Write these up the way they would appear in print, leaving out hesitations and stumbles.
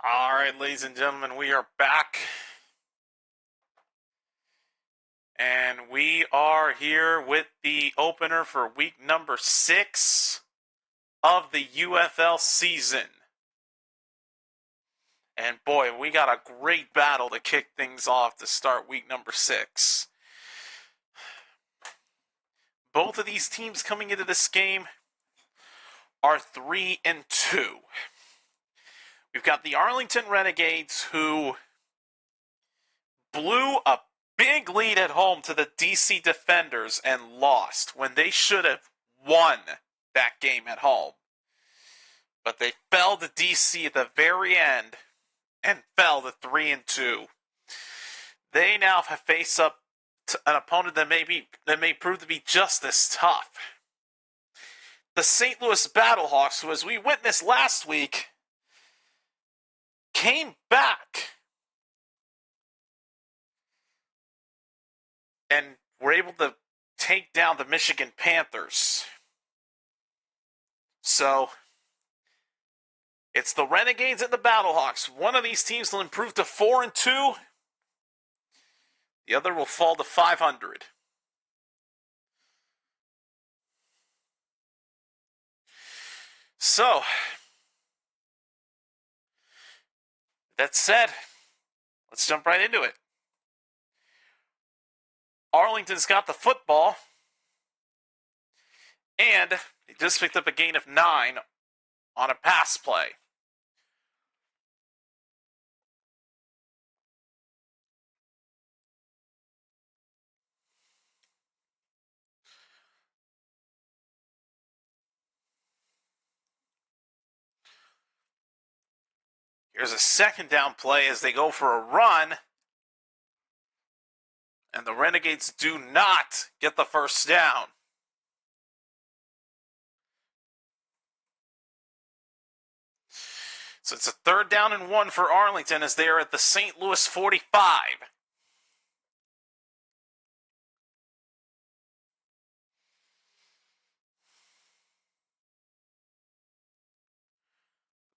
All right, ladies and gentlemen, we are back. And we are here with the opener for week number 6 of the UFL season. And boy, we got a great battle to kick things off to start week number 6. Both of these teams coming into this game are 3-2. We've got the Arlington Renegades, who blew a big lead at home to the DC Defenders and lost when they should have won that game at home. But they fell to DC at the very end and fell to 3-2. They now have faced up to an opponent that may prove to be just as tough. The St. Louis Battlehawks, who, as we witnessed last week, came back and were able to take down the Michigan Panthers. So, it's the Renegades and the Battlehawks. One of these teams will improve to 4-2. The other will fall to 500. So, that said, let's jump right into it. Arlington's got the football, and they just picked up a gain of 9 on a pass play. Here's a second down play as they go for a run. And the Renegades do not get the first down. So it's a 3rd down and 1 for Arlington as they are at the St. Louis 45.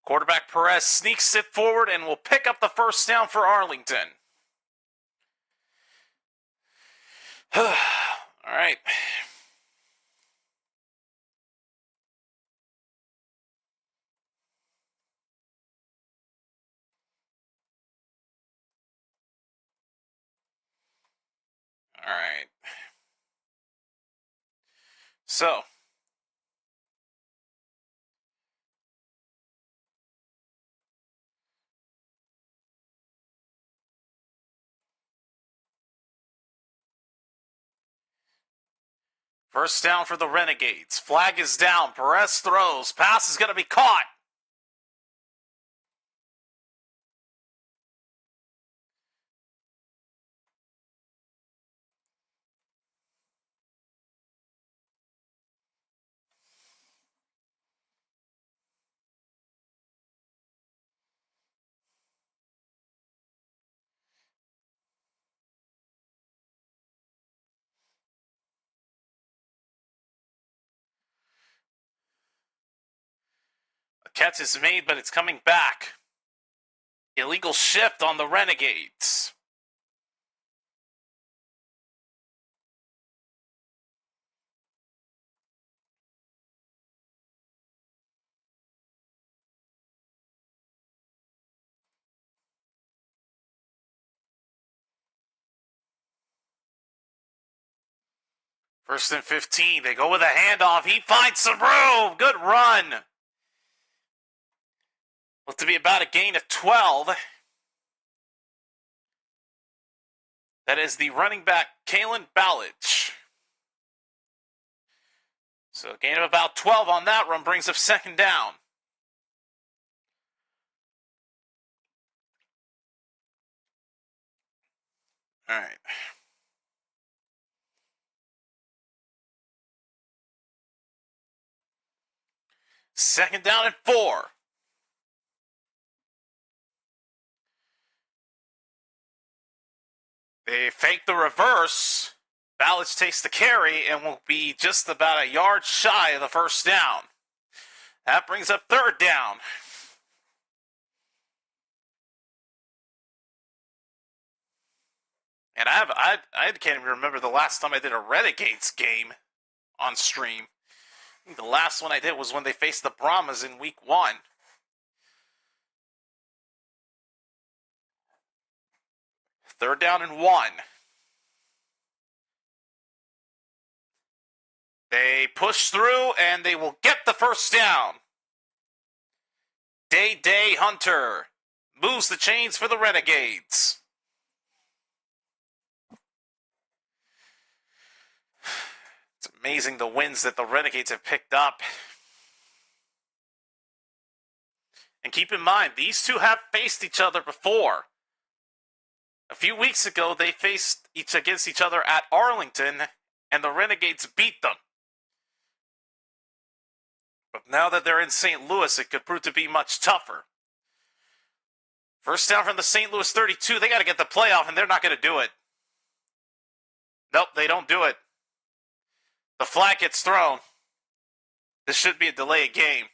Quarterback Perez sneaks it forward and will pick up the first down for Arlington. All right. All right. So, first down for the Renegades. Flag is down. Perez throws. Pass is going to be caught. A catch is made, but it's coming back. Illegal shift on the Renegades. First and 15. They go with a handoff. He finds some room. Good run. Looked to be about a gain of 12. That is the running back, Kalen Ballage. So a gain of about 12 on that run brings up 2nd down. All right. 2nd down and 4. They fake the reverse. Ballage takes the carry and will be just about a yard shy of the first down. That brings up 3rd down. And I can't even remember the last time I did a Renegades game on stream. I think the last one I did was when they faced the Brahmas in week 1. Third down and 1. They push through and they will get the first down. Day Hunter moves the chains for the Renegades. It's amazing the wins that the Renegades have picked up. And keep in mind, these two have faced each other before. A few weeks ago, they faced against each other at Arlington, and the Renegades beat them. But now that they're in St. Louis, it could prove to be much tougher. First down from the St. Louis 32. They got to get the playoff, and they're not going to do it. Nope, they don't do it. The flag gets thrown. This should be a delayed game.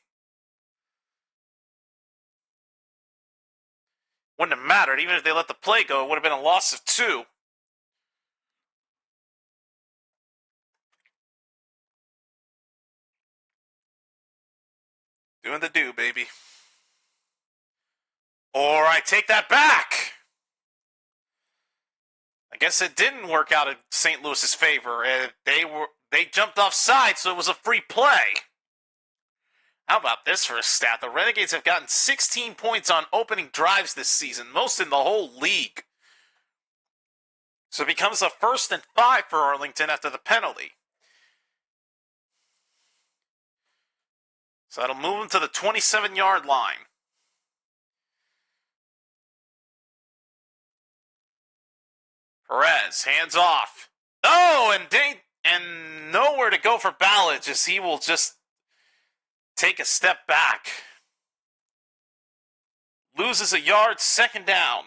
Wouldn't have mattered. Even if they let the play go, it would have been a loss of 2. Doing the do, baby. Or I take that back. I guess it didn't work out in St. Louis's favor. They jumped offside, so it was a free play. How about this for a stat? The Renegades have gotten 16 points on opening drives this season, most in the whole league. So it becomes a 1st and 5 for Arlington after the penalty. So that'll move them to the 27-yard line. Perez, hands off. Oh, and nowhere to go for Ballage as he will just take a step back. Loses a yard, 2nd down.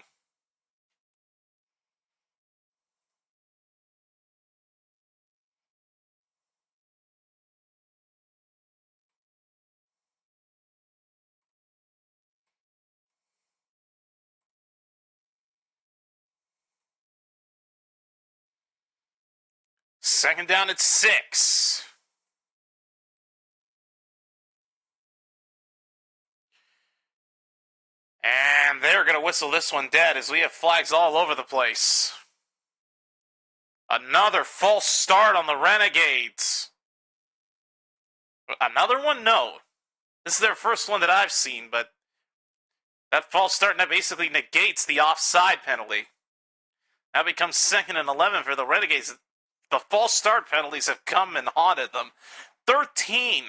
Second down at 6. And they're going to whistle this one dead as we have flags all over the place. Another false start on the Renegades. Another one? No. This is their first one that I've seen, but that false start now basically negates the offside penalty. That becomes 2nd and 11 for the Renegades. The false start penalties have come and haunted them. 13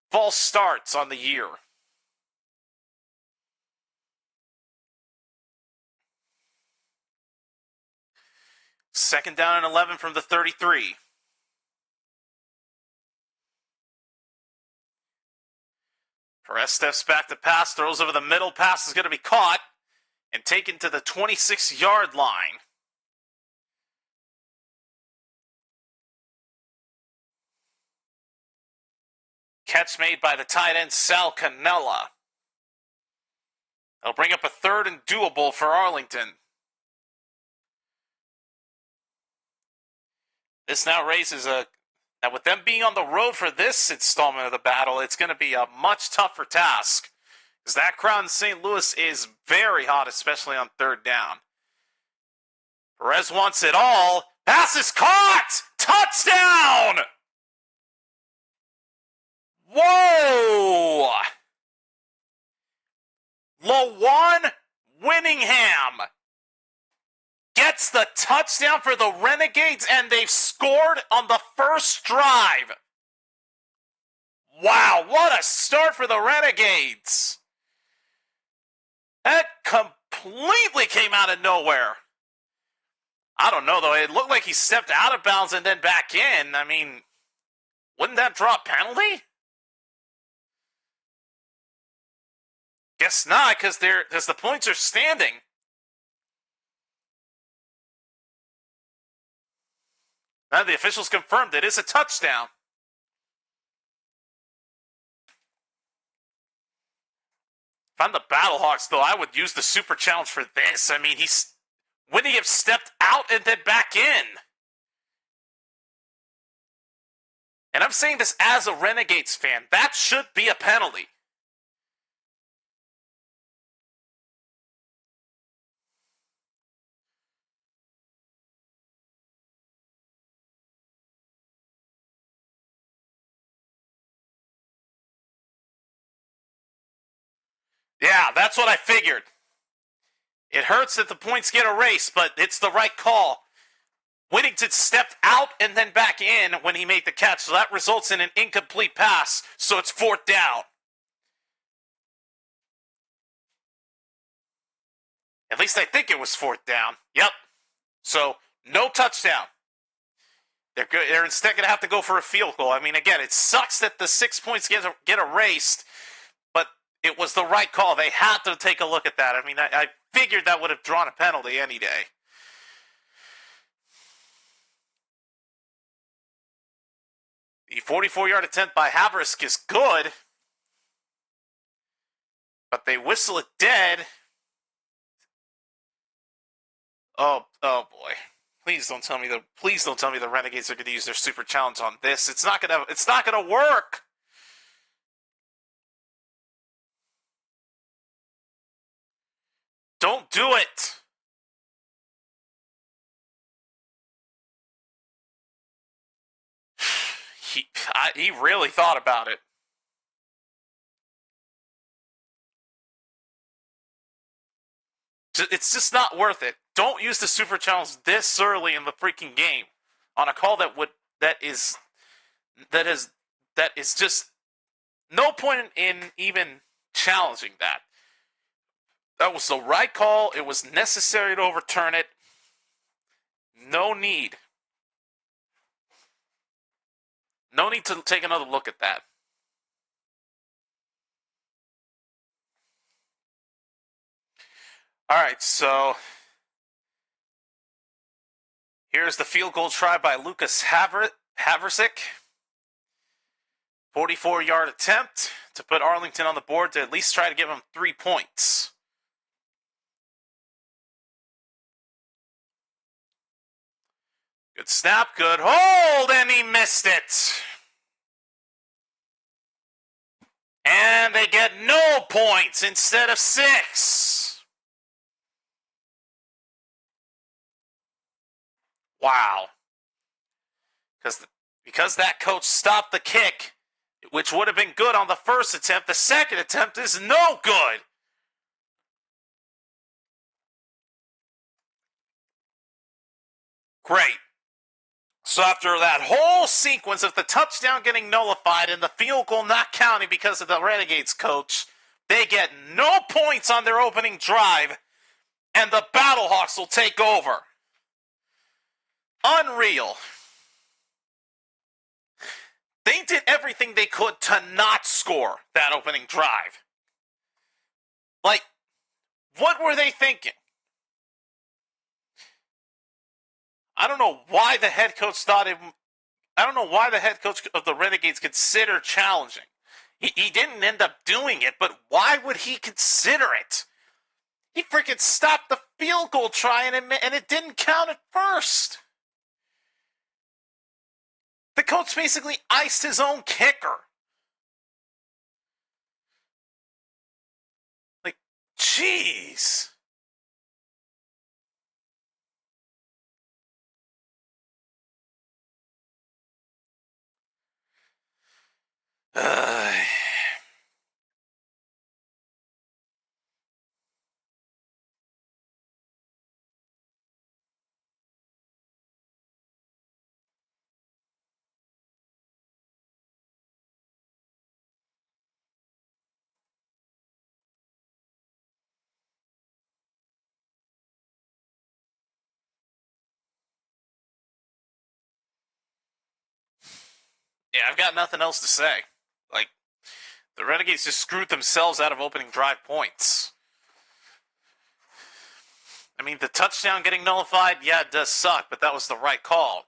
false starts on the year. Second down and 11 from the 33. Perez steps back to pass, throws over the middle. Pass is going to be caught and taken to the 26-yard line. Catch made by the tight end, Sal Canella. They'll bring up a 3rd and doable for Arlington. This now raises now with them being on the road for this installment of the battle, it's going to be a much tougher task. Because that crowd in St. Louis is very hot, especially on 3rd down. Perez wants it all. Pass is caught! Touchdown! Whoa! Lawan Winningham gets the touchdown for the Renegades, and they've scored on the first drive. Wow, what a start for the Renegades. That completely came out of nowhere. I don't know, though. It looked like he stepped out of bounds and then back in. I mean, wouldn't that draw a penalty? Guess not, because the points are standing. Now the officials confirmed it is a touchdown. If I'm the Battlehawks, though, I would use the super challenge for this. I mean, Whittingham stepped out and then back in. And I'm saying this as a Renegades fan. That should be a penalty. Yeah, that's what I figured. It hurts that the points get erased, but it's the right call. Whittington stepped out and then back in when he made the catch, so that results in an incomplete pass, so it's 4th down. At least I think it was 4th down. Yep. So, no touchdown. They're instead going to have to go for a field goal. I mean, again, it sucks that the 6 points get erased, but it was the right call. They had to take a look at that. I mean, I figured that would have drawn a penalty any day. The 44-yard attempt by Havrisk is good, but they whistle it dead. Oh boy. Please don't tell me the Renegades are going to use their super challenge on this. It's not going to work. Don't do it. He really thought about it. It's just not worth it. Don't use the super challenge this early in the freaking game on a call that is just no point in even challenging that. That was the right call. It was necessary to overturn it. No need. No need to take another look at that. All right, so here's the field goal try by Lucas Havrisk. 44-yard attempt to put Arlington on the board to at least try to give him 3 points. Good snap, good hold, and he missed it. And they get no points instead of 6. Wow. Because that coach stopped the kick, which would have been good on the first attempt, the second attempt is no good. Great. So after that whole sequence of the touchdown getting nullified and the field goal not counting because of the Renegades coach, they get no points on their opening drive, and the Battlehawks will take over. Unreal. They did everything they could to not score that opening drive. Like, what were they thinking? I don't know why the head coach of the Renegades considered challenging. He didn't end up doing it, but why would he consider it? He freaking stopped the field goal try and it didn't count at first. The coach basically iced his own kicker. Like, jeez. Yeah, I've got nothing else to say. Like, the Renegades just screwed themselves out of opening drive points. I mean, the touchdown getting nullified, yeah, it does suck, but that was the right call.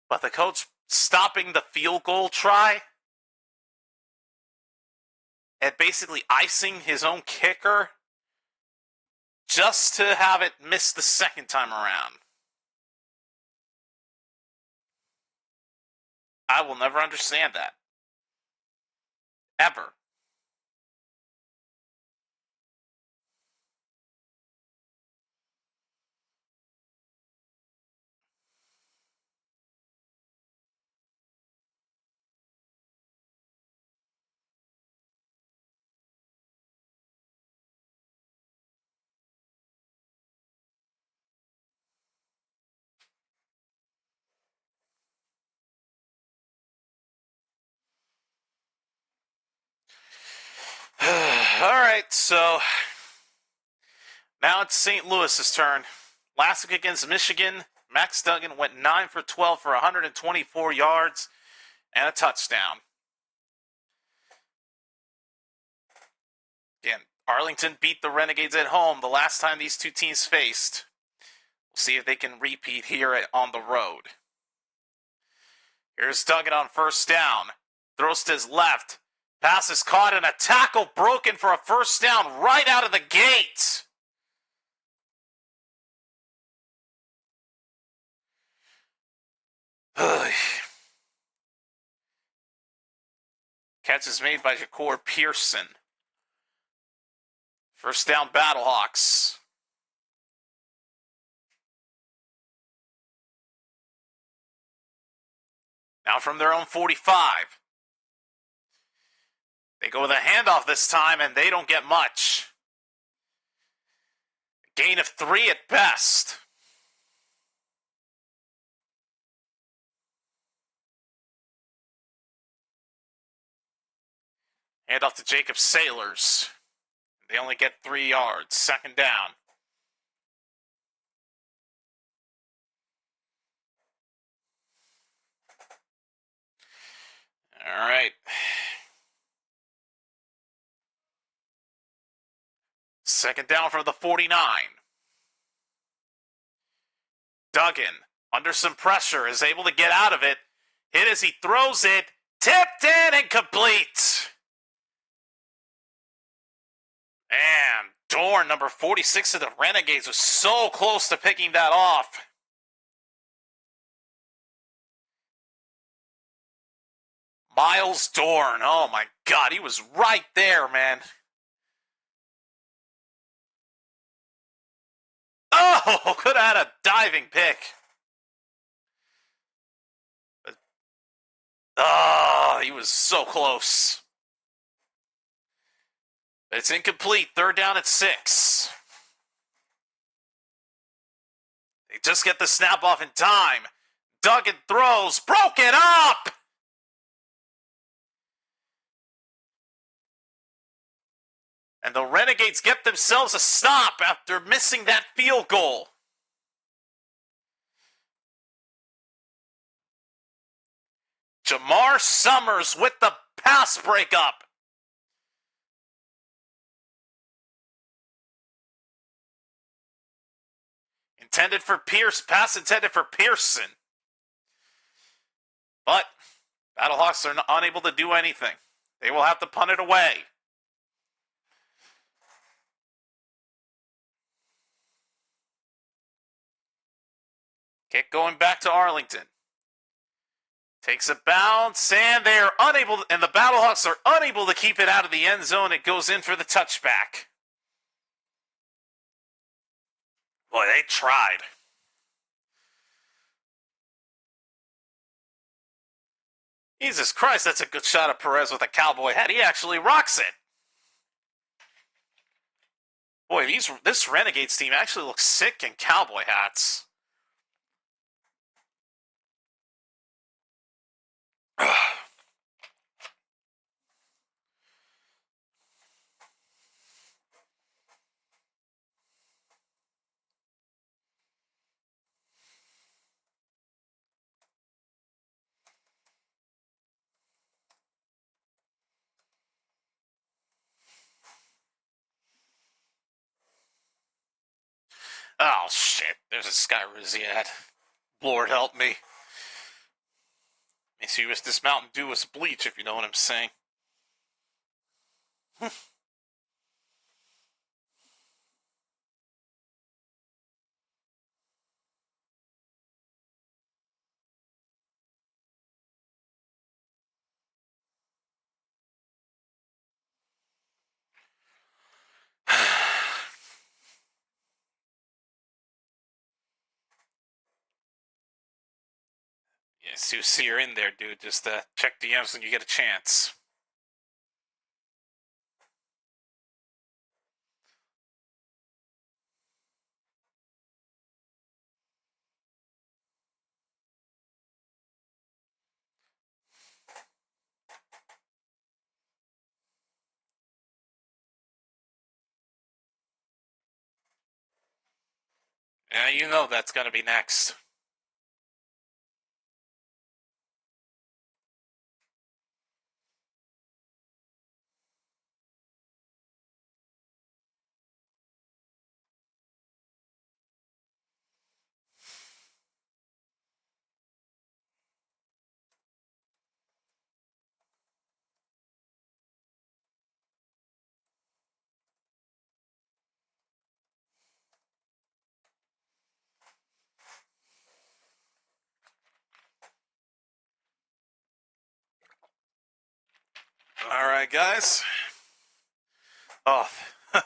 But the coach stopping the field goal try and basically icing his own kicker just to have it missed the second time around. I will never understand that. Ever. Alright, so now it's St. Louis's turn. Last week against Michigan, Max Duggan went 9 for 12 for 124 yards and a touchdown. Again, Arlington beat the Renegades at home the last time these two teams faced. We'll see if they can repeat here on the road. Here's Duggan on first down. Throws to his left. Pass is caught and a tackle broken for a first down right out of the gate. Catch is made by Jacour Pearson. First down, Battlehawks. Now from their own 45. They go with a handoff this time, and they don't get much. Gain of 3 at best. Handoff to Jacob Sailors. They only get 3 yards. Second down. All right. Second down for the 49. Duggan, under some pressure, is able to get out of it. Hit as he throws it. Tipped in and complete. And Dorn, number 46 of the Renegades, was so close to picking that off. Miles Dorn, oh my God, he was right there, man. Oh, could have had a diving pick. Oh, he was so close. It's incomplete. Third down at 6. They just get the snap off in time. Duggan throws. Broken up! And the Renegades get themselves a stop after missing that field goal. Jamar Summers with the pass breakup. Pass intended for Pearson. But Battlehawks are unable to do anything. They will have to punt it away. Kick going back to Arlington. Takes a bounce, and the Battlehawks are unable to keep it out of the end zone. It goes in for the touchback. Boy, they tried. Jesus Christ, that's a good shot of Perez with a cowboy hat. He actually rocks it. Boy, this Renegades team actually looks sick in cowboy hats. Oh, shit. There's a Sky Riziad. Lord help me. Makes you wish this Mountain Dew was bleach, if you know what I'm saying. Susie, you're in there, dude. Just check DMs when you get a chance. Yeah, you know that's gonna be next. All right, guys. Oh, they're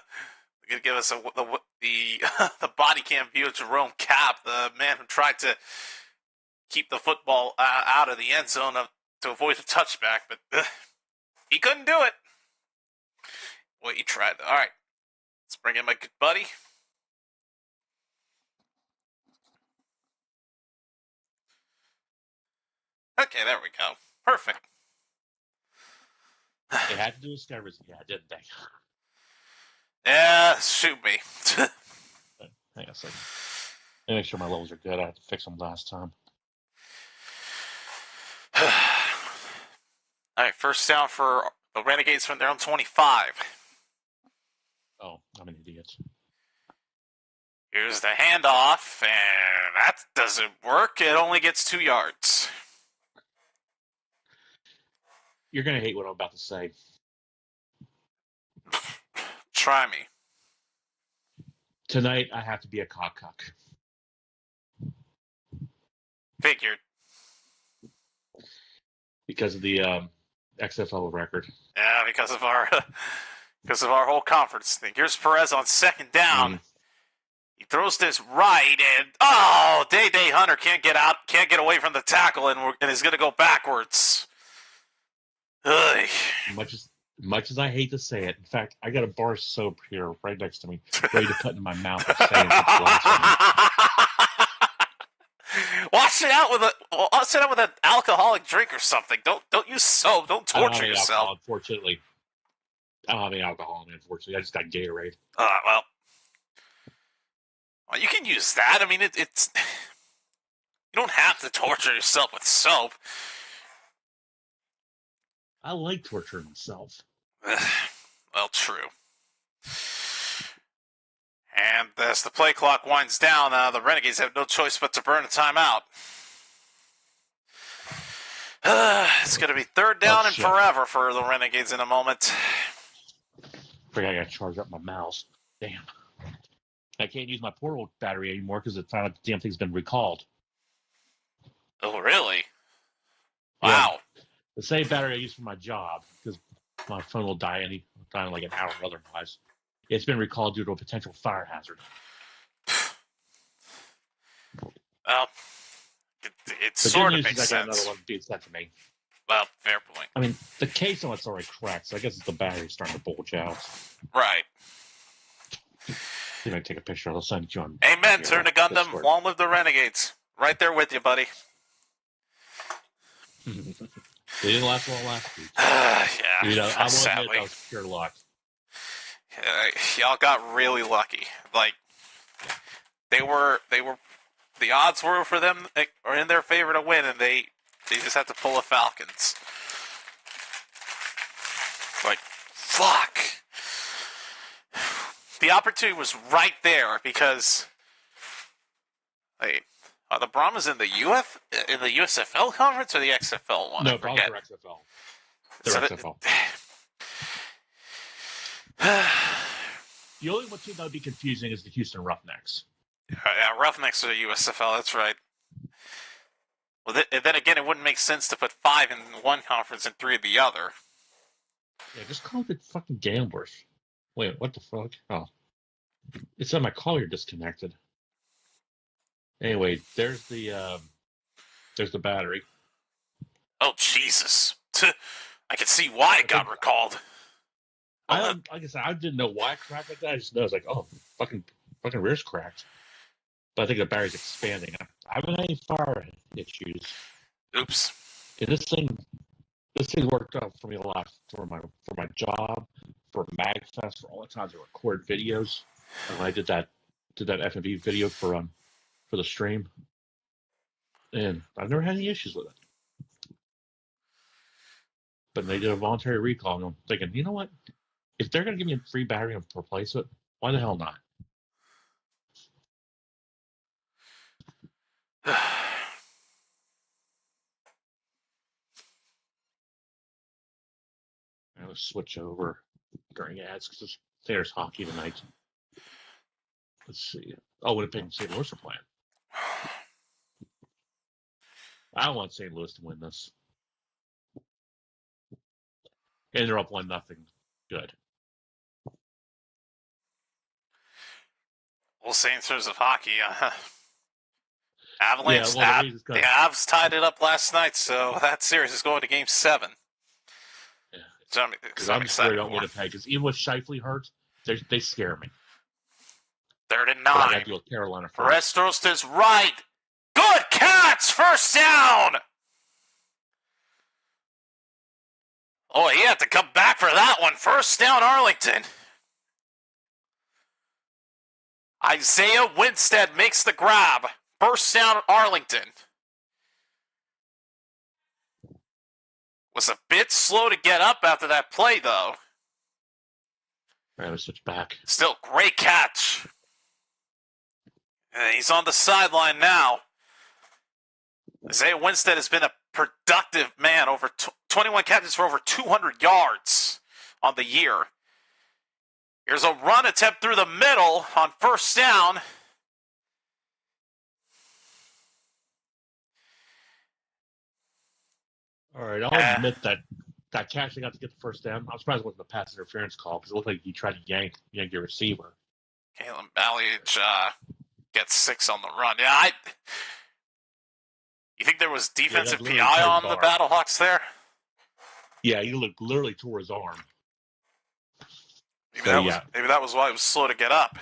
gonna give us the the body cam view of Jerome Cap, the man who tried to keep the football out of the end zone to avoid the touchback, but he couldn't do it. Well, he tried. All right, let's bring in my good buddy. Okay, there we go. Perfect. They had to do a steroids, yeah, didn't they? Yeah, shoot me. Hang on a second. Let me make sure my levels are good. I had to fix them last time. All right, first down for the Renegades from their own 25. Oh, I'm an idiot. Here's the handoff, and that doesn't work. It only gets 2 yards. You're going to hate what I'm about to say. Try me. Tonight, I have to be a cock. Figured. Because of the XFL record. Yeah, because of our whole conference thing. Here's Perez on second down. He throws this right, and Day Hunter can't get away from the tackle, and is going to go backwards. Ugh. Much as I hate to say it, in fact, I got a bar of soap here right next to me, ready to put in my mouth. Wash it out with an alcoholic drink or something. Don't use soap. Don't torture yourself. Alcohol, unfortunately, I don't have any alcohol in me. Unfortunately, I just got Gatorade. Well, you can use that. I mean, it's you don't have to torture yourself with soap. I like torturing myself. Well, true. And as the play clock winds down, the Renegades have no choice but to burn a timeout. It's going to be third down and forever for the Renegades in a moment. I got to charge up my mouse. Damn. I can't use my portable battery anymore because it found out the damn thing's been recalled. Oh, really? Wow. Yeah. The same battery I use for my job, because my phone will die in like an hour otherwise. It's been recalled due to a potential fire hazard. Well, it sort of makes sense. I got another one being sent to me. Well, fair point. I mean, the case on it's already cracked, so I guess it's the battery starting to bulge out. Right. You might take a picture. I'll send it you on. Amen. Turn to Gundam. Long live the Renegades. Right there with you, buddy. They didn't last well last week. Yeah. I will admit sadly. that was pure luck. Y'all got really lucky. Like, the odds were for them, or in their favor to win, and they just had to pull a Falcons. Like, fuck. The opportunity was right there because, are the Brahmas in the USFL conference or the XFL one? No, Brahmas are XFL. They're XFL. The only one team that would be confusing is the Houston Roughnecks. Yeah, Roughnecks are the USFL. That's right. Well, then again, it wouldn't make sense to put 5 in one conference and 3 in the other. Yeah, just call it the fucking Gamblers. Wait, what the fuck? Oh. It said my caller disconnected. Anyway, there's the battery. Oh, Jesus. I can see why it got recalled. Like I said, I didn't know why it cracked like that. I just know it's like, oh, fucking rear's cracked. But I think the battery's expanding. I haven't had any fire issues. Oops. And this thing worked out for me a lot for my job, for MagFest, for all the times I record videos. And when I did that F&B video for the stream, and I've never had any issues with it. But they did a voluntary recall, and I'm thinking, you know what? If they're going to give me a free battery and replace it, why the hell not? I'm going to switch over during ads because there's hockey tonight. Let's see. Oh, Winnipeg and St. Louis are playing. I don't want St. Louis to win this. And they're up 1-0. Good. We'll see in terms of hockey. Avalanche, Yeah, well, the Avs tied it up last night, so that series is going to Game 7. Yeah. So I'm excited about Winnipeg, because even with Scheifele hurt, they scare me. 3rd and 9. But I got to deal with Carolina first. Restos is right. Good catch! First down! Oh, he had to come back for that one. First down, Arlington. Isaiah Winstead makes the grab. First down, Arlington. Was a bit slow to get up after that play, though. I gotta switch back. Still, great catch. And he's on the sideline now. Isaiah Winstead has been a productive man, over 21 catches for over 200 yards on the year. Here's a run attempt through the middle on first down. All right, I'll admit that catch they got to get the first down. I'm surprised it wasn't a pass interference call because it looked like he tried to yank your receiver. Kalen Ballage gets 6 on the run. Yeah, you think there was defensive PI on the Battlehawks there? Yeah, he literally tore his arm. Maybe that was why he was slow to get up.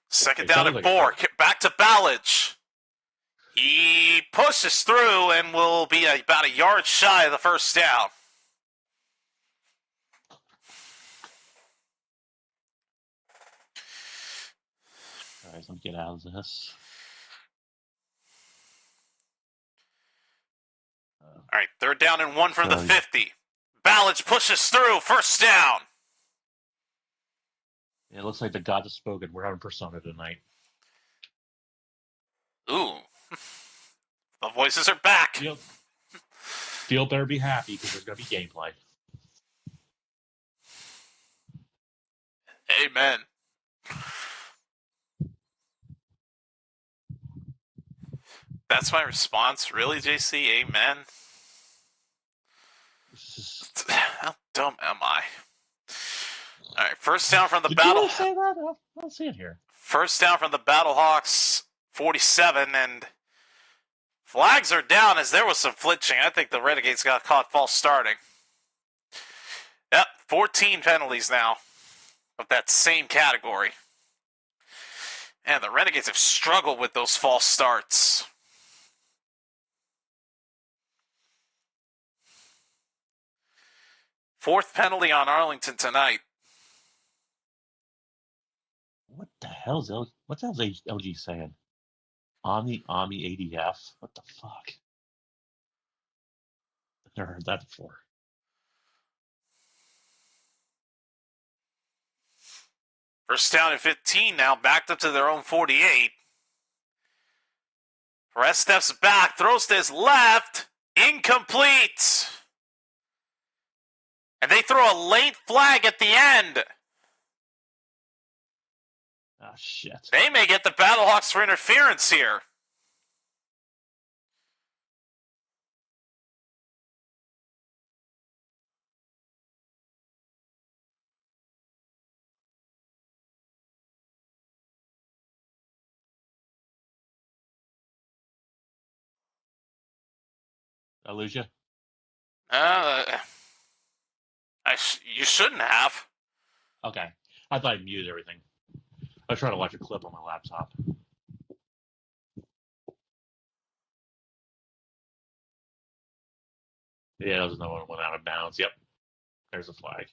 Second down and 4. Back to Ballage. He pushes through and will be about a yard shy of the first down. All right, let's get out of this. All right, 3rd down and 1 from the 50. Ballage pushes through. First down. It looks like the gods have spoken. We're having persona tonight. Ooh. The voices are back. Field better be happy because there's going to be gameplay. Amen. That's my response. Really, JC? Amen? How dumb am I? All right, first down from the Battle. Did you say that? I don't see it here. First down from the Battlehawks, 47, and flags are down as there was some flinching. I think the Renegades got caught false starting. Yep, 14 penalties now of that same category. And the Renegades have struggled with those false starts. Fourth penalty on Arlington tonight. What the hell's LG saying? Omni ADF? What the fuck? I've never heard that before. First down and 15 now, backed up to their own 48. Perez steps back, throws to his left, incomplete. And they throw a late flag at the end. Oh, shit. They may get the Battlehawks for interference here. I lose you? You shouldn't have. Okay. I thought I muted everything. I was trying to watch a clip on my laptop. Yeah, that was another one that went out of bounds. Yep. There's a flag.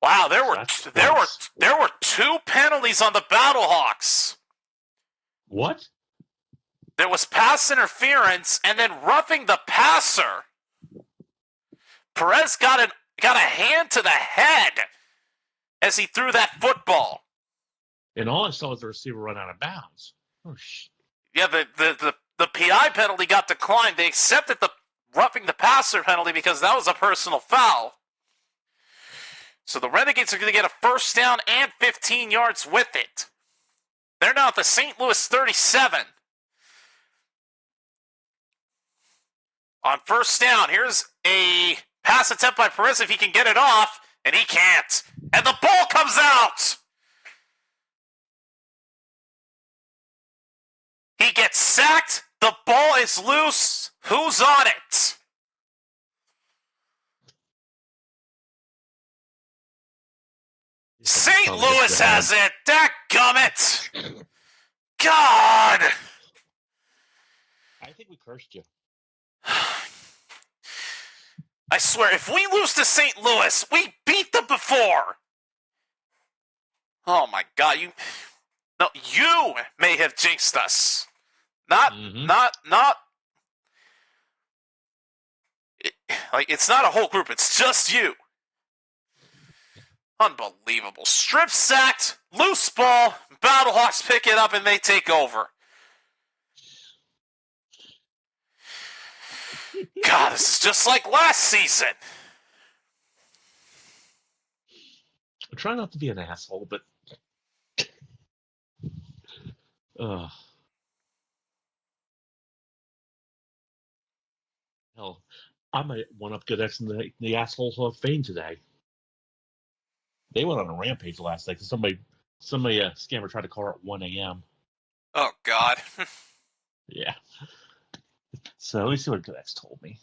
Wow, there were 2 penalties on the Battlehawks. What? There was pass interference and then roughing the passer. Perez got a hand to the head as he threw that football. And all I saw was the receiver run out of bounds. Oh shit. Yeah, the PI penalty got declined. They accepted the roughing the passer penalty because that was a personal foul. So the Renegades are going to get a first down and 15 yards with it. They're now at the St. Louis 37. On first down, here's a pass attempt by Perez if he can get it off, and he can't. And the ball comes out. He gets sacked. The ball is loose. Who's on it? St. Louis has it. Dadgummit. God. I think we cursed you. I swear, if we lose to St. Louis, we beat them before. Oh my God, you may have jinxed us. It's not a whole group, it's just you. Unbelievable. Strip sacked, loose ball, Battlehawks pick it up and they take over. God, this is just like last season. I'm trying not to be an asshole, but hell, I might one-up Good X in the Asshole Hall of Fame today. They went on a rampage last night because somebody a scammer tried to call her at 1 a.m. Oh, God. Yeah. So let me see what Good X told me.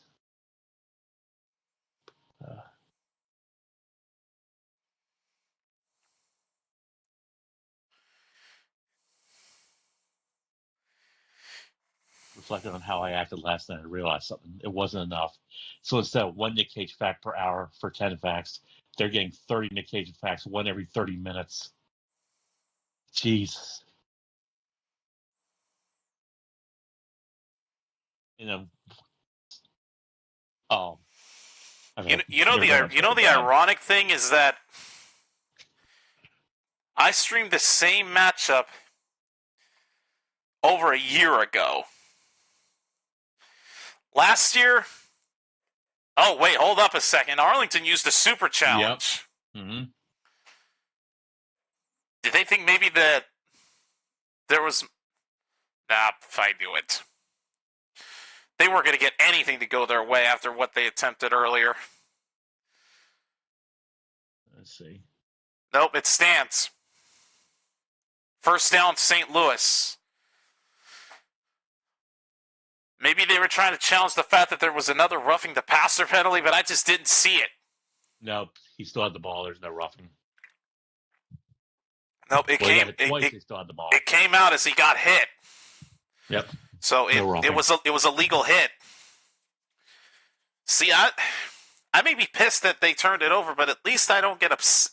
Reflecting on how I acted last night, I realized something. It wasn't enough. So instead of 1 Nick Cage fact per hour for 10 facts, they're getting 30 Nick Cage facts, 1 every 30 minutes. Jesus. You know. Oh. The ironic thing is that I streamed the same matchup over a year ago. Last year, oh wait, hold up a second. Arlington used the super challenge. Yep. Mm-hmm. Did they think maybe that there was? Nah, I knew it. They weren't going to get anything to go their way after what they attempted earlier. Let's see. Nope, it stands. First down, St. Louis. Maybe they were trying to challenge the fact that there was another roughing the passer penalty, but I just didn't see it. Nope, he still had the ball. There's no roughing. Nope, he still had the ball. It came out as he got hit. Yep. So it was a legal hit. See, I may be pissed that they turned it over, but at least I don't get upset.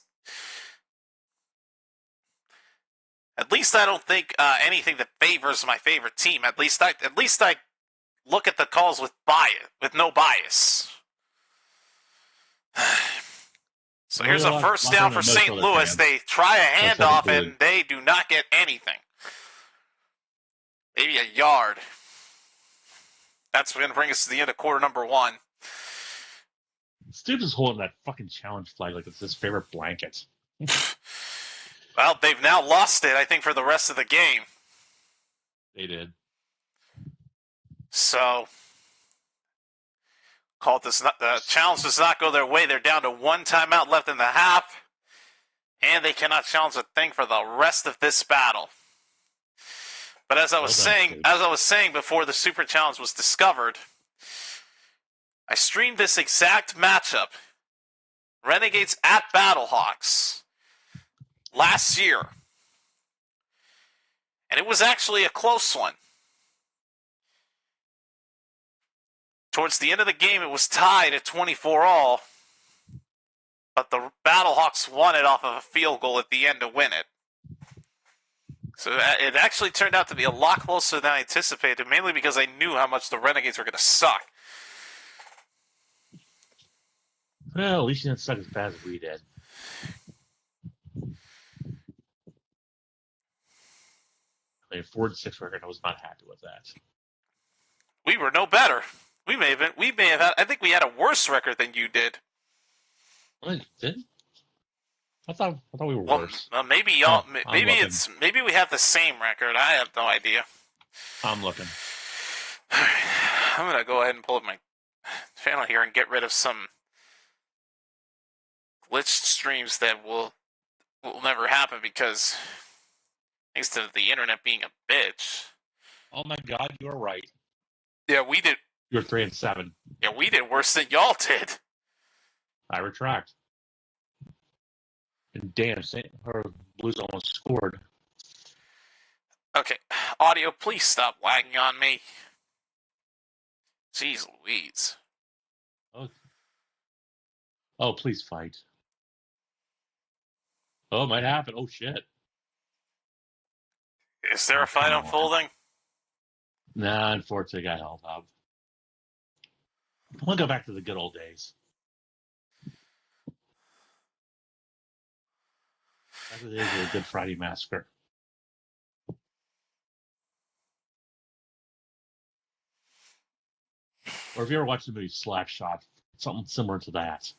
At least I don't think anything that favors my favorite team. At least I look at the calls with no bias. So here's a first down for St. Louis. They try a handoff and they do not get anything. Maybe a yard. That's going to bring us to the end of quarter number 1. Steve is holding that fucking challenge flag like it's his favorite blanket. Well, they've now lost it, I think, for the rest of the game. They did. So, the challenge does not go their way. They're down to 1 timeout left in the half, and they cannot challenge a thing for the rest of this battle. But as I was Well done, saying before the Super Challenge was discovered, I streamed this exact matchup, Renegades at Battlehawks, last year. And it was actually a close one. Towards the end of the game, it was tied at 24-all, but the Battlehawks won it off of a field goal at the end to win it. So it actually turned out to be a lot closer than I anticipated, mainly because I knew how much the Renegades were going to suck. Well, at least you didn't suck as bad as we did. I mean, 4-6 record. I was not happy with that. We were no better. We may have had. I think we had a worse record than you did. I did. I thought we were worse. Maybe y'all. Maybe we have the same record. I have no idea. I'm looking. I'm gonna go ahead and pull up my channel here and get rid of some glitched streams that will never happen because thanks to the internet being a bitch. Oh my God, you're right. Yeah, we did. You're 3-7. Yeah, we did worse than y'all did. I retract. And damn, her Blues almost scored. Okay, audio, please stop lagging on me. Jeez Louise. Oh, please fight. Oh, it might happen. Oh, shit. Is there a fight unfolding? Nah, unfortunately, I got held up. I want to go back to the good old days. Back to the days of the Good Friday Massacre. Or if you ever watched the movie Slapshot, something similar to that.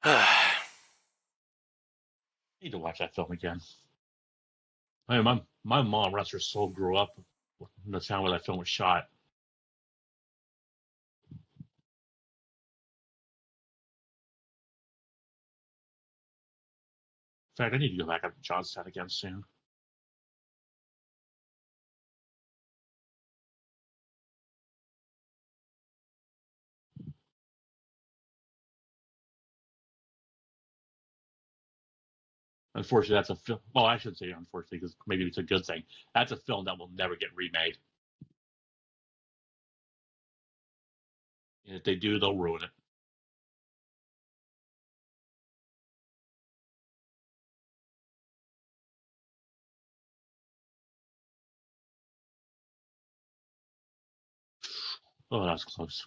I need to watch that film again. I mean, my mom, rest her soul, grew up in the town where that film was shot. In fact, I need to go back up to Johnstown again soon. Unfortunately, that's a film. Well, I shouldn't say unfortunately, because maybe it's a good thing. That's a film that will never get remade. And if they do, they'll ruin it. Oh, that was close.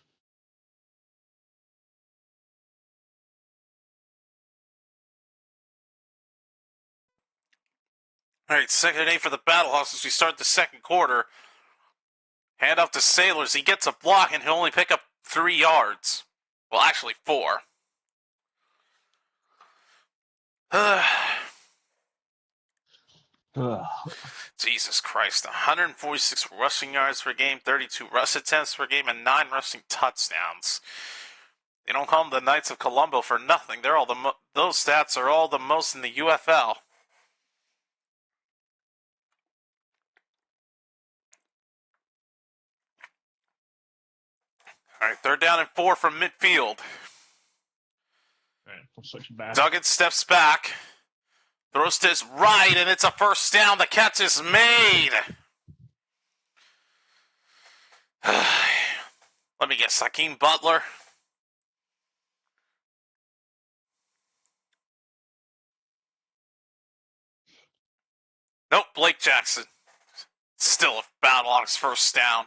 All right, second and 8 for the Battlehawks as we start the second quarter. Hand off to Sailors. He gets a block and he'll only pick up 3 yards. Well, actually 4. Jesus Christ. 146 rushing yards per game, 32 rush attempts per game, and 9 rushing touchdowns. They don't call them the Knights of Colombo for nothing. They're all those stats are all the most in the UFL. All right, third down and 4 from midfield. All right, I'm switching back. Duggan steps back, throws to his right, and it's a first down. The catch is made. Let me guess, Hakeem Butler. Nope, Blake Jackson. Still a Battlehawks first down.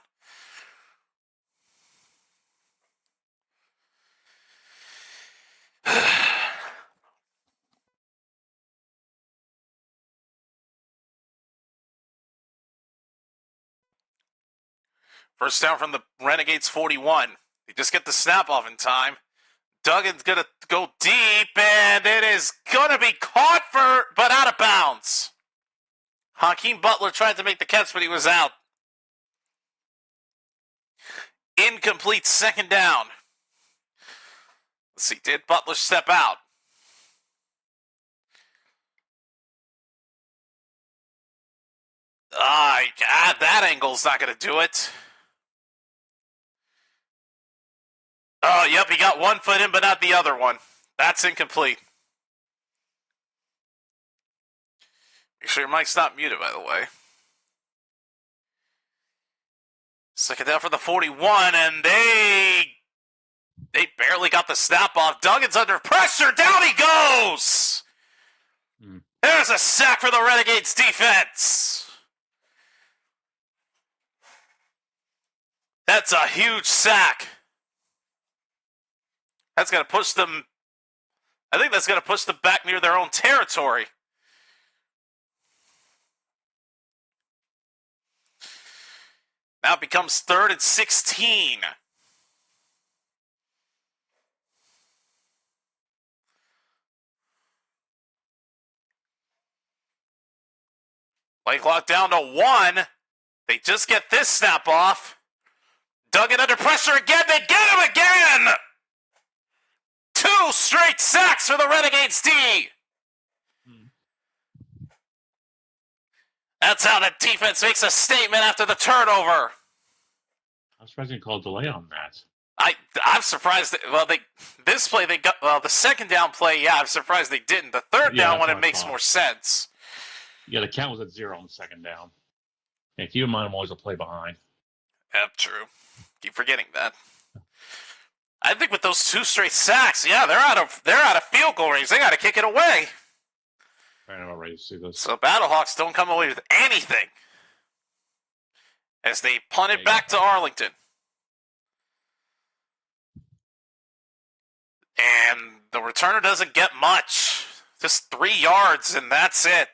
First down from the Renegades 41. They just get the snap off in time. Duggan's going to go deep, and it is going to be caught but out of bounds. Hakeem Butler tried to make the catch, but he was out. Incomplete second down. Let's see, did Butler step out? That angle's not going to do it. Oh, yep, he got one foot in, but not the other one. That's incomplete. Make sure your mic's not muted, by the way. Second down for the 41, and they barely got the snap off. Duggan's under pressure. Down he goes. There's a sack for the Renegades defense. That's a huge sack. That's going to push them. I think that's going to push them back near their own territory. Now it becomes 3rd and 16. Play clock down to 1. They just get this snap off. Duggan under pressure again. They get him again. 2 straight sacks for the Renegades D. That's how the defense makes a statement after the turnover. I'm surprised they didn't call a delay on that. I'm surprised. This play they got. Well, the second down play, yeah, I'm surprised they didn't. The third down one, it makes more sense. Yeah, the count was at 0 on the second down. And keep in mind, I'm always a play behind. Yep, true. Keep forgetting that. I think with those 2 straight sacks, yeah, they're out of field goal range. They got to kick it away. I'm not ready to see this. So Battlehawks don't come away with anything as they punt it back to Arlington. And the returner doesn't get much. Just 3 yards, and that's it.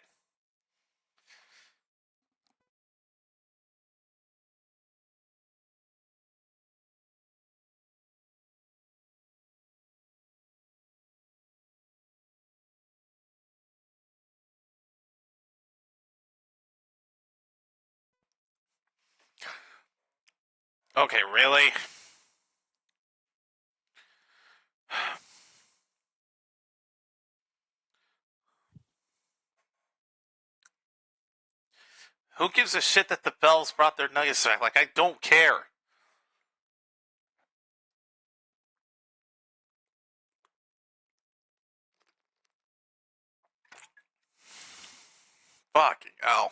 Okay, really? Who gives a shit that the Bells brought their Nuggets back? Like, I don't care. Fucking hell.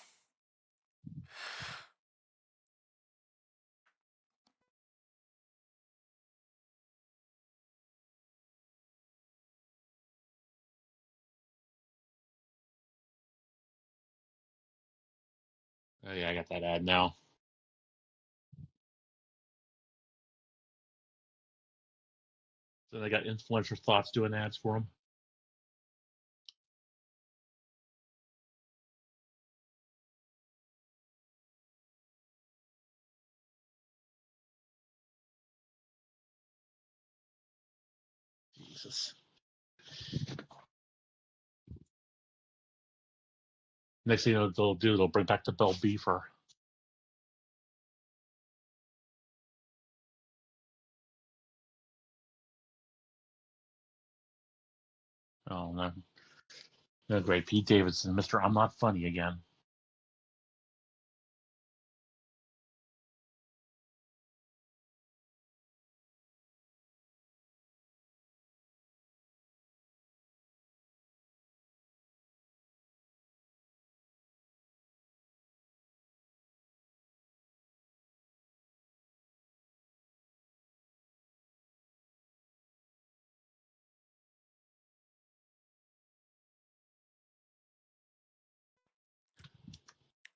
Oh, yeah, I got that ad now. So they got influencer thoughts doing ads for them. Jesus. Next thing they'll bring back the Bell Beefer. Oh, no. No, great. Pete Davidson, Mr. I'm Not Funny again.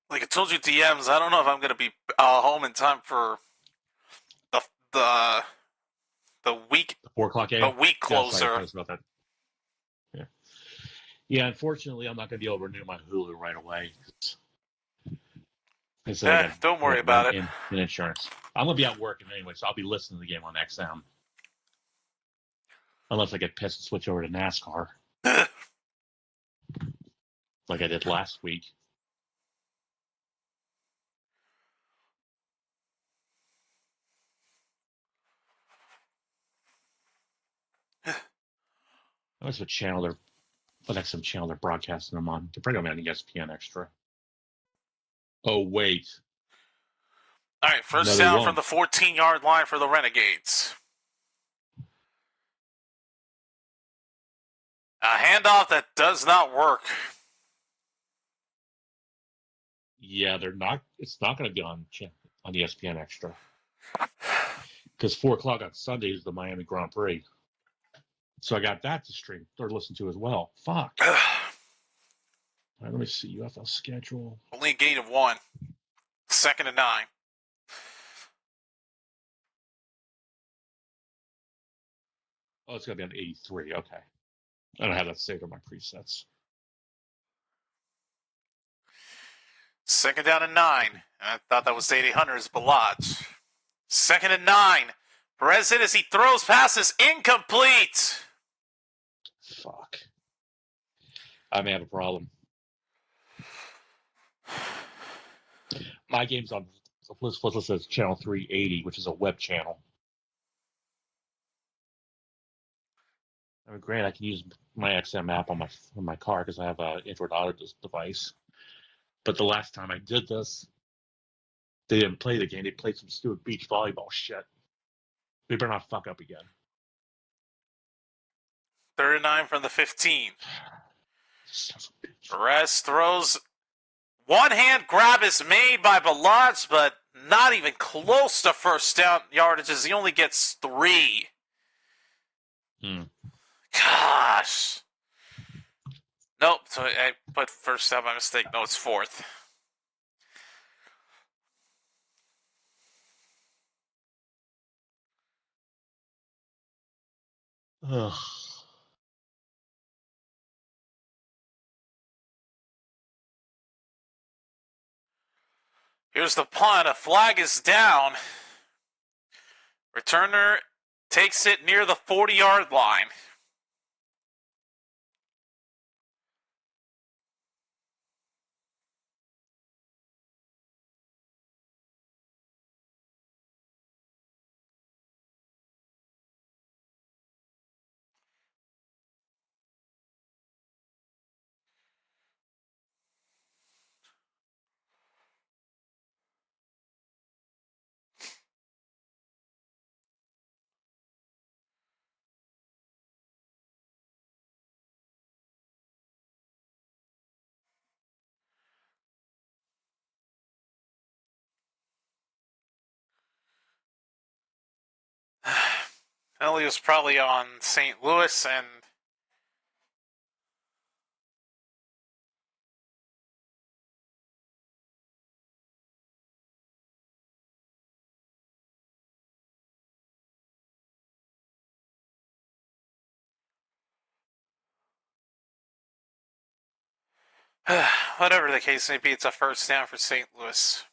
Like I told you, DMs, I don't know if I'm going to be home in time for the week. The 4 o'clock game? The week closer. Yeah, sorry about that. Yeah. Yeah, unfortunately, I'm not going to be able to renew my Hulu right away. Don't worry about it. In insurance. I'm going to be out working anyway, so I'll be listening to the game on XM. Unless I get pissed and switch over to NASCAR. Like I did last week. That's what channel what XM channel they're broadcasting them on. They're probably on ESPN Extra. Oh, wait. All right, first No, they down from won't. the 14-yard line for the Renegades. A handoff that does not work. Yeah, they're not. It's not going to be on ESPN Extra because 4 o'clock on Sunday is the Miami Grand Prix. So I got that to stream or listen to as well. Fuck. All right, let me see UFL schedule. Only a gain of 1. 2nd and 9. Oh, it's going to be on 83. Okay. I don't have that saved on my presets. 2nd down and 9. I thought that was 800's Balaj. 2nd and 9. Perez hit as he throws passes incomplete. Fuck. I may have a problem. My game's on Flizz says channel 380, which is a web channel. I mean, granted, I can use my XM app on my car because I have an Android Auto device. But the last time I did this, they didn't play the game. They played some stupid beach volleyball shit. They better not fuck up again. 3rd and 9 from the 15. Perez throws. One hand grab is made by Balaj, but not even close to first down yardage as he only gets 3. Gosh. Nope, so I put first down by mistake. No, it's 4th. Ugh. Here's the punt. A flag is down. Returner takes it near the 40-yard line. Penalty was probably on St. Louis and whatever the case may be, it's a first down for St. Louis.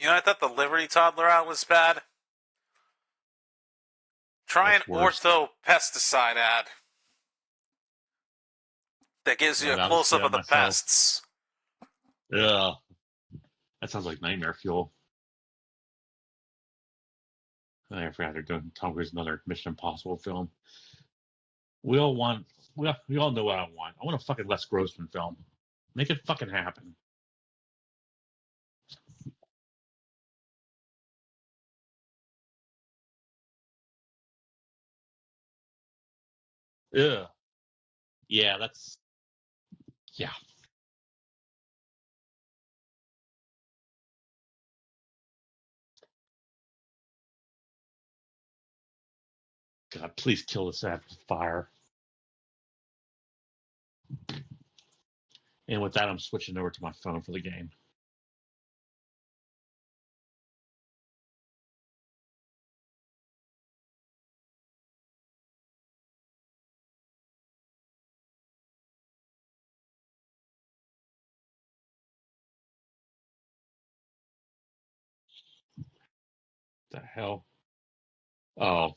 You know, I thought the Liberty Toddler ad was bad. Try an ortho pesticide ad that gives you a close-up of the pests. Yeah. That sounds like nightmare fuel. I forgot they're doing Tom Cruise another Mission Impossible film. We all know what I want. I want a fucking Les Grossman film. Make it fucking happen. Yeah. Yeah, yeah. God, please kill this after fire. And with that, I'm switching over to my phone for the game. The hell? Oh.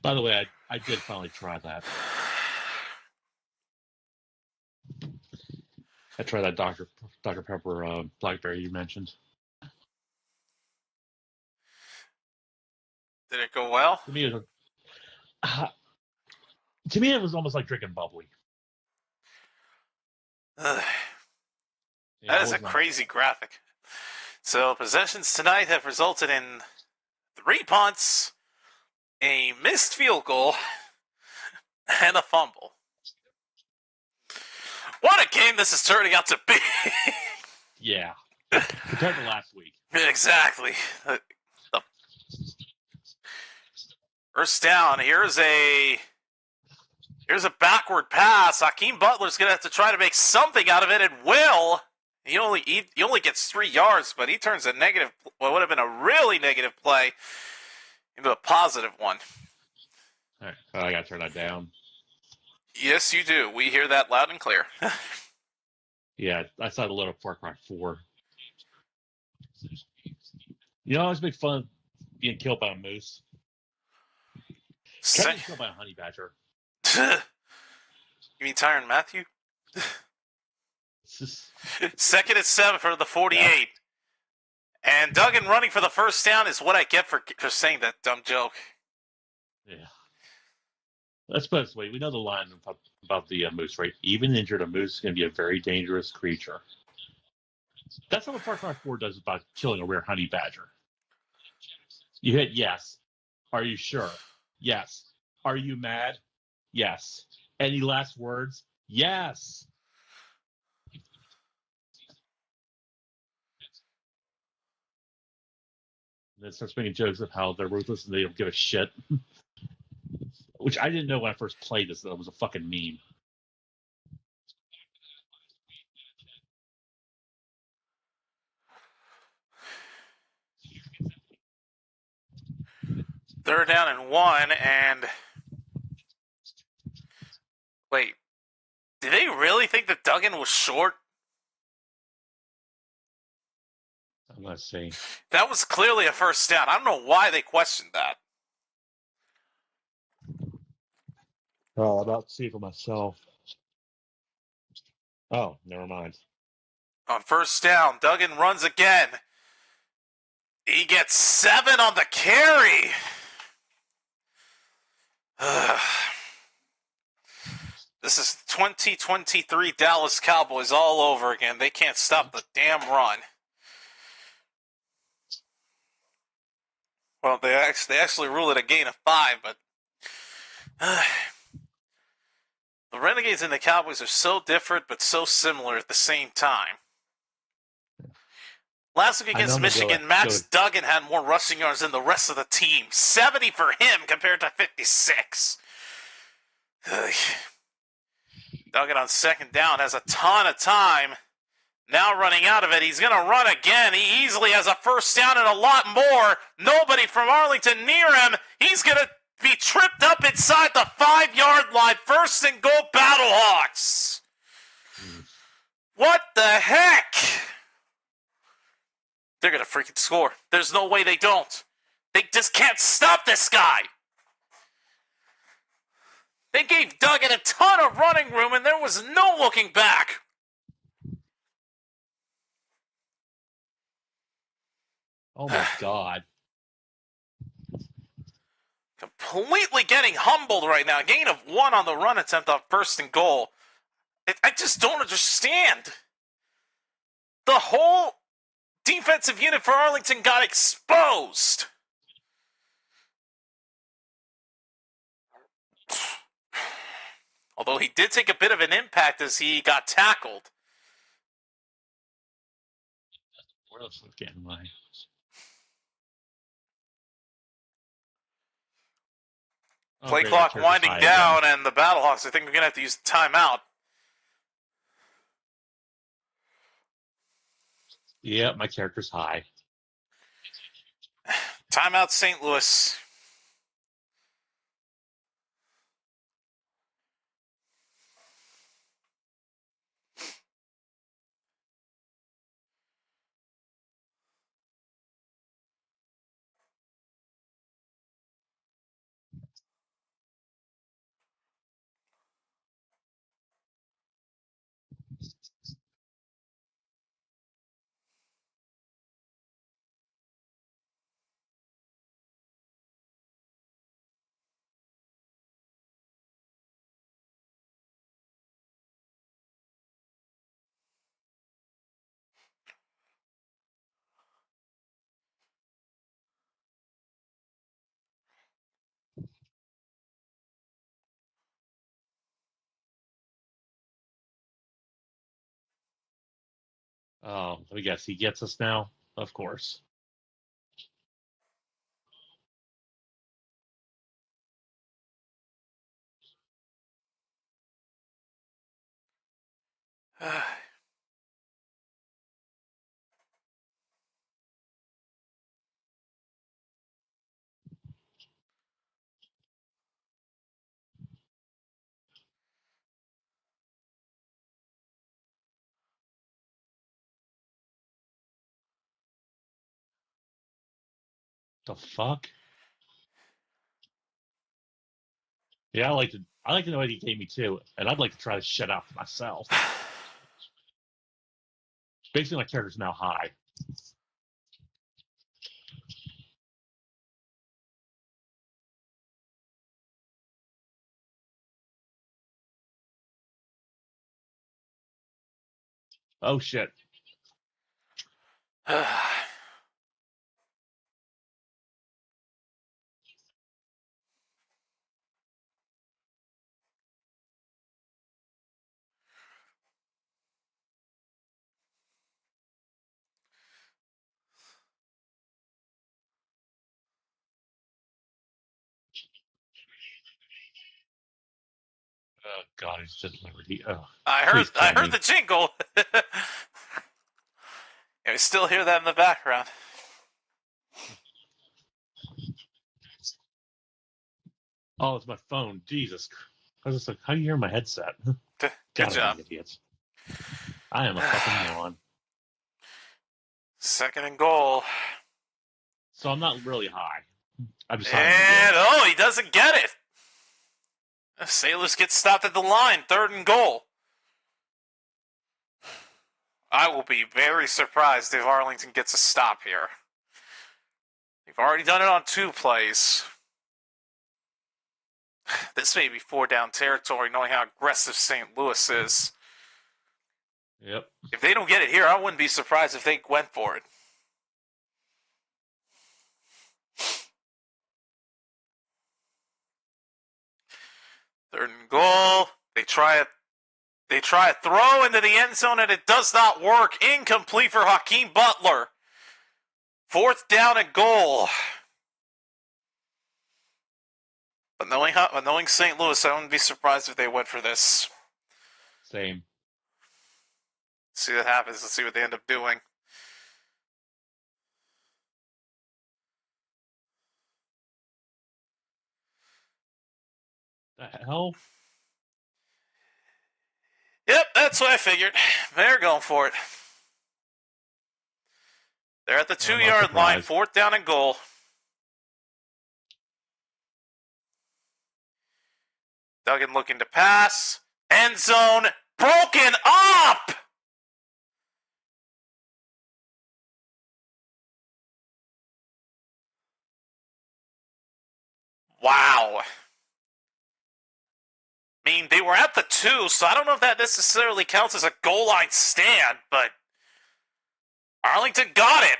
By the way, I did finally try that. I tried that Dr. Pepper Blackberry you mentioned. Did it go well? To me, it was almost like drinking bubbly. Ugh. Yeah, That is a crazy graphic. So possessions tonight have resulted in 3 punts, a missed field goal, and a fumble. What a game this is turning out to be! Yeah. Compared to last week. Exactly. First down. Here's a backward pass. Hakeem Butler's going to have to try to make something out of it, and will. He only gets 3 yards, but he turns what would have been a really negative play into a positive one. All right. I got to turn that down. Yes, you do. We hear that loud and clear. Yeah, I saw the little Far Cry 4. You know, I always make fun of being killed by a moose. Try being killed by a honey badger. You mean Tyrann Mathieu? 2nd and 7 for the 48. Yeah. And Duggan running for the first down is what I get for saying that dumb joke. Yeah. Let's put it this way. We know the line about the moose, right? Even injured, a moose is going to be a very dangerous creature. That's not what Far Cry 4 does about killing a rare honey badger. You hit yes. Are you sure? Yes. Are you mad? Yes. Any last words? Yes. And then starts making jokes of how they're ruthless and they don't give a shit. Which I didn't know when I first played this, that it was a fucking meme. Third down and 1, and wait, did they really think that Duggan was short? Let's see. That was clearly a first down. I don't know why they questioned that. Oh, I'm about to see for myself. Oh, never mind. On first down, Duggan runs again. He gets 7 on the carry. This is 2023 Dallas Cowboys all over again. They can't stop the damn run. Well, they actually rule it a gain of 5, but the Renegades and the Cowboys are so different but so similar at the same time. Last week against Michigan, Max Duggan had more rushing yards than the rest of the team. 70 for him compared to 56. Duggan on second down has a ton of time. Now running out of it. He's going to run again. He easily has a first down and a lot more. Nobody from Arlington near him. He's going to be tripped up inside the 5-yard line. First and goal, Battlehawks. What the heck? They're going to freaking score. There's no way they don't. They just can't stop this guy. They gave Duggan a ton of running room, and there was no looking back. Oh, my God. Completely getting humbled right now. Gain of 1 on the run attempt on first and goal. I just don't understand. The whole defensive unit for Arlington got exposed. Although he did take a bit of an impact as he got tackled. Where else was getting my... Play clock winding down, and the Battlehawks, I think we're going to have to use the timeout. Yeah, my character's high. Timeout, St. Louis. Let me guess. He gets us now? Of course. The fuck? Yeah, I like to know what he gave me too, and I'd like to try to shut out for myself. Basically, my character's now high. Oh shit. Oh god, he's just liberty. Oh, please kill I heard me. the jingle. Yeah, we still hear that in the background. Oh, it's my phone. Jesus. I was just like, how do you hear my headset? Good God, I job. hate idiots. I am a fucking moron. Second and goal. So I'm not really high. I'm just high on the And, game. he doesn't get it. Sailors get stopped at the line. Third and goal. I will be very surprised if Arlington gets a stop here. They've already done it on 2 plays. This may be 4 down territory, knowing how aggressive St. Louis is. Yep. If they don't get it here, I wouldn't be surprised if they went for it. Third and goal. They try a throw into the end zone, and it does not work. Incomplete for Hakeem Butler. 4th down and goal. But knowing St. Louis, I wouldn't be surprised if they went for this. Same. Let's see what happens. Let's see what they end up doing. The hell? Yep, that's what I figured. They're going for it. They're at the 2-yard line, 4th down and goal. Duggan looking to pass. End zone broken up! Wow. I mean, they were at the 2, so I don't know if that necessarily counts as a goal line stand, but Arlington got it.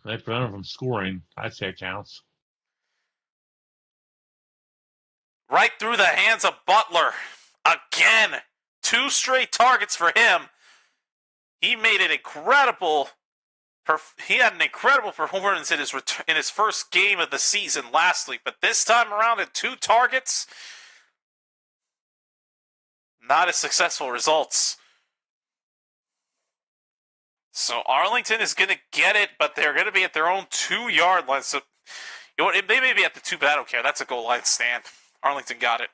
They prevented from scoring. I'd say it counts. Right through the hands of Butler. Again, 2 straight targets for him. He made an incredible. He had an incredible performance in his first game of the season last week, but this time around at 2 targets, not as successful results. So Arlington is going to get it, but they're going to be at their own 2-yard line. So they may be at the 2, but I don't care. That's a goal line stand. Arlington got it.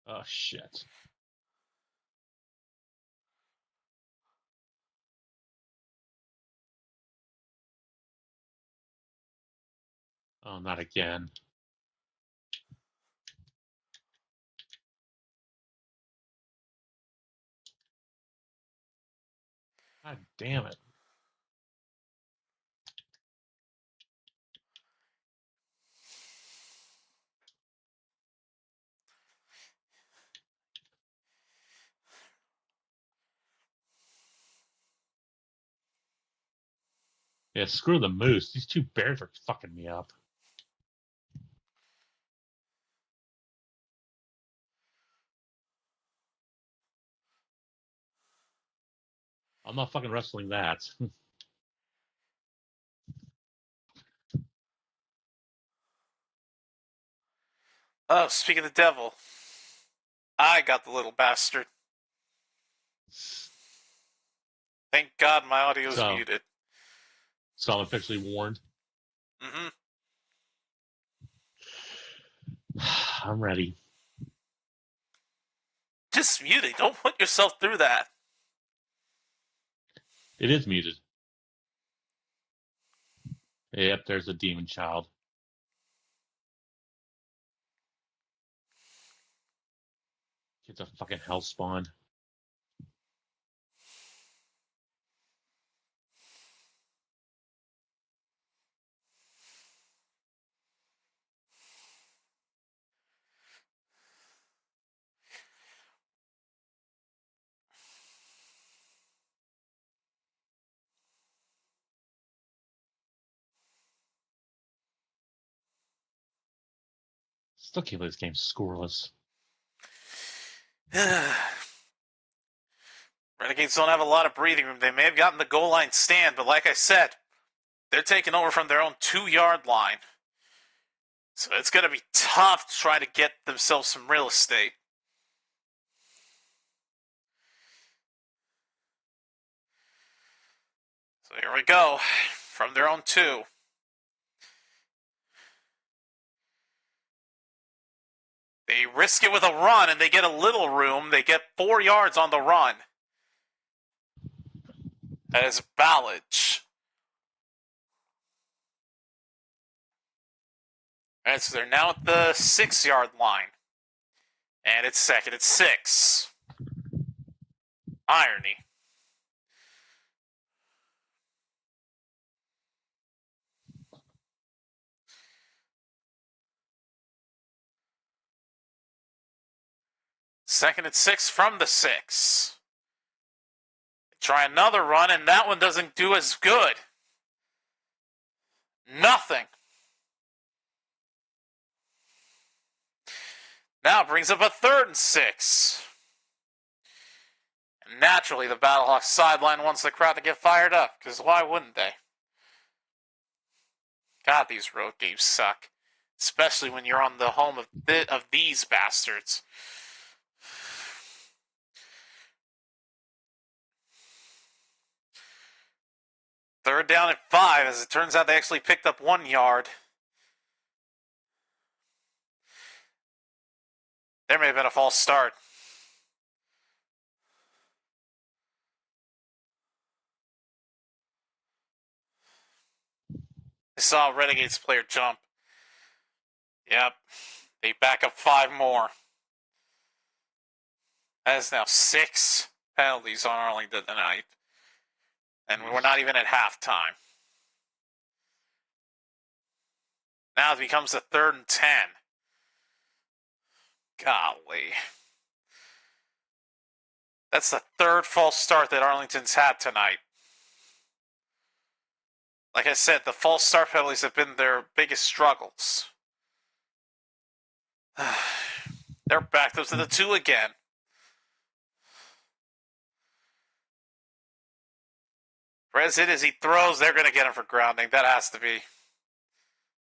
Oh shit. Oh, not again. God damn it. Yeah, screw the moose. These two bears are fucking me up. I'm not fucking wrestling that. Oh, speaking of the devil, I got the little bastard. Thank God my audio is muted. So I'm officially warned. Mm-hmm. I'm ready. Just mute it. Don't put yourself through that. It is muted. Yep, there's a demon child. It's a fucking hell spawn. Still can't believe this game's scoreless. Renegades don't have a lot of breathing room. They may have gotten the goal line stand, but like I said, they're taking over from their own 2-yard line. So it's going to be tough to try to get themselves some real estate. So here we go. From their own 2. They risk it with a run, and they get a little room. They get 4 yards on the run. That is Ballage. Alright, so they're now at the 6-yard line. And it's 2nd and 6. Irony. Second and 6 from the 6. Try another run, and that one doesn't do as good. Nothing. Now it brings up a 3rd and 6. And naturally, the Battlehawks sideline wants the crowd to get fired up, because why wouldn't they? God, these road games suck. Especially when you're on the home of these bastards. Third down and 5, as it turns out they actually picked up 1 yard. There may have been a false start. I saw a Renegades player jump. Yep. They back up 5 more. That is now 6 penalties on Arlington tonight. And we're not even at halftime. Now it becomes a 3rd and 10. Golly. That's the 3rd false start that Arlington's had tonight. Like I said, the false start penalties have been their biggest struggles. They're backed up to the 2 again. Perez hit as he throws. They're going to get him for grounding. That has to be.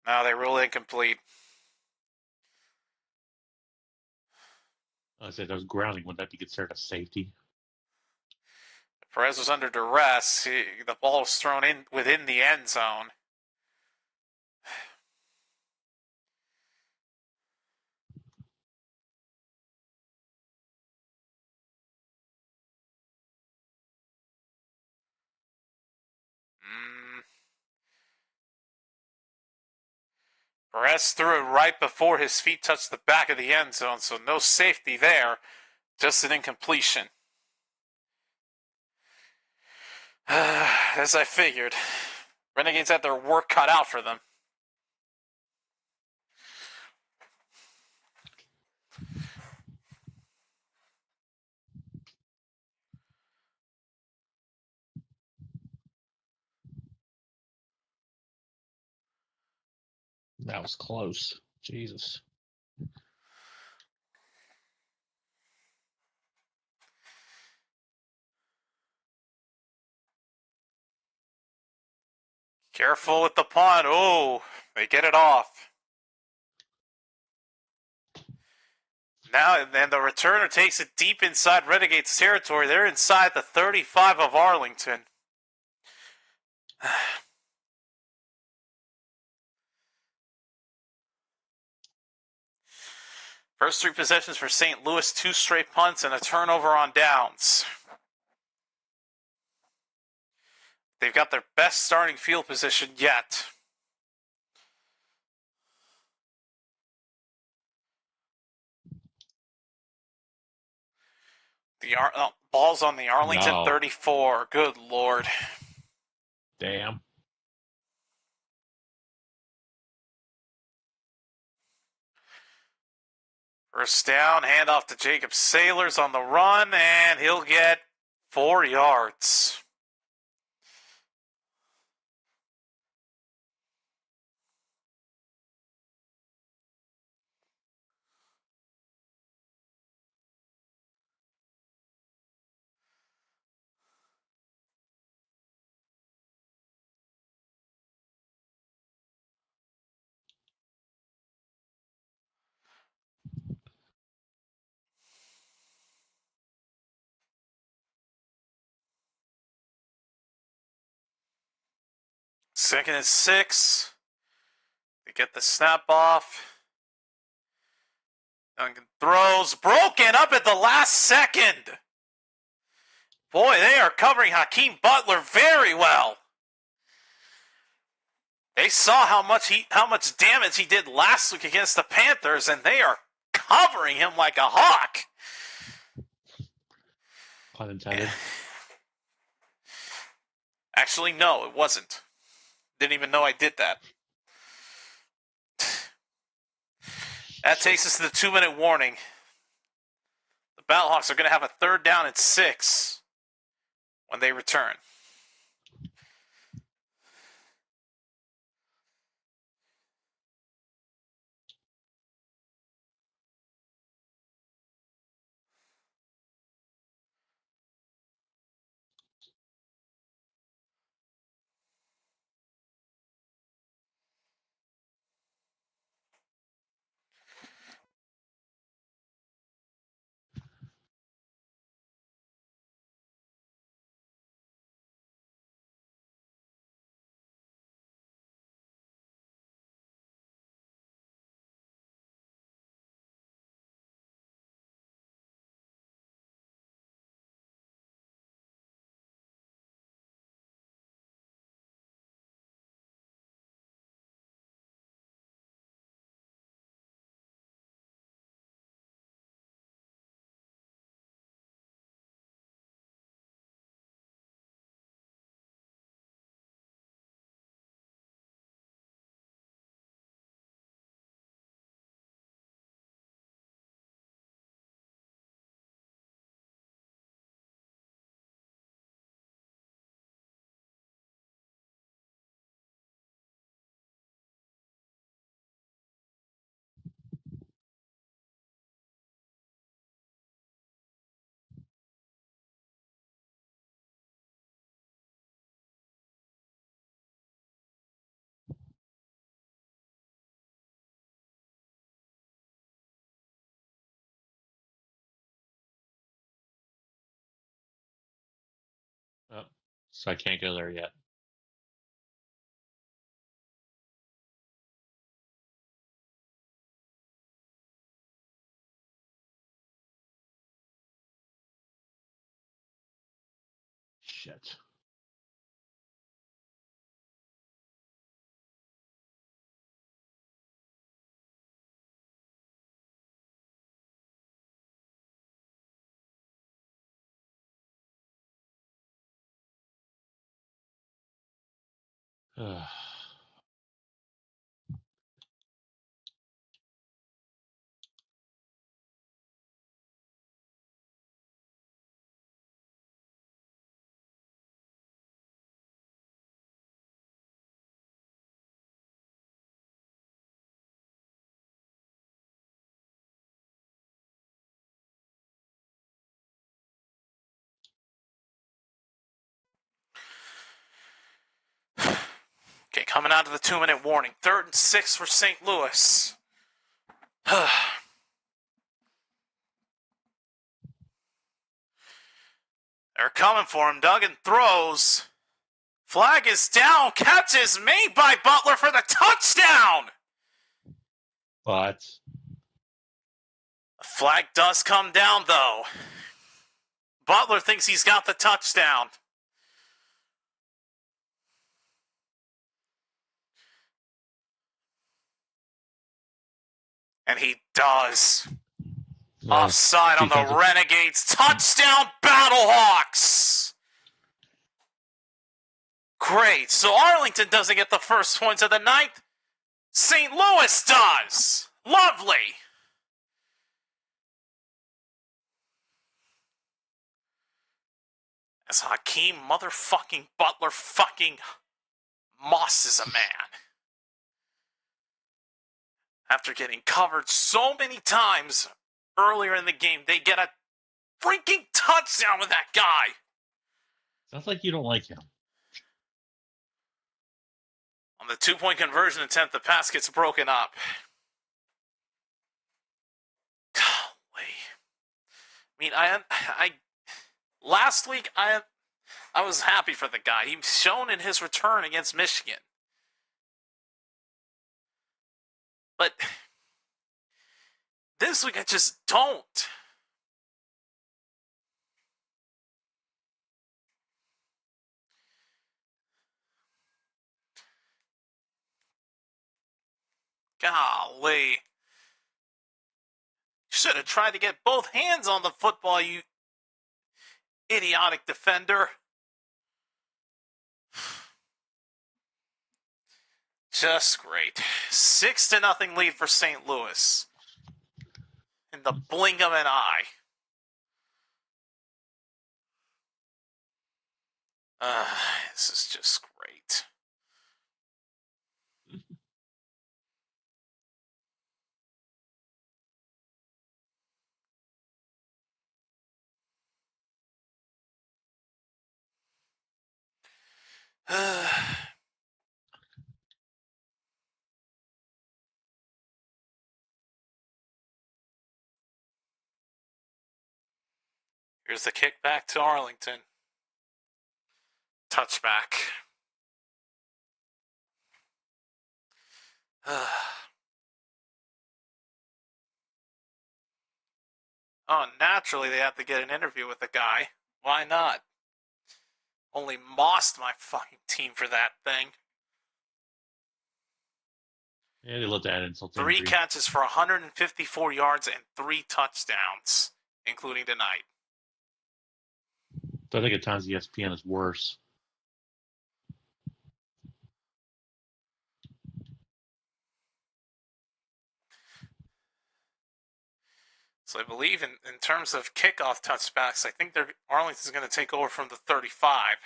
No, they rule incomplete. I said, I was grounding. Would that be considered a safety? Perez was under duress. The ball was thrown in within the end zone. Perez threw it right before his feet touched the back of the end zone, so no safety there. Just an incompletion. As I figured, Renegades had their work cut out for them. That was close. Jesus. Careful with the punt. Oh, they get it off. Now, and the returner takes it deep inside Renegades territory. They're inside the 35 of Arlington. First 3 possessions for St. Louis, 2 straight punts and a turnover on downs. They've got their best starting field position yet. The ball's on the Arlington 34. Good Lord. Damn. First down, handoff to Jacob Sailors on the run, and he'll get 4 yards. Second and 6. They get the snap off. Duncan throws. Broken up at the last second. Boy, they are covering Hakeem Butler very well. They saw how much damage he did last week against the Panthers, and they are covering him like a hawk. Pun intended. Actually, no, it wasn't. Didn't even know I did that. That takes us to the 2-minute warning. The Battlehawks are going to have a 3rd down and 6 when they return. Oh, so I can't go there yet. Shit. Ugh. Okay, coming out of the 2-minute warning. 3rd and 6 for St. Louis. They're coming for him. Duggan throws. Flag is down. Catch is made by Butler for the touchdown. But The flag does come down, though. Butler thinks he's got the touchdown. And he does. Offside on the Renegades. Touchdown, Battlehawks! Great. So Arlington doesn't get the first points of the night. St. Louis does. Lovely. As Hakeem motherfucking Butler fucking Moss is a man. After getting covered so many times earlier in the game, they get a freaking touchdown with that guy. Sounds like you don't like him. On the 2-point conversion attempt, the pass gets broken up. Golly. I mean, last week, I was happy for the guy. He's shown in his return against Michigan. But this week, I just don't. Golly. You should have tried to get both hands on the football, you idiotic defender. Just great. 6-0 lead for St. Louis. In the blink of an eye. This is just great. Here's the kick back to Arlington. Touchback. Oh, naturally they have to get an interview with the guy. Why not? Only mossed my fucking team for that thing. Yeah, they let that insult. 3 catches for 154 yards and 3 touchdowns, including tonight. So I think at times ESPN is worse. So I believe in terms of kickoff touchbacks, I think Arlington's going to take over from the 35.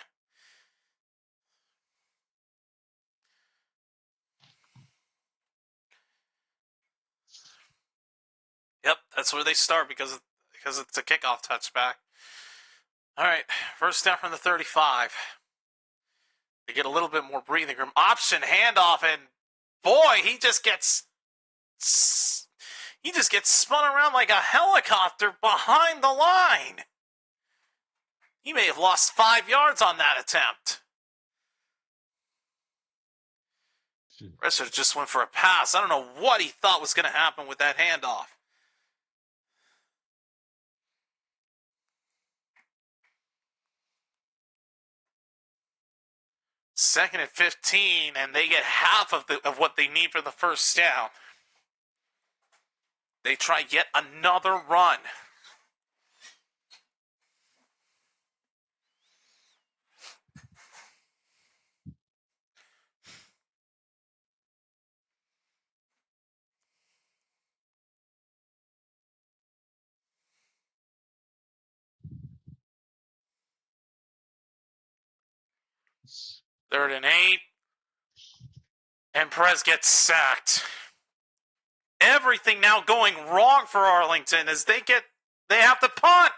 Yep, that's where they start because it's a kickoff touchback. All right, first down from the 35. They get a little bit more breathing room. Option handoff, and boy, he just gets spun around like a helicopter behind the line. He may have lost 5 yards on that attempt. Resser just went for a pass. I don't know what he thought was going to happen with that handoff. Second and 15, and they get half of what they need for the first down. They try yet another run. Third and 8. And Perez gets sacked. Everything now going wrong for Arlington as they have to punt.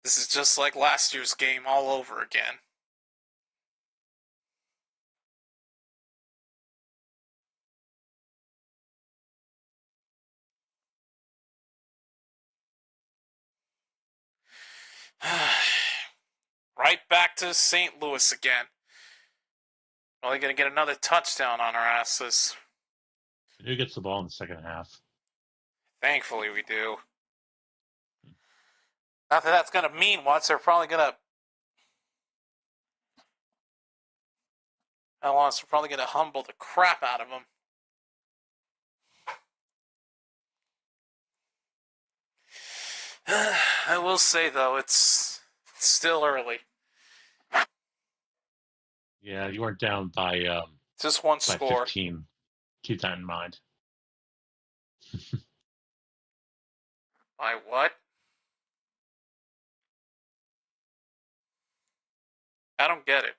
This is just like last year's game all over again. Right back to St. Louis again. Probably going to get another touchdown on our asses. Who gets the ball in the second half? Thankfully, we do. Not that that's going to mean much. They're probably going to... They're probably going to humble the crap out of them. I will say, though, it's still early. Yeah, you weren't down by just one by score. 15. Keep that in mind. By what? I don't get it.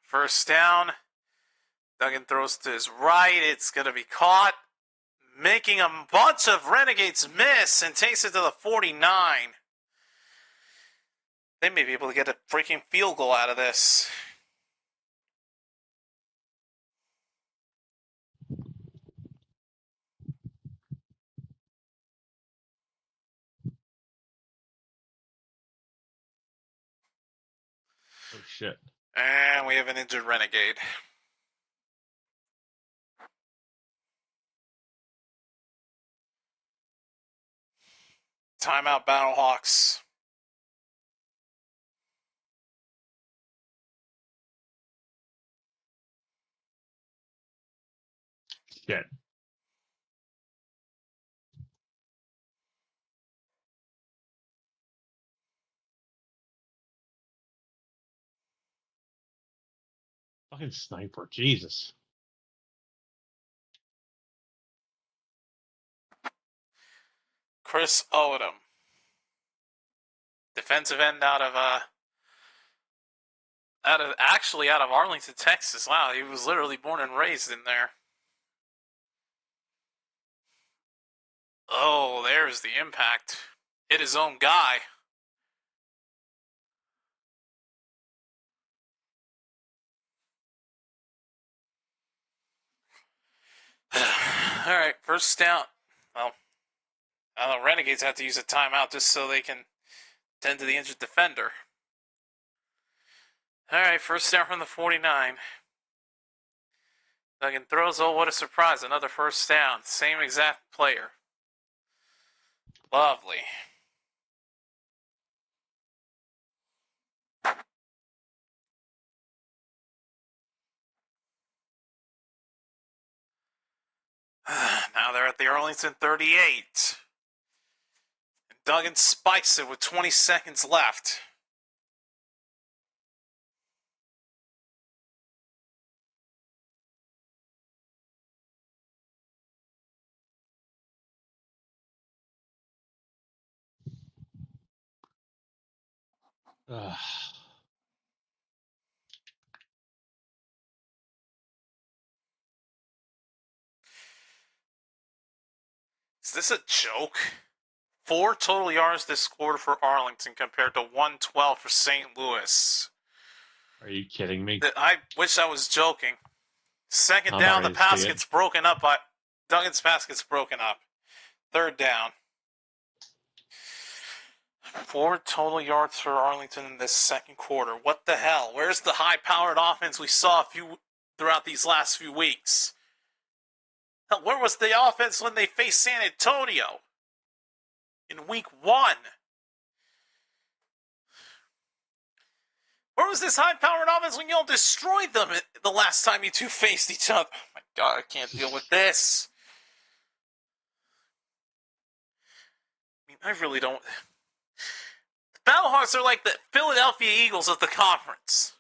First down. Duggan throws to his right. It's going to be caught. Making a bunch of Renegades miss and takes it to the 49. They may be able to get a freaking field goal out of this. Oh, shit. And we have an injured Renegade. Timeout, Battlehawks. Shit. Fucking sniper. Jesus. Chris Odom. Defensive end out of Arlington, Texas. Wow, he was literally born and raised in there. Oh, there's the impact. Hit his own guy. All right, first down. Well, the Renegades have to use a timeout just so they can tend to the injured defender. All right, first down from the 49. Duggan throws. Oh, what a surprise. Another first down. Same exact player. Lovely. Now they're at the Arlington 38. And Duggan spikes it with 20 seconds left. Is this a joke? 4 total yards this quarter for Arlington compared to 112 for St. Louis. Are you kidding me? I wish I was joking. Second down, the pass gets broken up by... Duggan's pass gets broken up. Third down. 4 total yards for Arlington in this second quarter. What the hell? Where's the high-powered offense we saw throughout these last few weeks? Hell, where was the offense when they faced San Antonio in week 1? Where was this high-powered offense when y'all destroyed them the last time you two faced each other? Oh my God, I can't deal with this. I mean, I really don't... The Battlehawks are like the Philadelphia Eagles of the conference.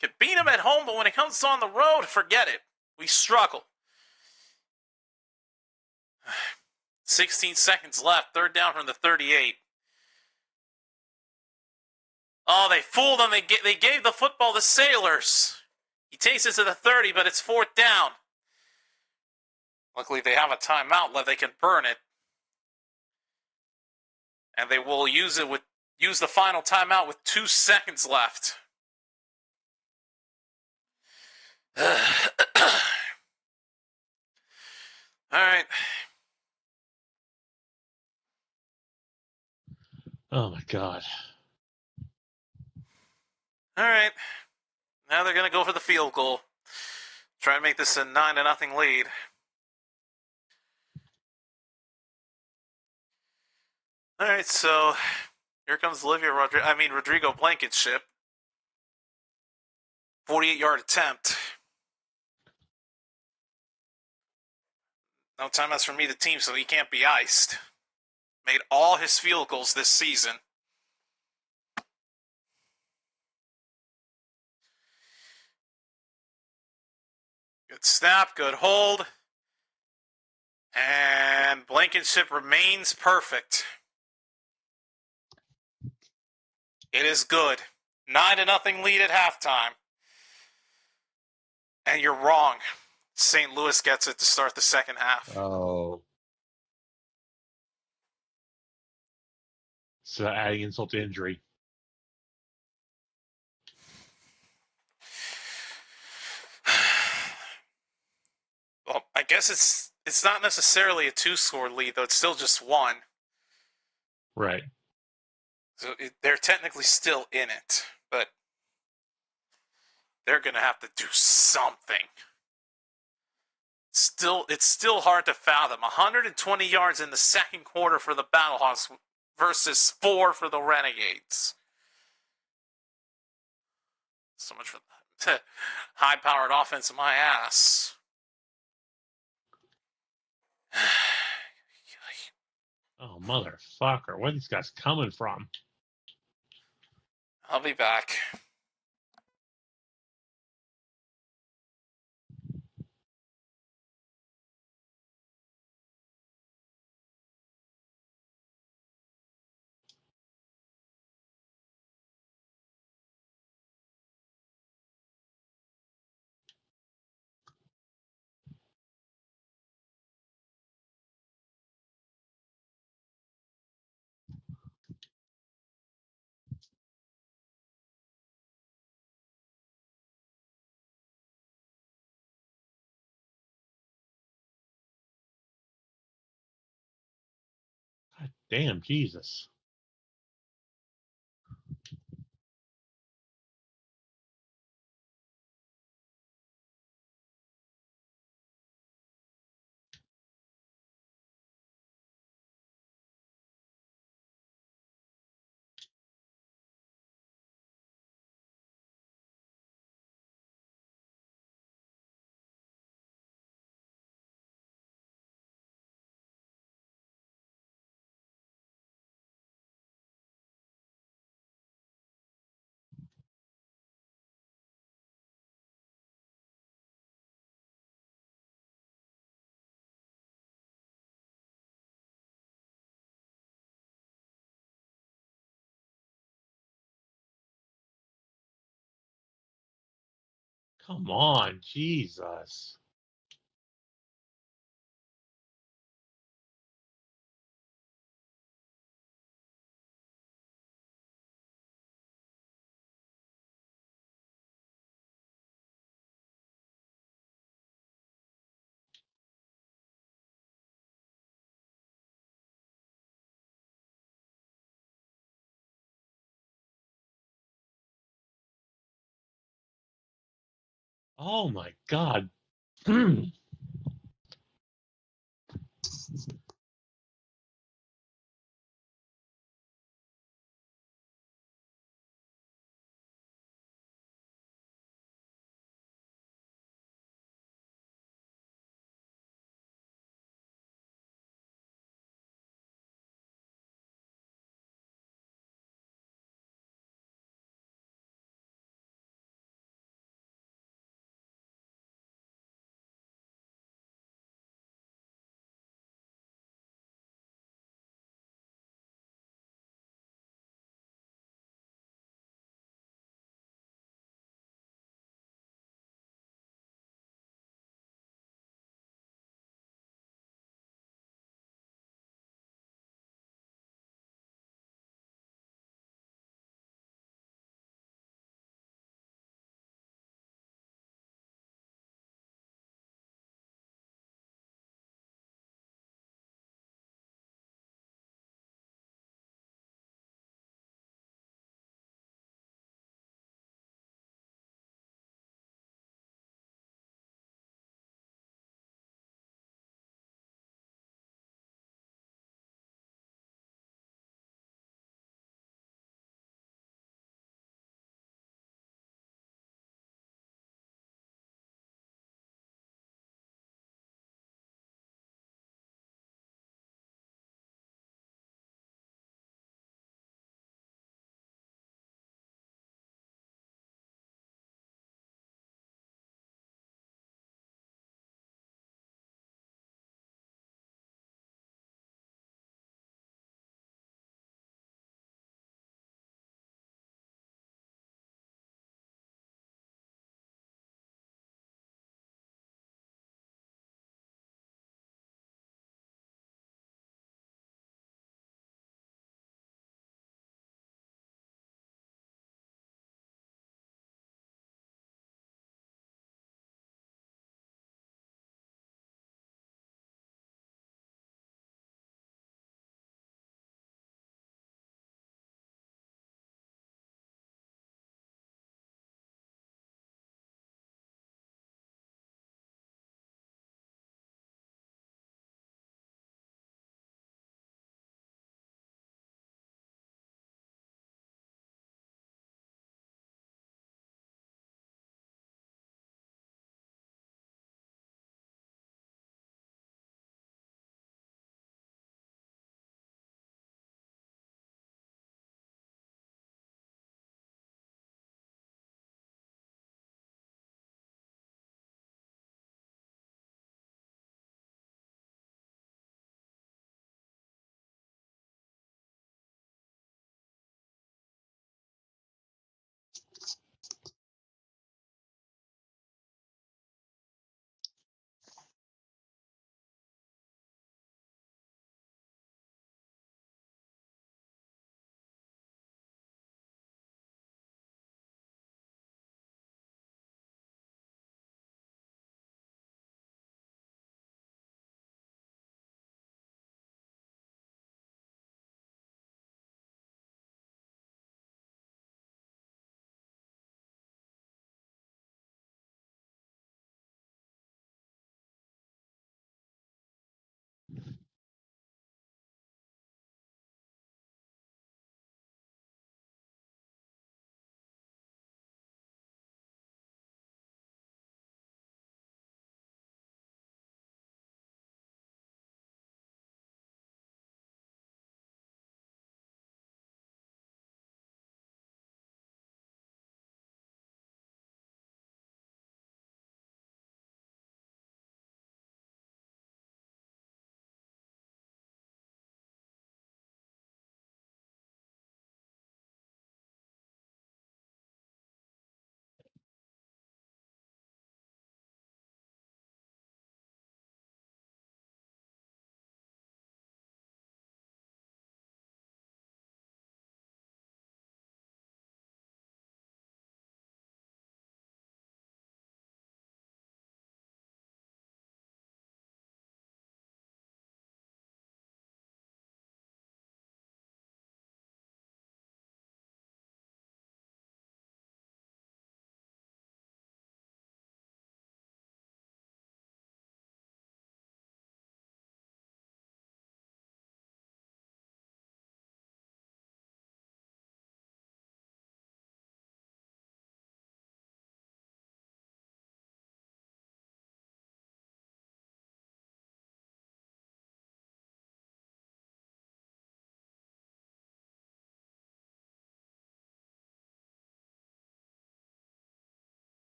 Can beat them at home, but when it comes on the road, forget it. We struggle. 16 seconds left. Third down from the 38. Oh, they fooled them. They gave the football to Sailors. He takes it to the 30, but it's fourth down. Luckily, they have a timeout left. They can burn it, and they will use the final timeout with 2 seconds left. All right. Oh my God. All right. Now they're going to go for the field goal. Try to make this a 9-0 lead. All right, so here comes Rodrigo Blankenship. 48-yard attempt. No timeouts from either team, so he can't be iced. Made all his field goals this season. Good snap, good hold. And Blankenship remains perfect. It is good. 9-0 lead at halftime. And you're wrong. St. Louis gets it to start the second half. Oh. So adding insult to injury. Well, I guess it's not necessarily a 2-score lead, though. It's still just 1. Right. So they're technically still in it, but they're going to have to do something. It's still hard to fathom. 120 yards in the second quarter for the Battlehawks versus 4 for the Renegades. So much for the high-powered offense in my ass. Oh, motherfucker. Where are these guys coming from? I'll be back. God damn, Jesus. Come on, Jesus. Oh my God.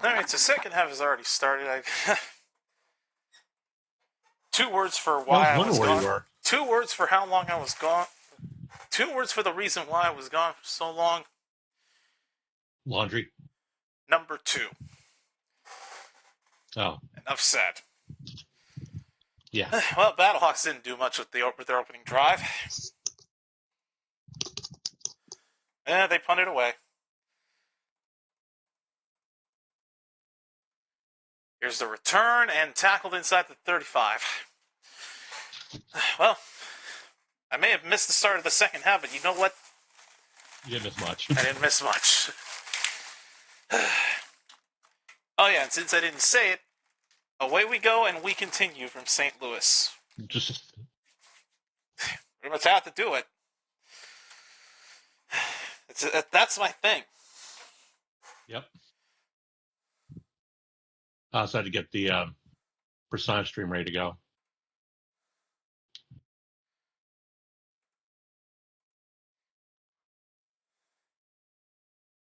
All right, so second half has already started. 2 words for I why I was was wondering where gone. you were. 2 words for how long I was gone. 2 words for the reason why I was gone for so long. Laundry. Number 2. Oh, Enough said. yeah. Well, Battlehawks didn't do much with their opening drive. They punted away. Here's the return and tackled inside the 35. Well, I may have missed the start of the second half, but you know what? You didn't miss much. I didn't miss much. Oh yeah, and since I didn't say it, away we go and we continue from St. Louis. Just Pretty much have to do it. That's my thing. yep. I also had to get the Persona stream ready to go.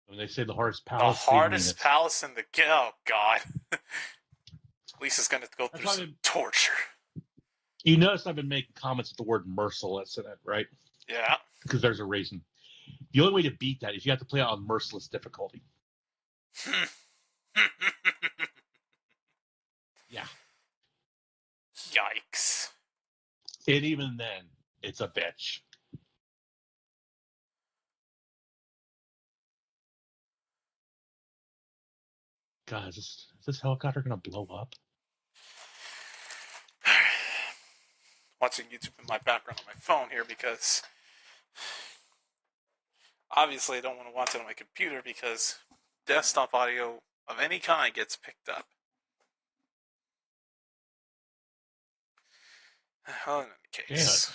When they say the hardest palace, The hardest palace in the... Oh, God. Lisa's going to go through some torture. You notice I've been making comments with the word merciless in it, right? Yeah. Because there's a reason. The only way to beat that is you have to play it on merciless difficulty. Yeah. Yikes. And even then, it's a bitch. God, is this helicopter going to blow up? Watching YouTube in my background on my phone here because obviously I don't want to watch it on my computer because desktop audio of any kind gets picked up. Well, in any case.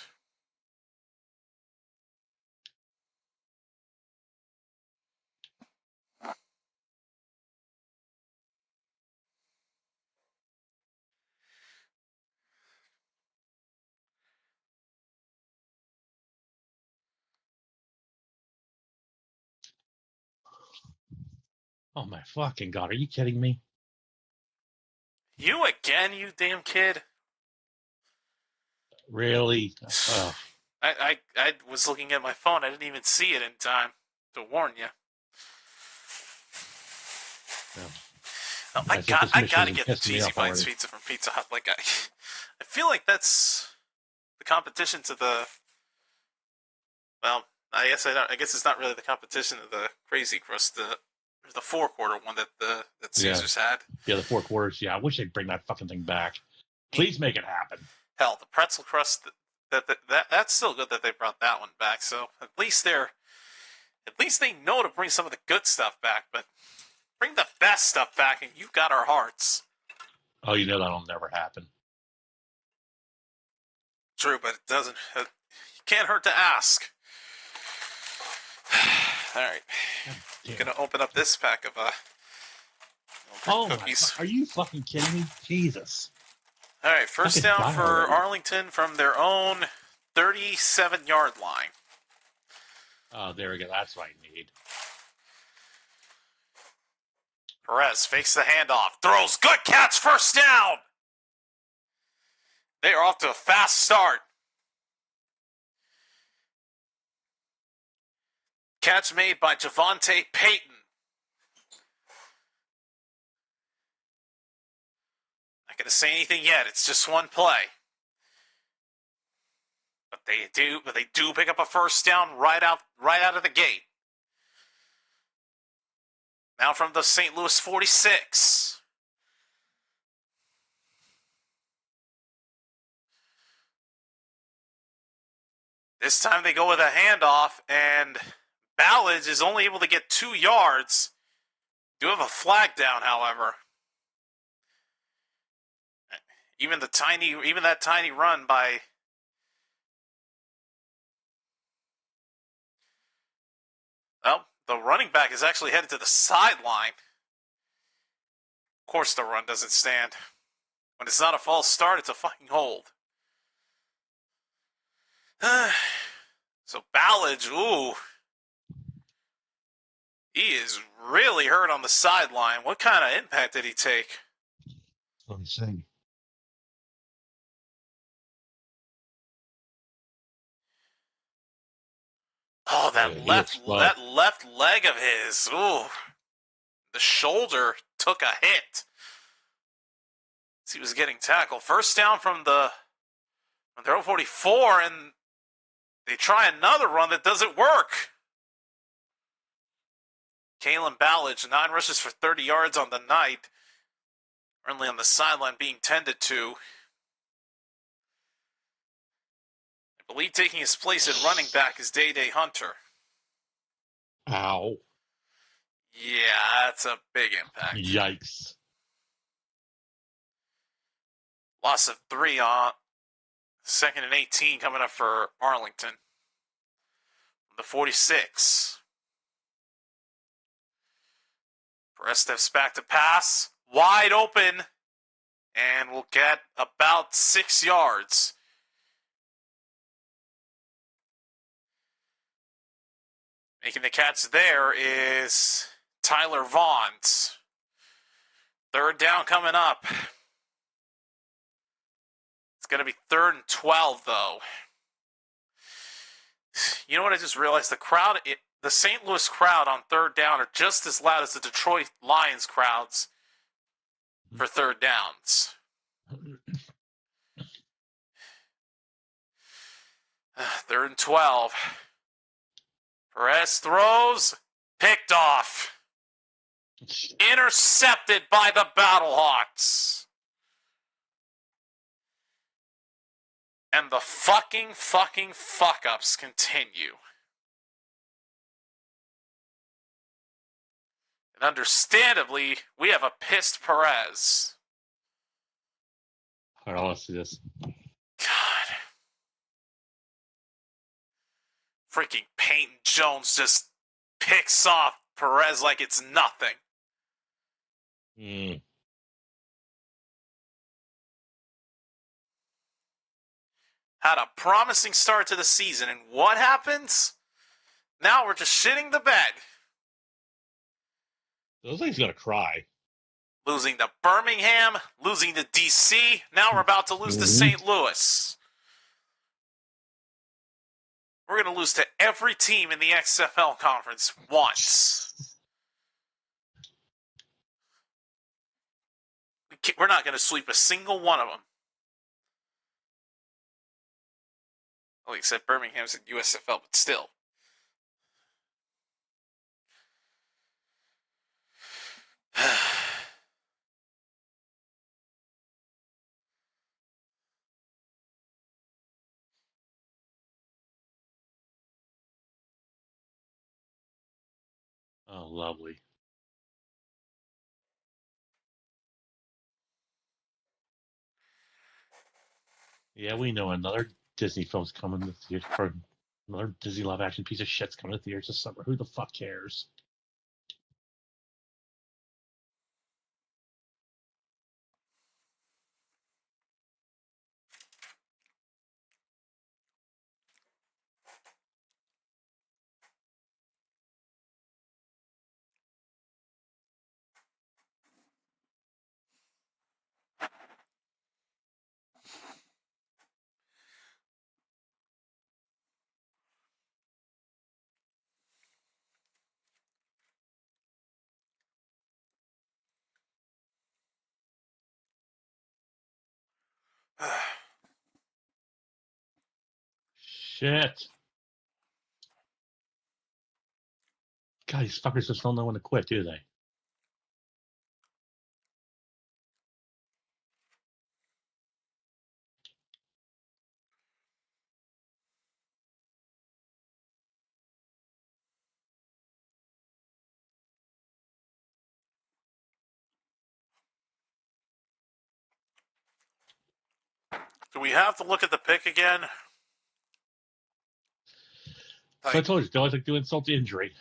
Oh my fucking God, are you kidding me? You again, you damn kid? Really? Oh. I was looking at my phone. I didn't even see it in time to warn you. No. Oh, I gotta get the Cheesy Bites pizza from Pizza Hut. Like I feel like that's the competition to the. Well, I guess it's not really the competition of the Crazy Crust, the 4-quarter one that Caesars had. Yeah, the 4 quarters. Yeah, I wish they'd bring that fucking thing back. Please make it happen. Hell, the pretzel crust that's still good that they brought that one back. So at least they know to bring some of the good stuff back, but bring the best stuff back, and you've got our hearts. Oh, you know that'll never happen. True, but it doesn't. It can't hurt to ask. All right, I'm gonna open up this pack of cookies. Are you fucking kidding me? Jesus. All right, first down for Arlington from their own 37-yard line. Oh, there we go. That's what I need. Perez fakes the handoff, throws, good catch, first down. They are off to a fast start. Catch made by Javonte Payton. Not going to say anything yet. It's just one play. But they do pick up a first down right out of the gate. Now from the St. Louis 46. This time they go with a handoff, and Ballage is only able to get 2 yards. Do have a flag down, however. Even that tiny run by the running back is actually headed to the sideline. Of course the run doesn't stand. When it's not a false start, it's a fucking hold. So Ballage, ooh. He is really hurt on the sideline. What kind of impact did he take? Let me see. Oh, Yeah, he looks slow. that left leg of his. Ooh, the shoulder took a hit. He was getting tackled. First down from their own 44, and they try another run that doesn't work. Kalen Ballage, 9 rushes for 30 yards on the night. Currently on the sideline being tended to. I believe taking his place at running back is Day Hunter. Ow. Yeah, that's a big impact. Yikes. Loss of 3 on 2nd and 18 coming up for Arlington. The 46. Perez steps back to pass. Wide open. And we'll get about 6 yards. Making the catch there is Tyler Vaughns. 3rd down coming up. It's going to be 3rd and 12, though. You know what I just realized? The St. Louis crowd on 3rd down are just as loud as the Detroit Lions crowds for 3rd downs. 3rd and 12. Perez throws. Picked off. Intercepted by the Battlehawks. And the fucking fuck-ups continue. And understandably, we have a pissed Perez. I don't want to see this. God. Freaking Peyton Jones just picks off Perez like it's nothing. Had a promising start to the season, and what happens? Now we're just shitting the bed. It looks like he's going to cry. Losing to Birmingham, losing to DC. Now we're about to lose to St. Louis. We're going to lose to every team in the XFL conference once. We're not going to sweep a single one of them. Well, except Birmingham's in USFL, but still. Oh, lovely. Yeah, we know another Disney film's coming to the theater. Another Disney live-action piece of shit's coming to theaters this summer. Who the fuck cares? Shit. God, these fuckers just don't know when to quit, do they? Do we have to look at the pick again? So I told you, they always like do insult to injury.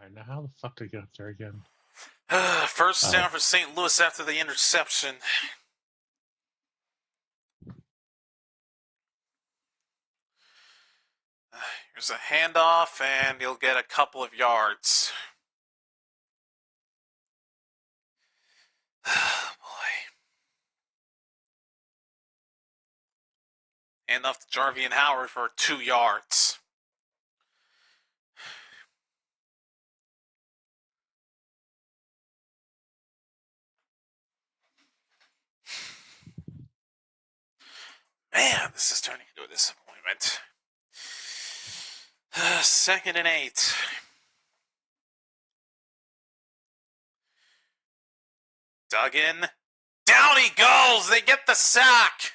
Alright, now how the fuck did I get up there again? First down for St. Louis after the interception. Here's a handoff, and he'll get a couple of yards. Boy. Handoff to Jarvian Howard for 2 yards. Man, this is turning into a disappointment. 2nd and 8. Dug in. Down he goes! They get the sack!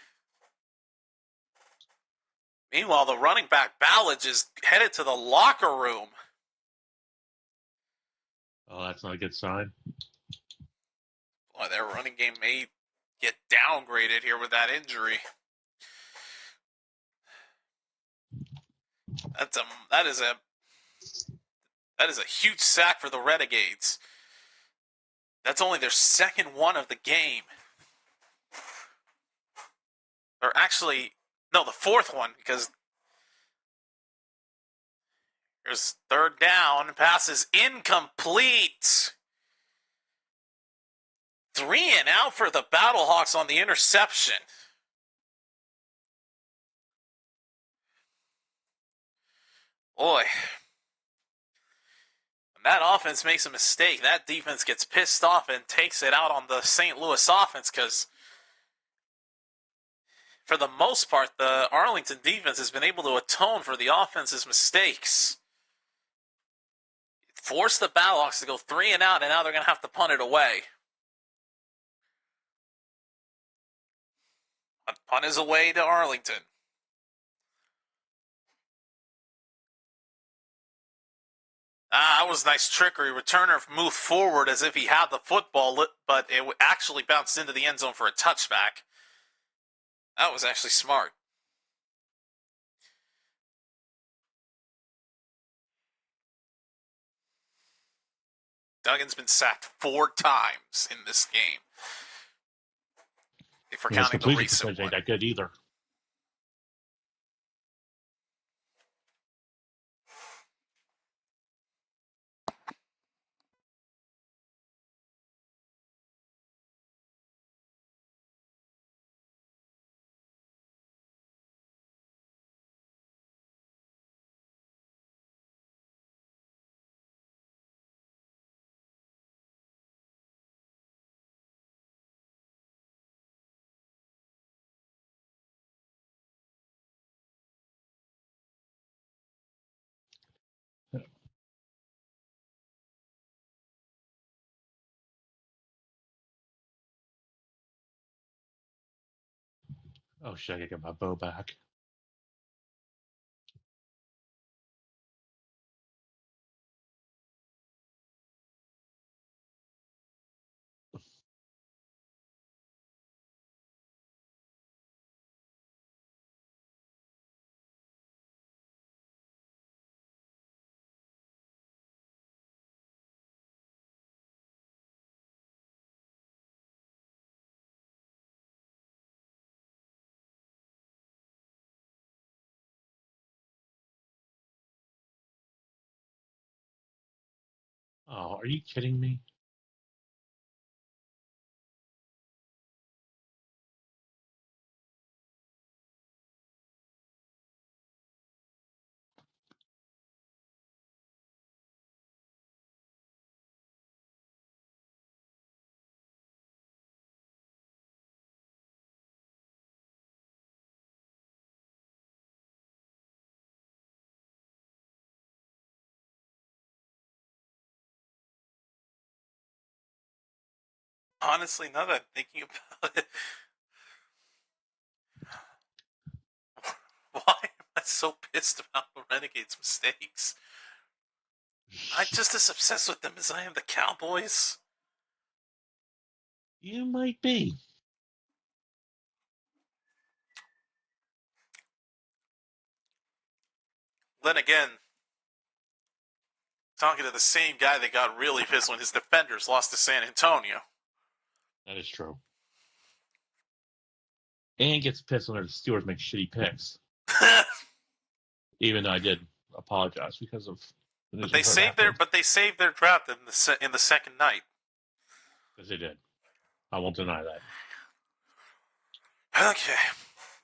Meanwhile, the running back Ballage is headed to the locker room. Oh, that's not a good sign. Boy, their running game may get downgraded here with that injury. That is a huge sack for the Renegades. That's only their second one of the game. Or actually, no, the fourth one, because there's 3rd down. Pass is incomplete. 3 and out for the Battlehawks on the interception. Boy. When that offense makes a mistake, that defense gets pissed off and takes it out on the St. Louis offense because for the most part, the Arlington defense has been able to atone for the offense's mistakes. Force the Battlehawks to go 3 and out, and now they're going to have to punt it away. Punt is away to Arlington. That was nice trickery. Returner moved forward as if he had the football, but it actually bounced into the end zone for a touchback. That was actually smart. Duggan's been sacked 4 times in this game. If we're counting the recent one. Ain't that good either. Oh shit, I gotta get my bow back. Oh, are you kidding me? Honestly, now that I'm thinking about it, why am I so pissed about the Renegades' mistakes? I'm just as obsessed with them as I am the Cowboys. You might be. Then again, talking to the same guy that got really pissed when his Defenders lost to San Antonio. That is true. And gets pissed when the Steelers make shitty picks. Even though I did apologize because of the news. But they saved their draft in the second night. Yes, they did. I won't deny that. Okay.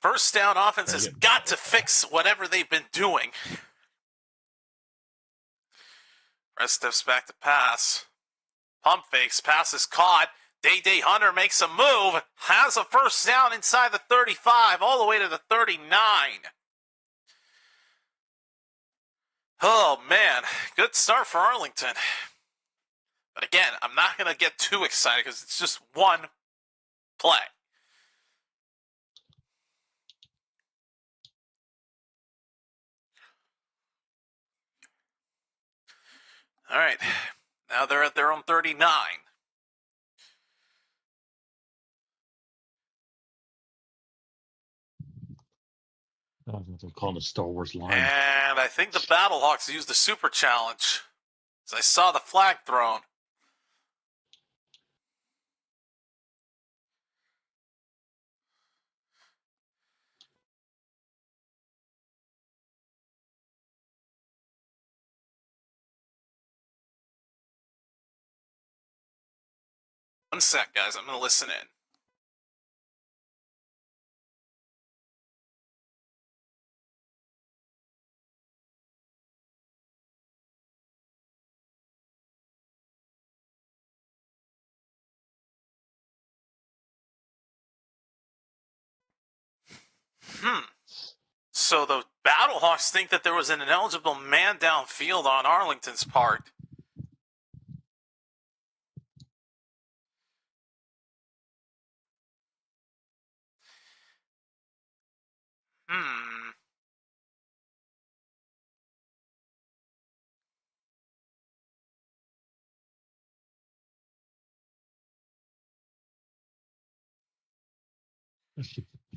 First down offense has got to fix whatever they've been doing. Rest steps back to pass. Pump fakes. Pass is caught. Day Hunter makes a move. Has a first down inside the 35 all the way to the 39. Oh, man. Good start for Arlington. But again, I'm not going to get too excited because it's just one play. All right. Now they're at their own 39. I don't know what they're calling the Star Wars line. And I think the Battlehawks used the super challenge. As I saw the flag thrown. One sec, guys. I'm going to listen in. So the Battlehawks think that there was an ineligible man downfield on Arlington's part.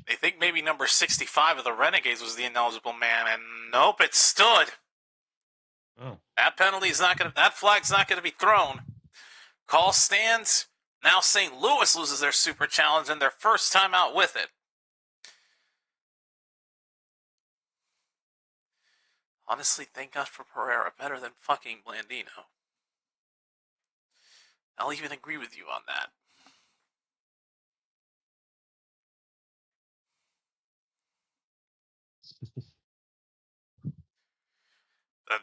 They think maybe number 65 of the Renegades was the ineligible man, and nope, it stood. Oh. That flag's not gonna be thrown. Call stands. Now St. Louis loses their super challenge and their first time out with it. Honestly, thank God for Pereira. Better than fucking Blandino. I'll even agree with you on that.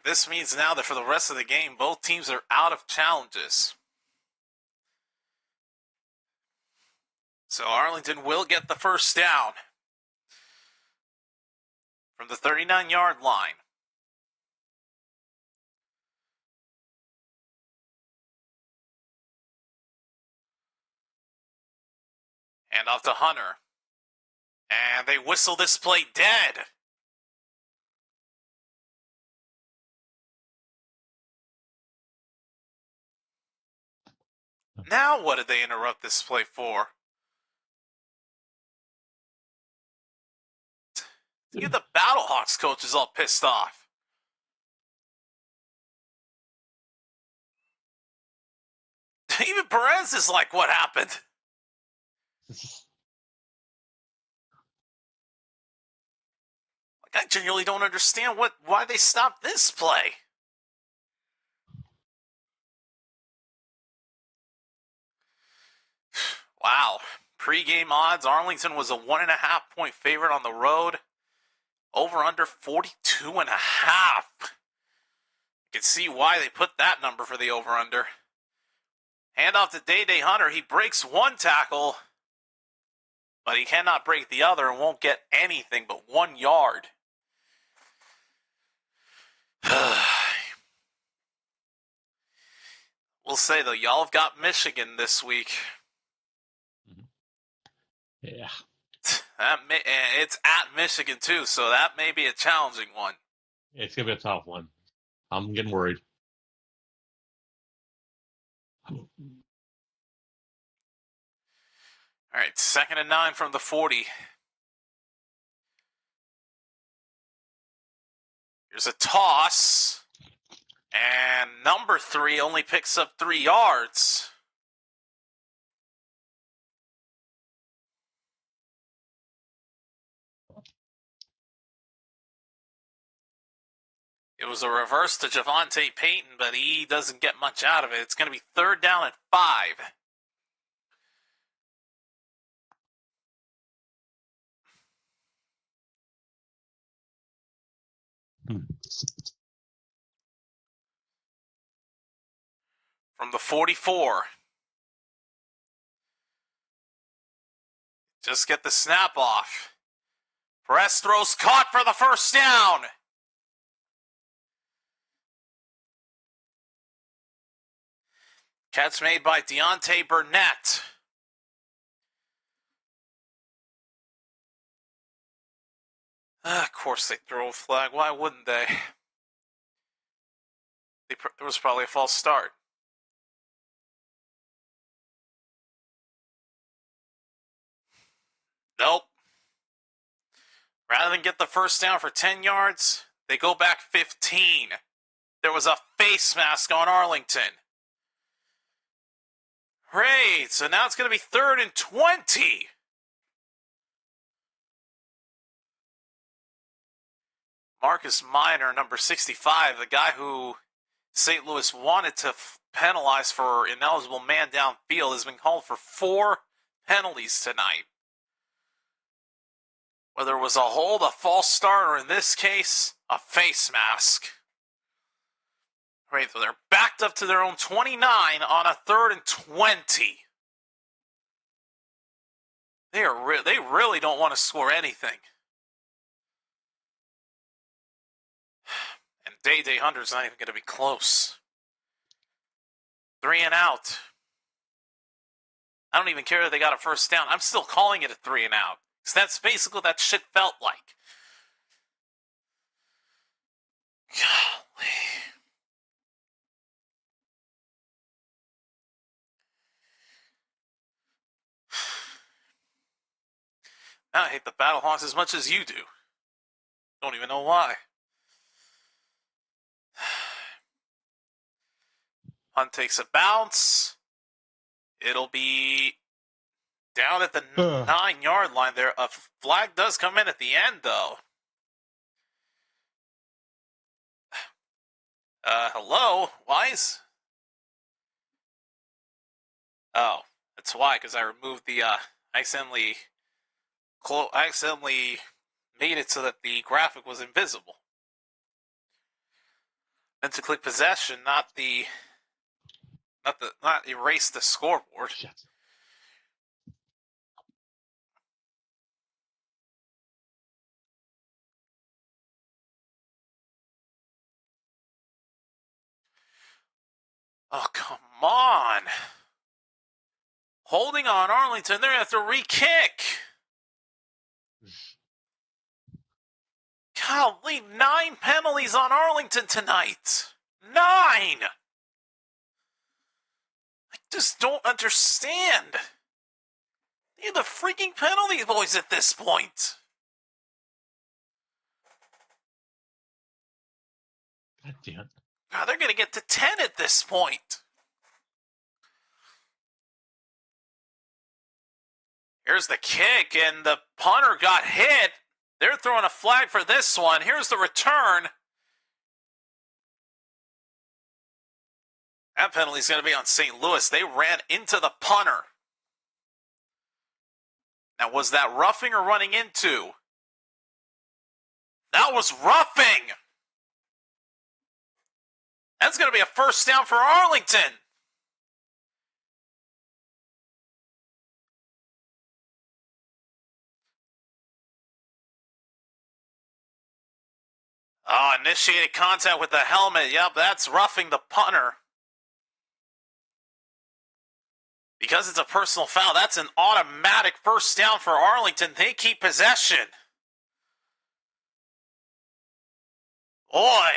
This means now that for the rest of the game, both teams are out of challenges. So Arlington will get the first down from the 39-yard line. Hand off to Hunter. And they whistle this play dead. Now what did they interrupt this play for? Get the Battlehawks coach is all pissed off. Even Perez is like, what happened? I genuinely don't understand why they stopped this play. Wow. Pre-game odds, Arlington was a 1.5-point favorite on the road. Over under 42.5. You can see why they put that number for the over-under. Hand off to Day Hunter. He breaks one tackle, but he cannot break the other and won't get anything but 1 yard. We'll say, though, y'all have got Michigan this week. Yeah. It's at Michigan, too, so that may be a challenging one. It's going to be a tough one. I'm getting worried. All right, 2nd and 9 from the 40. Here's a toss. And number 3 only picks up 3 yards. It was a reverse to Javonte Payton, but he doesn't get much out of it. It's going to be 3rd down and 5. From the 44. Just get the snap off. Perez throws caught for the 1st down. Catch made by Deontay Burnett. Of course they throw a flag. Why wouldn't they? There was probably a false start. Nope. Rather than get the 1st down for 10 yards, they go back 15. There was a face mask on Arlington. Great, so now it's going to be 3rd and 20. Marcus Minor, number 65, the guy who St. Louis wanted to penalize for ineligible man downfield, has been called for 4 penalties tonight. Whether it was a hold, a false start, or in this case, a face mask. Right, so they're backed up to their own 29 on a 3rd and 20. They really don't want to score anything. And Day Hunter's not even going to be close. 3 and out. I don't even care that they got a 1st down. I'm still calling it a 3 and out. Because that's basically what that shit felt like. Golly. I hate the Battlehawks as much as you do. Don't even know why. Hunt takes a bounce. It'll be down at the 9-yard line there. A flag does come in at the end, though. Hello? Why is... Oh, that's why, because I removed the, accidentally made it so that the graphic was invisible. And to click possession, not erase the scoreboard. Shit. Oh, come on. Holding on Arlington, they're going to have to re-kick. Golly, 9 penalties on Arlington tonight. 9! I just don't understand. They're the freaking penalty boys at this point. God damn it. God, they're going to get to 10 at this point. Here's the kick, and the punter got hit. They're throwing a flag for this one. Here's the return. That penalty's going to be on St. Louis. They ran into the punter. Now, was that roughing or running into? That was roughing. That's going to be a 1st down for Arlington. Oh, initiated contact with the helmet. Yep, that's roughing the punter. Because it's a personal foul, that's an automatic 1st down for Arlington. They keep possession. Boy.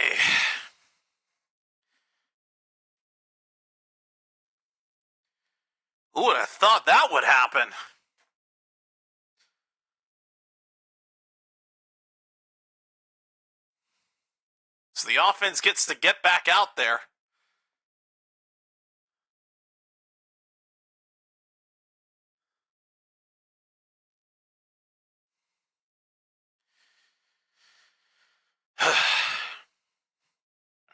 Who would have thought that would happen? So the offense gets to get back out there. All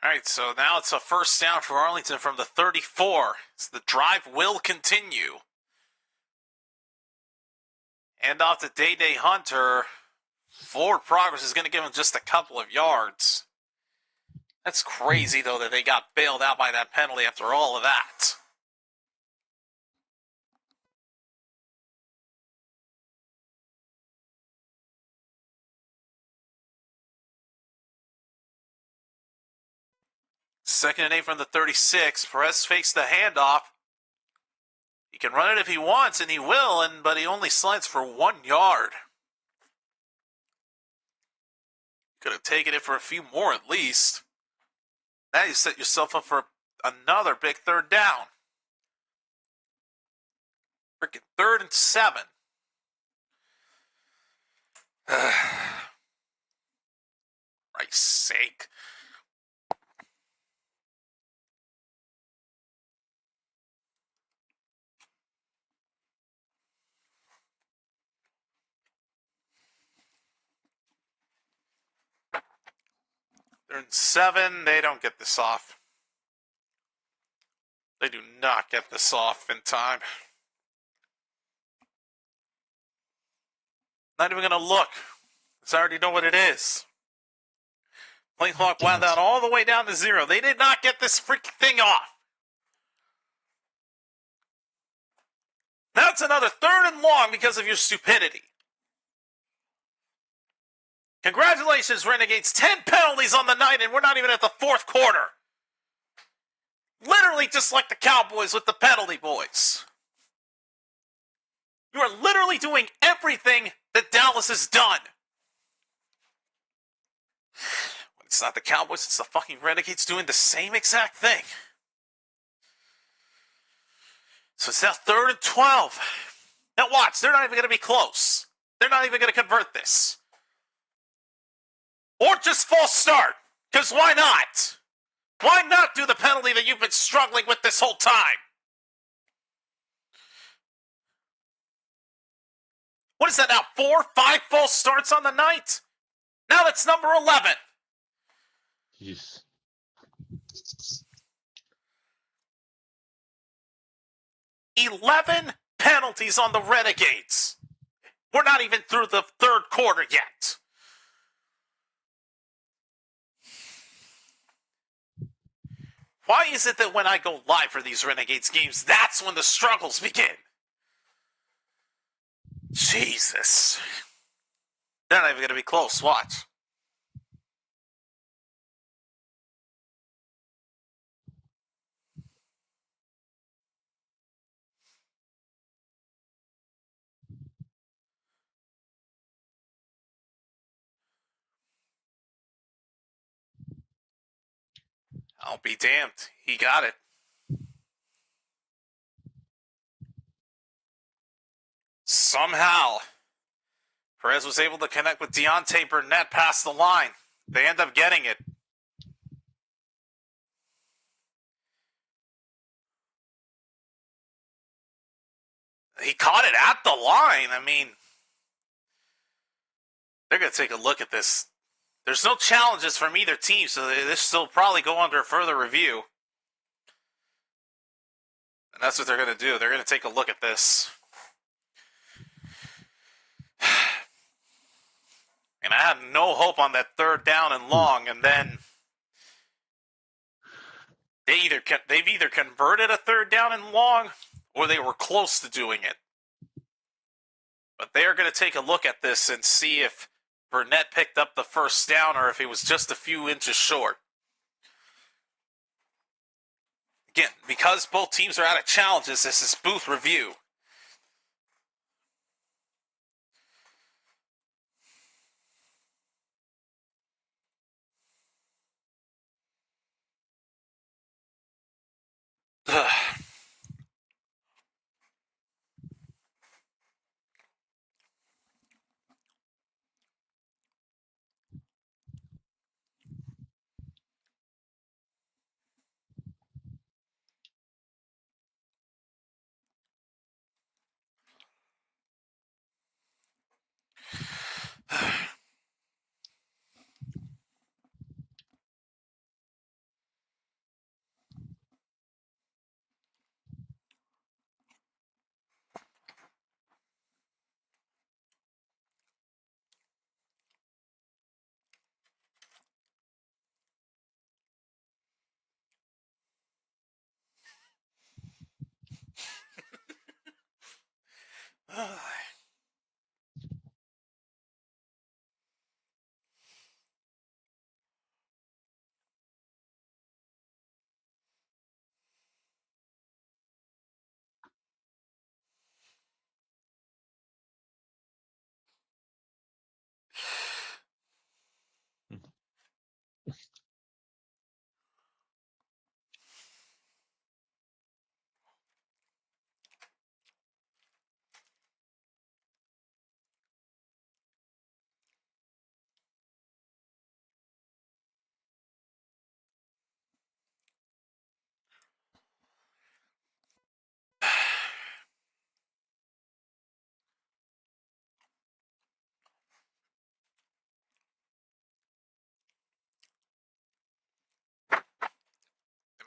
right, so now it's a first down for Arlington from the 34. So the drive will continue. Hand off to Day Hunter. Forward progress is going to give him just a couple of yards. That's crazy, though, that they got bailed out by that penalty after all of that. Second and 8 from the 36. Perez fakes the handoff. He can run it if he wants, and he will, but he only slides for 1 yard. Could have taken it for a few more at least. Now you set yourself up for another big third down. Freaking 3rd and 7. Christ's sake. They're in 7. They don't get this off. They do not get this off in time. Not even going to look. Because I already know what it is. Play clock wound out all the way down to 0. They did not get this freaking thing off. Now it's another 3rd and long because of your stupidity. Congratulations, Renegades. 10 penalties on the night, and we're not even at the 4th quarter. Literally just like the Cowboys with the penalty boys. You are literally doing everything that Dallas has done. It's not the Cowboys, it's the fucking Renegades doing the same exact thing. So it's now 3rd and 12. Now watch, they're not even going to be close. They're not even going to convert this. Or just false start. Because why not? Why not do the penalty that you've been struggling with this whole time? What is that now? 4, 5 false starts on the night? Now that's number 11. Jeez. 11 penalties on the Renegades. We're not even through the 3rd quarter yet. Why is it that when I go live for these Renegades games, that's when the struggles begin? Jesus. They're not even going to be close. Watch. I'll be damned. He got it. Somehow, Perez was able to connect with Deontay Burnett past the line. They end up getting it. He caught it at the line. I mean, they're going to take a look at this. There's no challenges from either team, so this will probably go under further review. And that's what they're going to do. They're going to take a look at this. And I had no hope on that 3rd down and long, and then they've either converted a 3rd down and long, or they were close to doing it. But they are going to take a look at this and see if Burnett picked up the first down or if he was just a few inches short. Again, because both teams are out of challenges, this is booth review.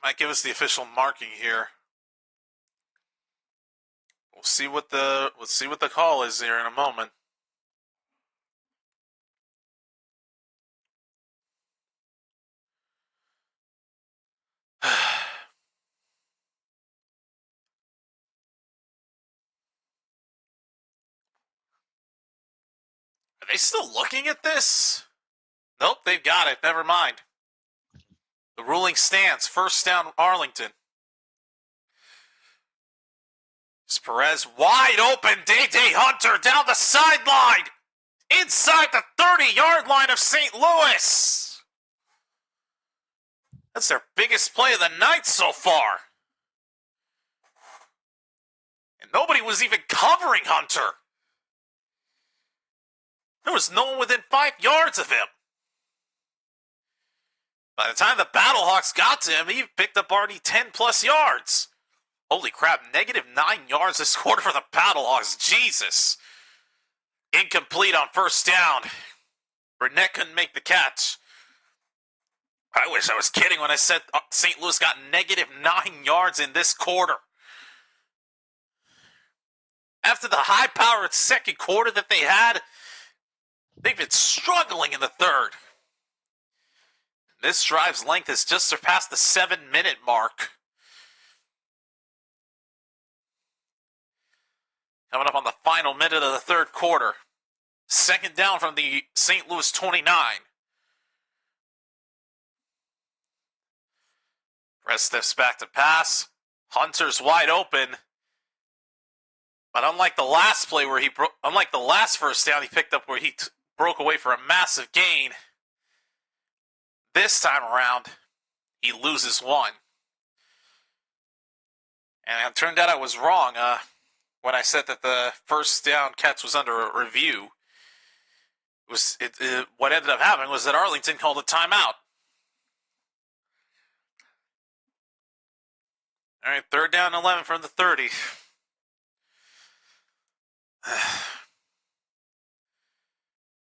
Might give us the official marking here. We'll see what the call is here in a moment. Are they still looking at this? Nope, they've got it. Never mind. The ruling stands. First down, Arlington. It's Perez wide open. Day Hunter down the sideline. Inside the 30-yard line of St. Louis. That's their biggest play of the night so far. And nobody was even covering Hunter. There was no one within 5 yards of him. By the time the Battlehawks got to him, he picked up already 10-plus yards. Holy crap, -9 yards this quarter for the Battlehawks. Jesus. Incomplete on first down. Burnett couldn't make the catch. I wish I was kidding when I said St. Louis got -9 yards in this quarter. After the high-powered second quarter that they had, they've been struggling in the third. This drive's length has just surpassed the 7-minute mark. Coming up on the final minute of the third quarter. Second down from the St. Louis 29. Press steps back to pass. Hunter's wide open. But unlike the last play where unlike the last first down he picked up where he broke away for a massive gain, this time around, he loses one. And it turned out I was wrong when I said that the first down catch was under review. What ended up happening was that Arlington called a timeout. All right, third down 11 from the 30.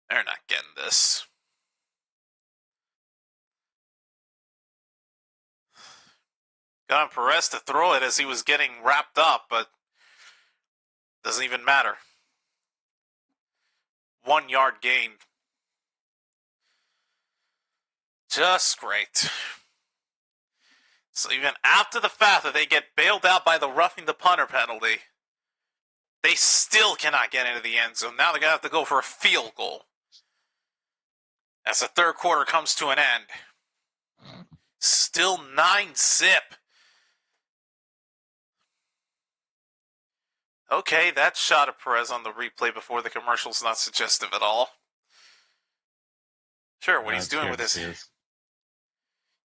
They're not getting this. Got on Perez to throw it as he was getting wrapped up, but doesn't even matter. 1 yard gain. Just great. So even after the fact that they get bailed out by the roughing the punter penalty, they still cannot get into the end zone. Now they're going to have to go for a field goal as the third quarter comes to an end. Still 9-zip. Okay, that shot of Perez on the replay before the commercial is not suggestive at all. Sure, what he's doing with his...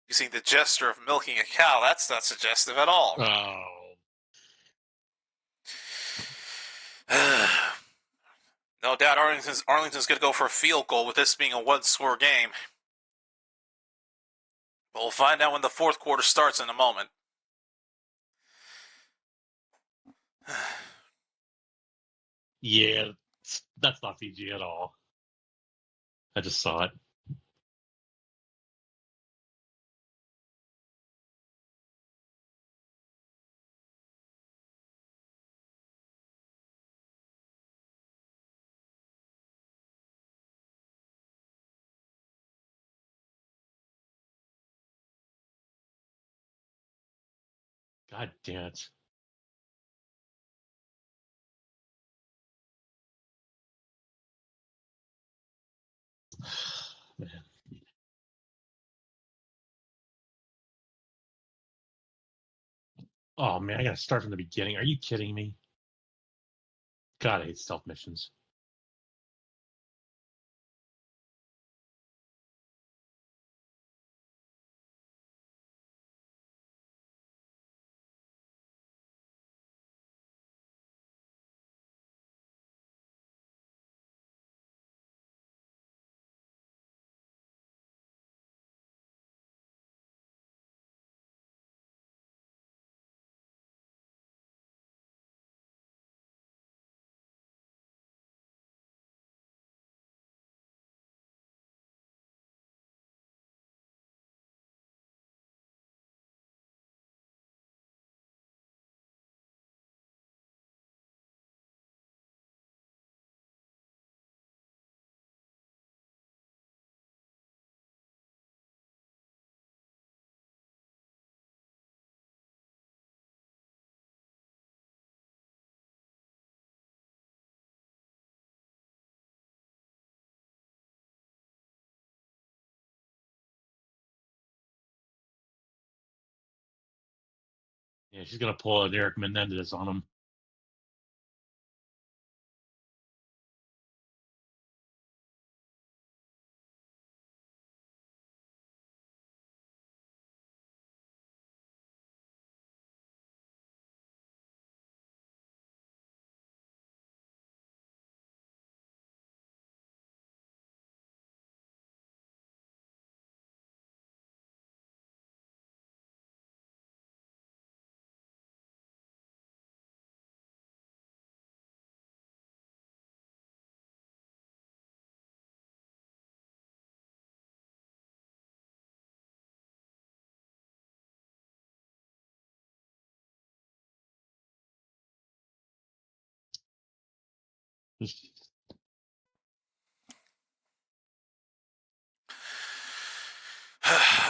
Using the gesture of milking a cow, that's not suggestive at all. No doubt Arlington's going to go for a field goal with this being a one-score game. But we'll find out when the fourth quarter starts in a moment. Yeah, that's not PG at all. I just saw it. God damn it. Man. Oh man, I gotta start from the beginning. Are you kidding me? God, I hate stealth missions. Yeah, she's gonna pull an Eric Menendez on him.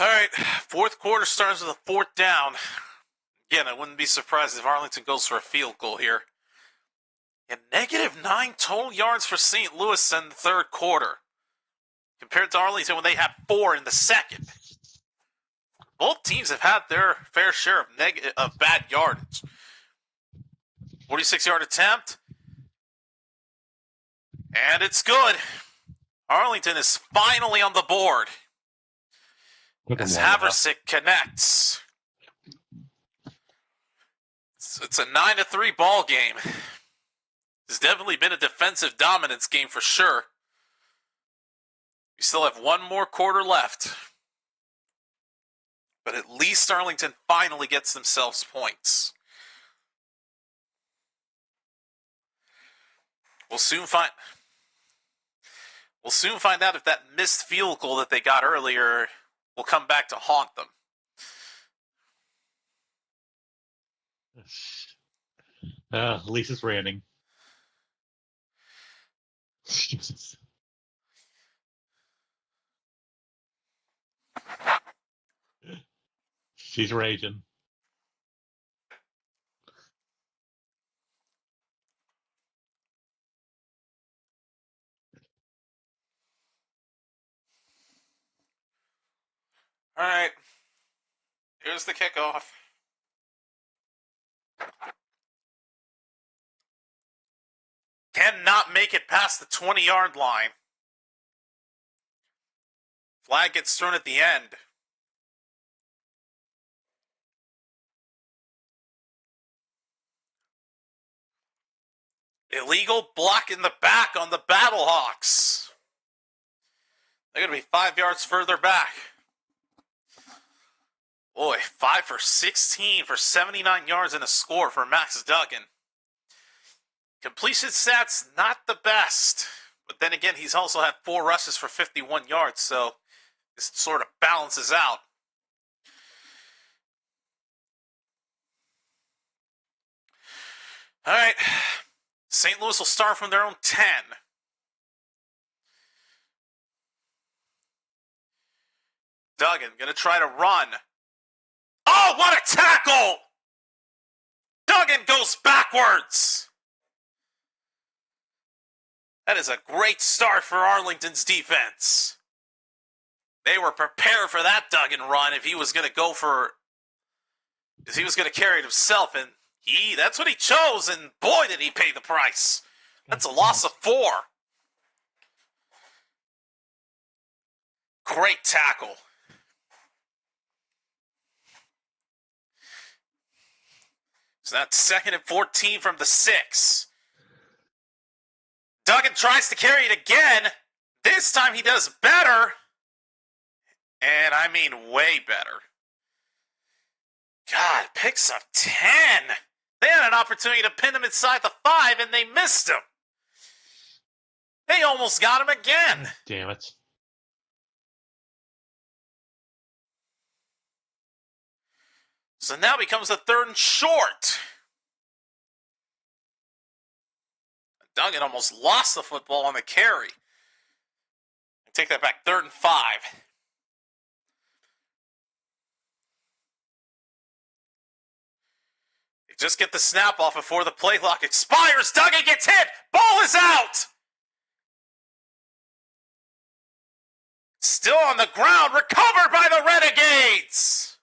All right, fourth quarter starts with a fourth down. Again, I wouldn't be surprised if Arlington goes for a field goal here. And -9 total yards for St. Louis in the third quarter, compared to Arlington when they had 4 in the second. Both teams have had their fair share of bad yardage. 46-yard attempt. And it's good. Arlington is finally on the board as Haversick connects. It's a 9-3 ball game. It's definitely been a defensive dominance game for sure. We still have one more quarter left. But at least Arlington finally gets themselves points. We'll soon find out if that missed field goal that they got earlier will come back to haunt them. At least it's raining. Jesus. She's raging. All right. Here's the kickoff. Cannot make it past the 20-yard line. Flag gets thrown at the end. Illegal block in the back on the Battlehawks. They're going to be 5 yards further back. Boy, 5 for 16 for 79 yards and a score for Max Duggan. Completion stats, not the best. But then again, he's also had 4 rushes for 51 yards, so this sort of balances out. All right. St. Louis will start from their own 10. Duggan going to try to run. Oh, what a tackle! Duggan goes backwards. That is a great start for Arlington's defense. They were prepared for that Duggan run if he was going to carry it himself, and that's what he chose, and boy, did he pay the price. That's a loss of 4. Great tackle. So that's 2nd and 14 from the 6. Duggan tries to carry it again. This time he does better. And I mean way better. God, picks up 10. They had an opportunity to pin him inside the 5, and they missed him. They almost got him again. Damn it. So now becomes a 3rd and short. Duggan almost lost the football on the carry. Take that back, 3rd and 5. They just get the snap off before the play clock expires. Duggan gets hit. Ball is out. Still on the ground, recovered by the Renegades.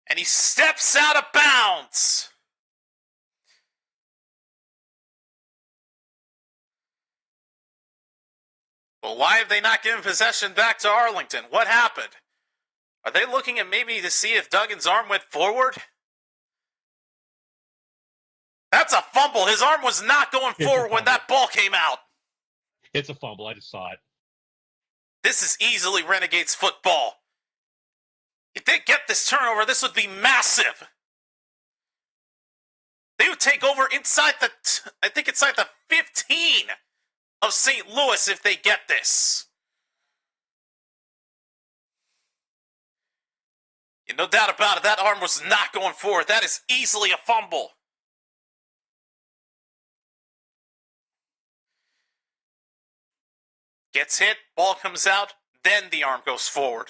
And he steps out of bounds. Well, why have they not given possession back to Arlington? What happened? Are they looking at maybe to see if Duggan's arm went forward? That's a fumble. His arm was not going forward when that ball came out. It's a fumble. I just saw it. This is easily Renegades football. If they get this turnover, this would be massive. They would take over inside the 15 of St. Louis if they get this. No doubt about it, that arm was not going forward. That is easily a fumble. Gets hit, ball comes out, then the arm goes forward.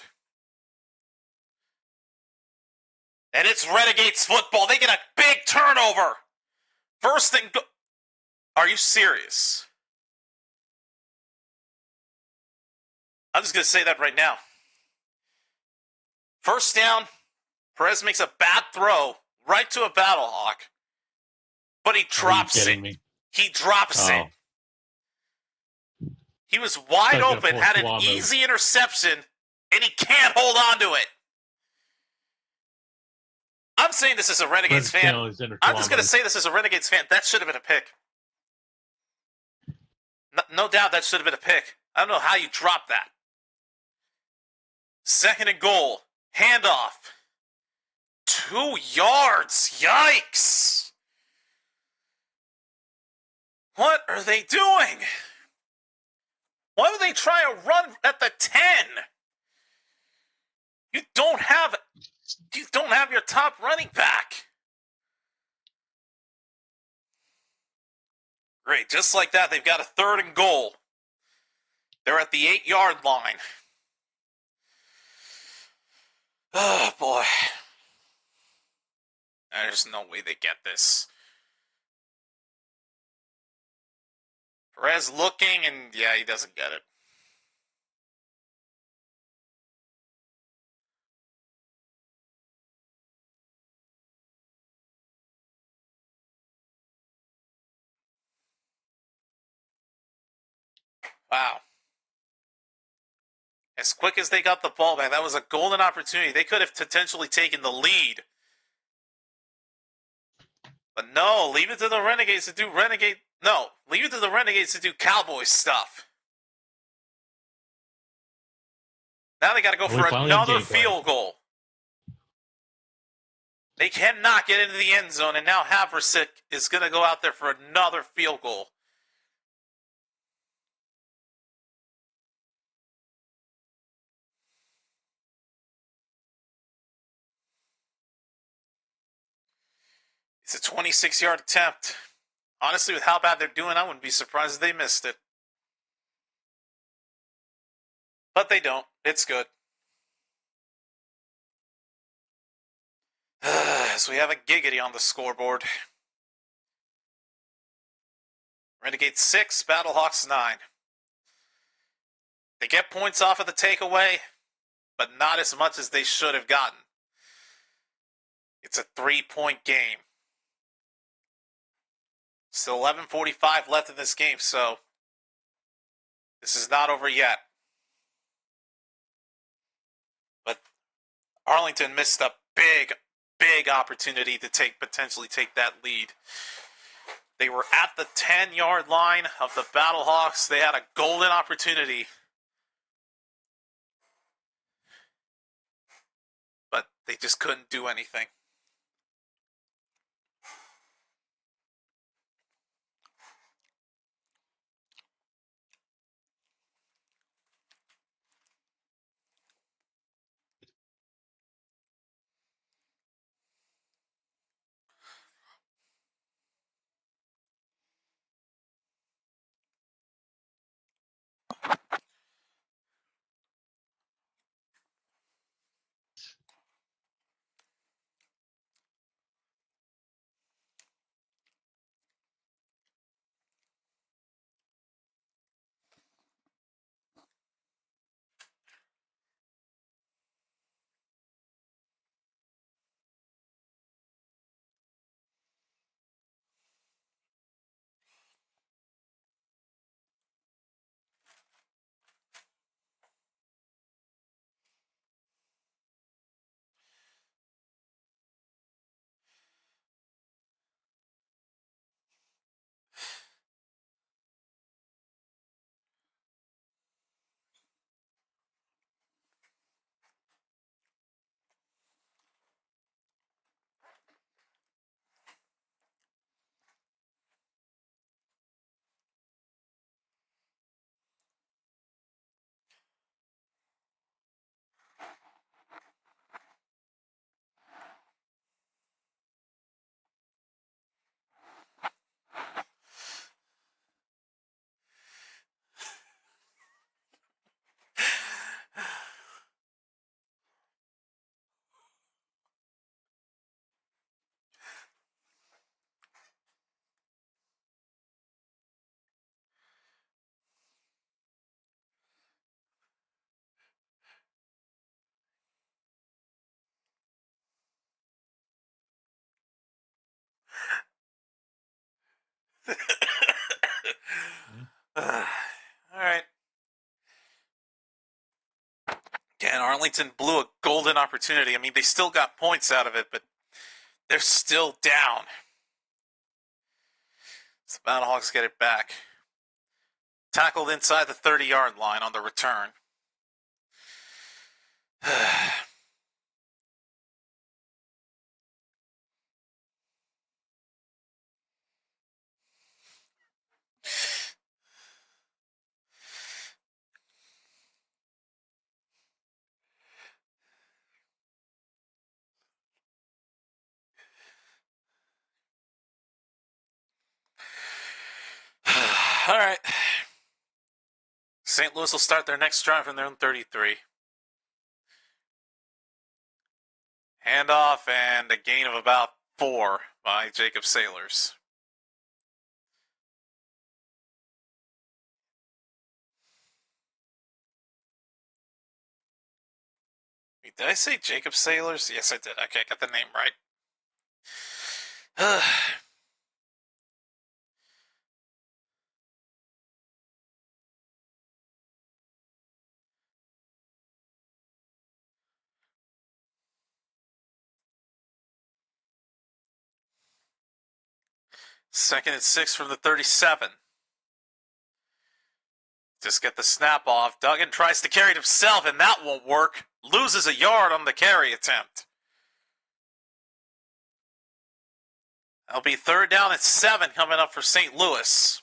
And it's Renegades football. They get a big turnover. First and go. Are you serious? I'm just going to say that right now. First down, Perez makes a bad throw right to a Battlehawk, but he drops it. He drops it. He was wide open, had an easy interception, and he can't hold on to it. I'm saying this as a Renegades fan. I'm just going to say this as a Renegades fan. That should have been a pick. No doubt that should have been a pick. I don't know how you dropped that. 2nd and goal. Handoff. 2 yards. Yikes. What are they doing? Why would they try a run at the 10? You don't have your top running back. Great. Just like that, they've got a 3rd and goal. They're at the 8-yard line. Oh, boy. There's no way they get this. Perez looking, and yeah, he doesn't get it. Wow. As quick as they got the ball back, that was a golden opportunity. They could have potentially taken the lead. But no, leave it to the Renegades to do leave it to the Renegades to do Cowboy stuff. Now they got to go for another field goal. They cannot get into the end zone, and now Haversick is going to go out there for another field goal. It's a 26-yard attempt. Honestly, with how bad they're doing, I wouldn't be surprised if they missed it. But they don't. It's good. So we have a giggity on the scoreboard. Renegades 6, Battlehawks 9. They get points off of the takeaway, but not as much as they should have gotten. It's a 3-point game. Still 11:45 left in this game, so this is not over yet. But Arlington missed a big opportunity to potentially take that lead. They were at the 10-yard line of the Battlehawks. They had a golden opportunity. But they just couldn't do anything. All right. Again, Arlington blew a golden opportunity. I mean, they still got points out of it, but they're still down. So the Battlehawks get it back. Tackled inside the 30-yard line on the return. All right. St. Louis will start their next drive from their own 33. Handoff and a gain of about 4 by Jacob Sailors. Wait, did I say Jacob Sailors? Yes, I did. Okay, I got the name right. Second and 6 from the 37. Just get the snap off. Duggan tries to carry it himself, and that won't work. Loses a yard on the carry attempt. That'll be 3rd down and 7 coming up for St. Louis.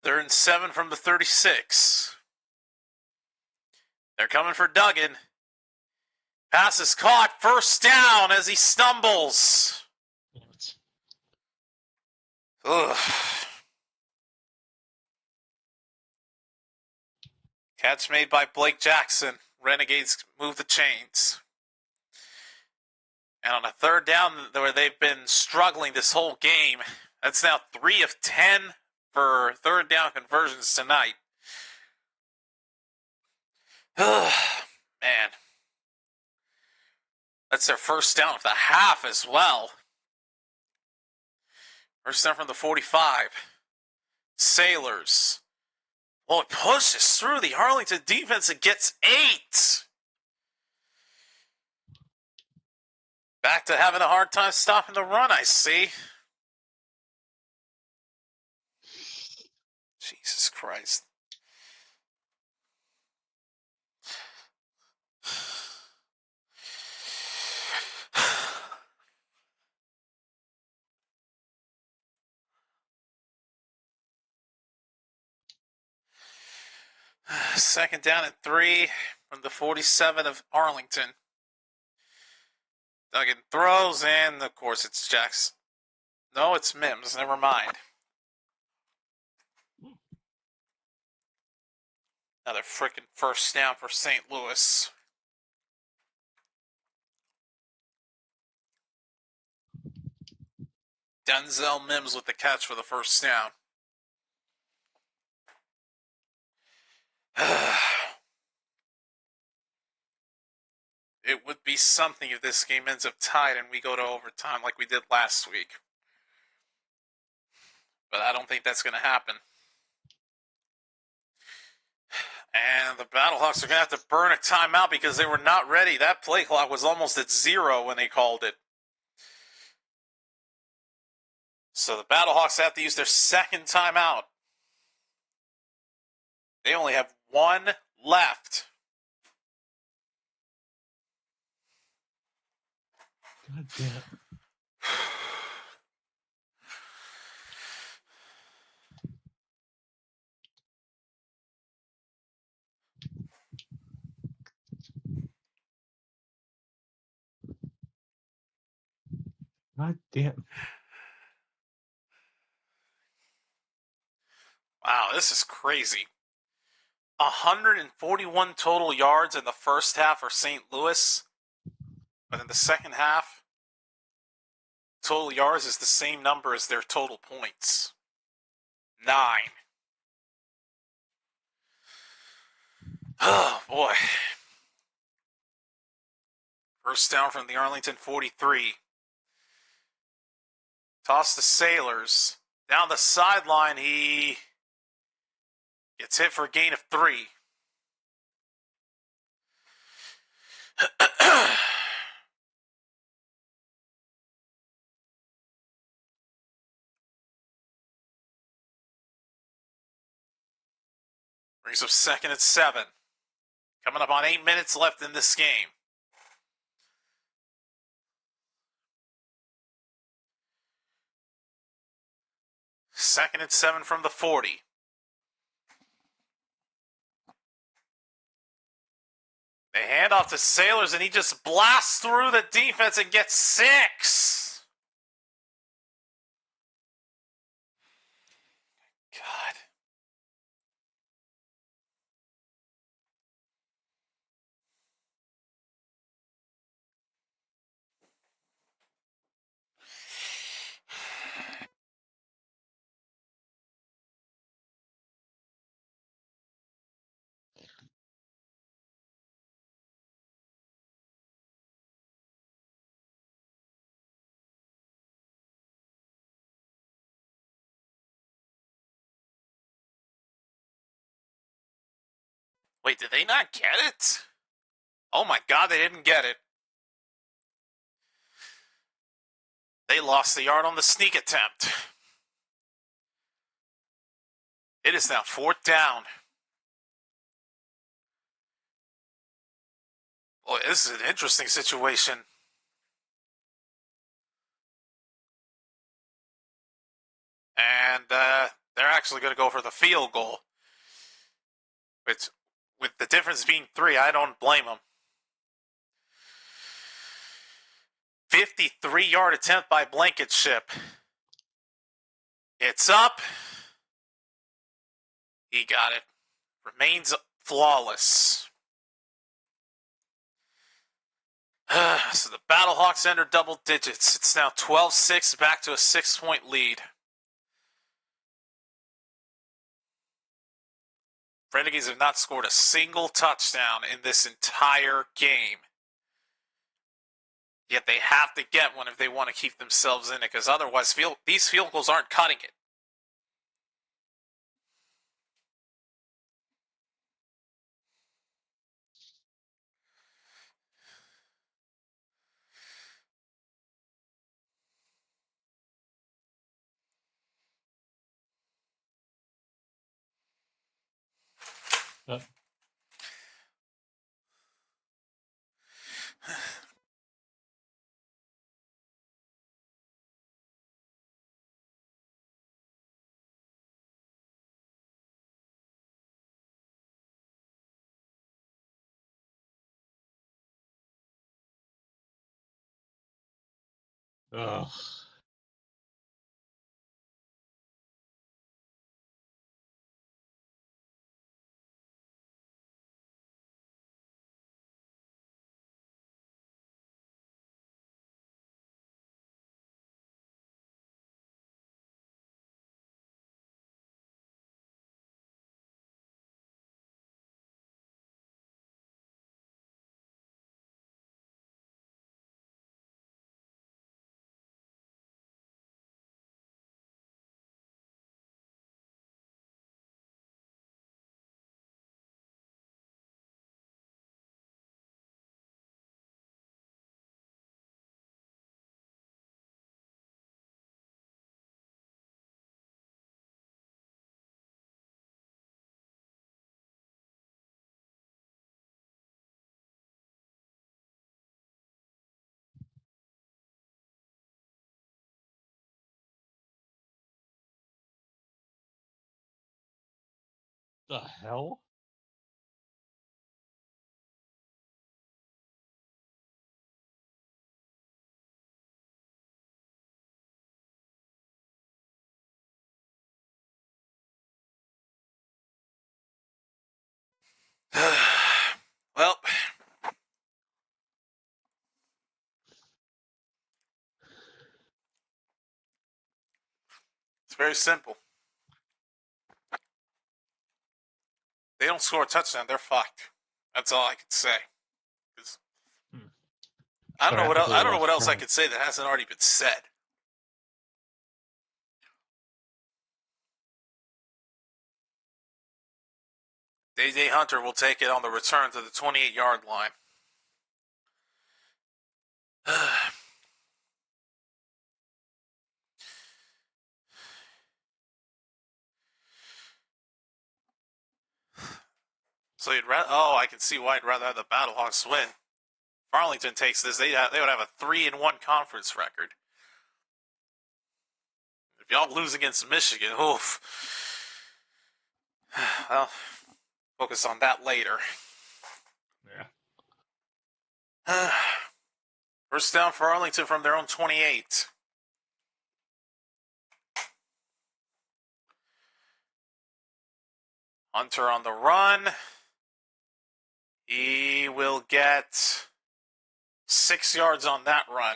They're in 7 from the 36. They're coming for Duggan. Pass is caught. First down as he stumbles. Ugh. Catch made by Blake Jackson. Renegades move the chains. And on a third down where they've been struggling this whole game, that's now 3 of 10 for third down conversions tonight. Man. That's their first down of the half as well. First down from the 45. Sailors. Well, it pushes through the Arlington defense and gets 8. Back to having a hard time stopping the run, I see. Jesus Christ. Second down and 3 from the 47 of Arlington. Duggan throws, and of course it's Jackson. No, it's Mims. Never mind. Another freaking first down for St. Louis. Denzel Mims with the catch for the first down. It would be something if this game ends up tied and we go to overtime like we did last week. But I don't think that's going to happen. And the Battlehawks are going to have to burn a timeout because they were not ready. That play clock was almost at 0 when they called it. So the Battlehawks have to use their second timeout. They only have 1 left. God damn it. God damn. Wow, this is crazy. 141 total yards in the first half for St. Louis. But in the second half, total yards is the same number as their total points. 9. Oh, boy. First down from the Arlington 43. Toss to Sailors. Down the sideline, he gets hit for a gain of 3. Brings up second and 7. Coming up on 8 minutes left in this game. Second and 7 from the 40. They hand off to Sailors, and he just blasts through the defense and gets 6. God. Wait, did they not get it? Oh my God, they didn't get it. They lost the yard on the sneak attempt. It is now 4th down. Boy, this is an interesting situation. And they're actually going to go for the field goal. With the difference being 3, I don't blame them. 53-yard attempt by Blankenship. It's up. He got it. Remains flawless. So the Battlehawks enter double digits. It's now 12-6, back to a 6-point lead. Renegades have not scored a single touchdown in this entire game. Yet they have to get one if they want to keep themselves in it, because otherwise these field goals aren't cutting it. Ugh. The hell? Well, it's very simple. They don't score a touchdown, they're fucked. That's all I can say. I don't know what else. I don't know what else I could say that hasn't already been said. DJ Hunter will take it on the return to the 28-yard line. So you'd rather? Oh, I can see why I'd rather have the Battlehawks win. If Arlington takes this, they would have a 3-1 conference record. If y'all lose against Michigan, oof. Well, focus on that later. Yeah. First down for Arlington from their own 28. Hunter on the run. He will get 6 yards on that run.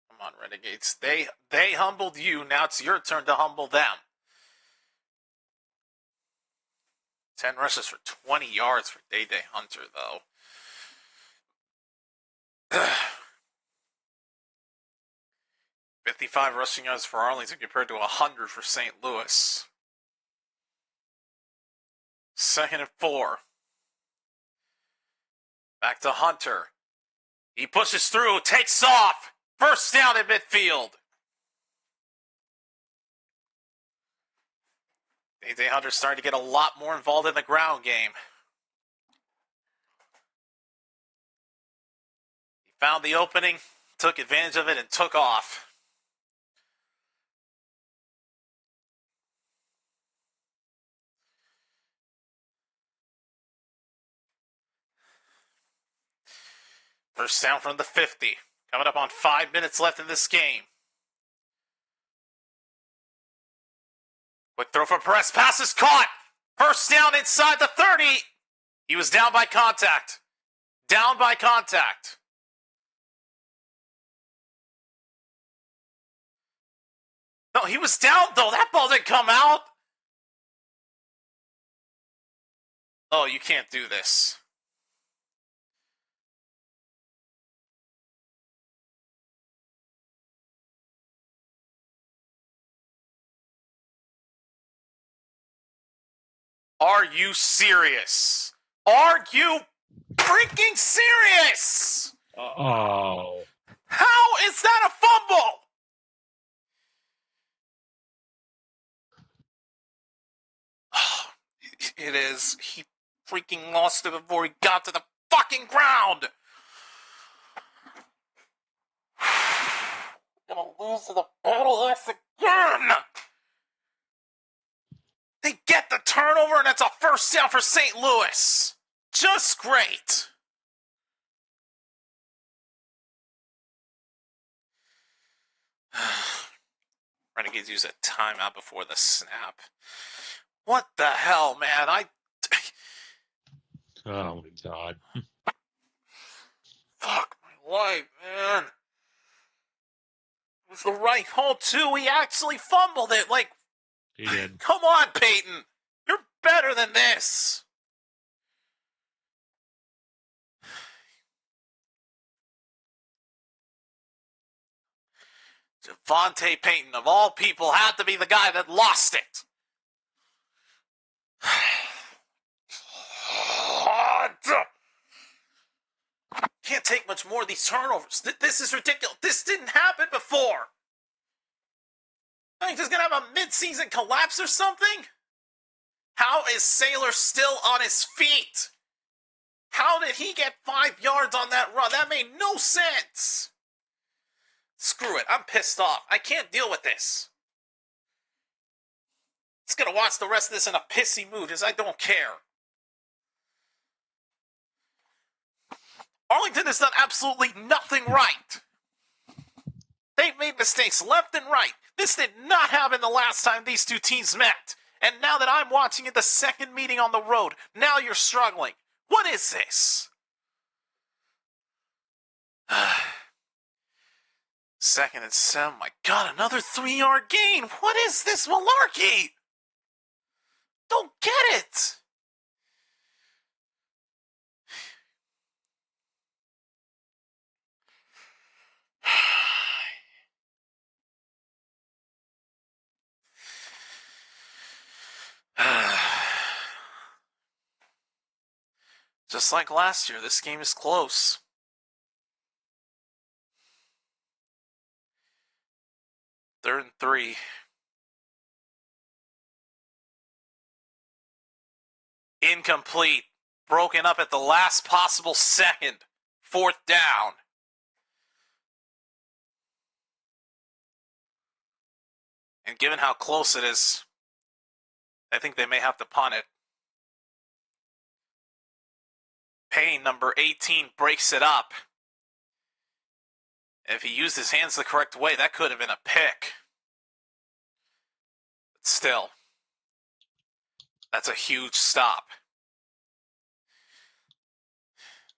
Come on, Renegades. They humbled you. Now it's your turn to humble them. 10 rushes for 20 yards for Day Hunter, though. 55 rushing yards for Arlington compared to 100 for St. Louis. 2nd and 4. Back to Hunter. He pushes through, takes off. First down at midfield. Day Hunter's starting to get a lot more involved in the ground game. He found the opening, took advantage of it, and took off. First down from the 50. Coming up on 5 minutes left in this game. Quick throw for Perez. Pass is caught. First down inside the 30. He was down by contact. Down by contact. No, he was down, though. That ball didn't come out. Oh, you can't do this. Are you serious? Are you freaking serious? Oh. How is that a fumble? It is. He freaking lost it before he got to the fucking ground. Gonna lose to the Battlehawks again. They get the turnover, and it's a first down for St. Louis. Just great. Renegades use a timeout before the snap. What the hell, man? Oh, my God. Fuck my life, man. It was the right call, too. He actually fumbled it. Like, He did. come on, Peyton. You're better than this. Javonte Payton, of all people, had to be the guy that lost it. Can't take much more of these turnovers. This is ridiculous. This didn't happen before. I think he's going to have a mid-season collapse or something? How is Saylor still on his feet? How did he get 5 yards on that run? That made no sense. Screw it. I'm pissed off. I can't deal with this. Just going to watch the rest of this in a pissy mood because I don't care. Arlington has done absolutely nothing right. They've made mistakes left and right. This did not happen the last time these two teams met. And now that I'm watching it the second meeting on the road, now you're struggling. What is this? Second and 7. My God, another 3-yard gain. What is this malarkey? Don't get it. Just like last year, this game is close. Third and 3. Incomplete. Broken up at the last possible second. Fourth down. And given how close it is, I think they may have to punt it. Payne, number 18, breaks it up. If he used his hands the correct way, that could have been a pick. But still, that's a huge stop.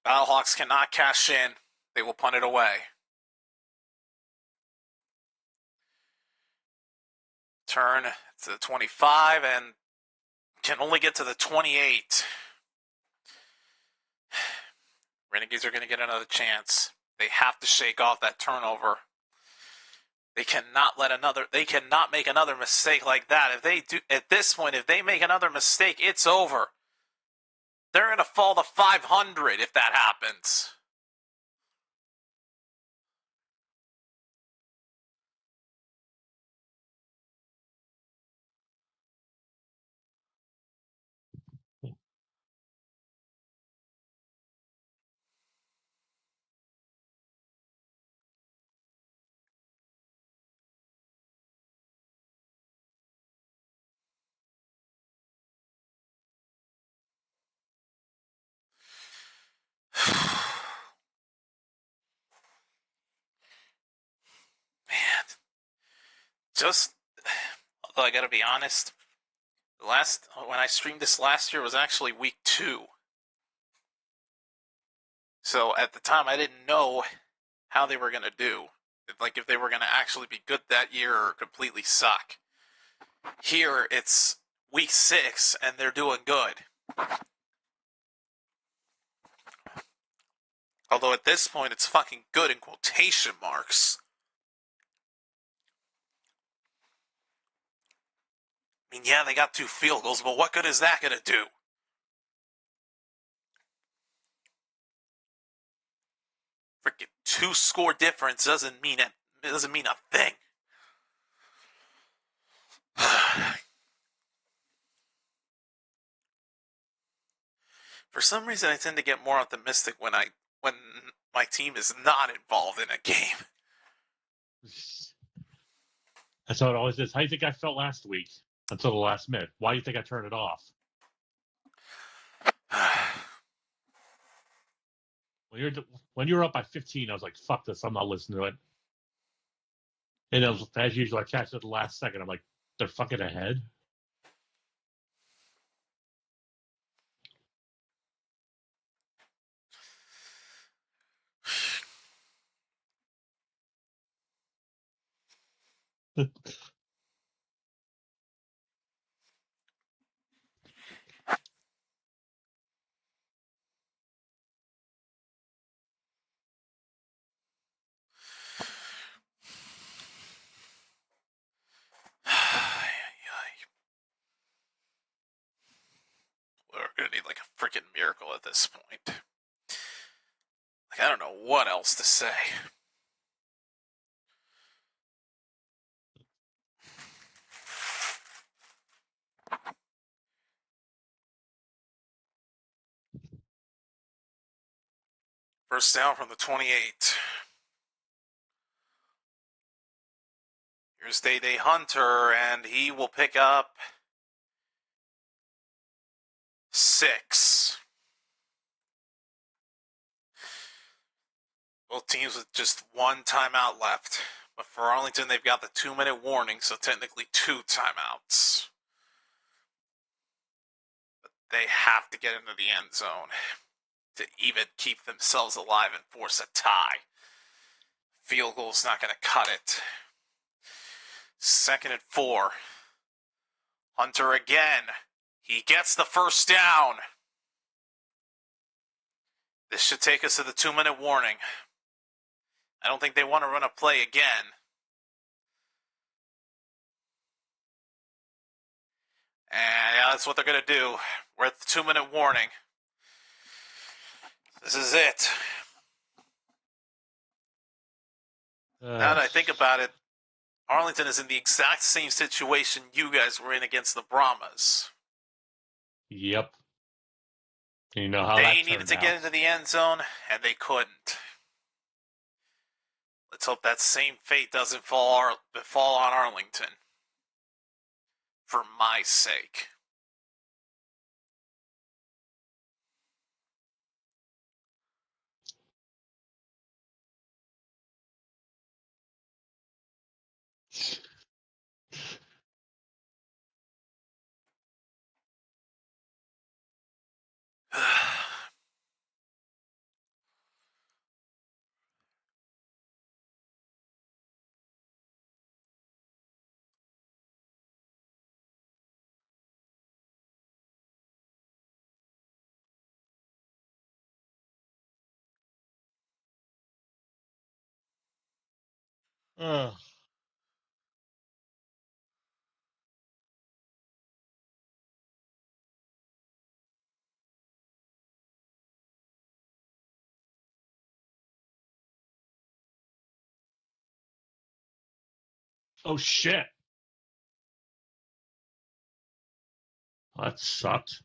Battlehawks cannot cash in. They will punt it away. Turn to the 25 and can only get to the 28. Renegades are going to get another chance. They have to shake off that turnover. They cannot make another mistake like that. If they do, at this point, if they make another mistake, it's over. They're going to fall to 500 if that happens. Just, although I gotta be honest, when I streamed this last year was actually week 2. So at the time, I didn't know how they were gonna do. Like, if they were gonna actually be good that year or completely suck. Here, it's week 6, and they're doing good. Although at this point, it's fucking good in quotation marks. I mean, yeah, they got 2 field goals, but what good is that gonna do? Freaking 2-score difference doesn't mean a thing. For some reason, I tend to get more optimistic when my team is not involved in a game. That's how it always is. How do you think I felt last week until the last minute? Why do you think I turned it off? When you're up by 15, I was like, "Fuck this! I'm not listening to it." And it was, as usual, I catch it at the last second. I'm like, "They're fucking ahead." We're gonna need like a freaking miracle at this point. Like, I don't know what else to say. First down from the 28. Here's Day Hunter, and he will pick up 6. Both teams with just 1 timeout left. But for Arlington, they've got the 2-minute warning, so technically 2 timeouts. But they have to get into the end zone to even keep themselves alive and force a tie. Field goal's not going to cut it. 2nd and 4. Hunter again. He gets the first down. This should take us to the 2-minute warning. I don't think they want to run a play again. And yeah, that's what they're going to do. We're at the 2-minute warning. This is it. Now that I think about it, Arlington is in the exact same situation you guys were in against the Brahmas. Yep. You know how they needed to get into the end zone, and they couldn't. Let's hope that same fate doesn't fall on Arlington. For my sake. Oh shit! That sucked.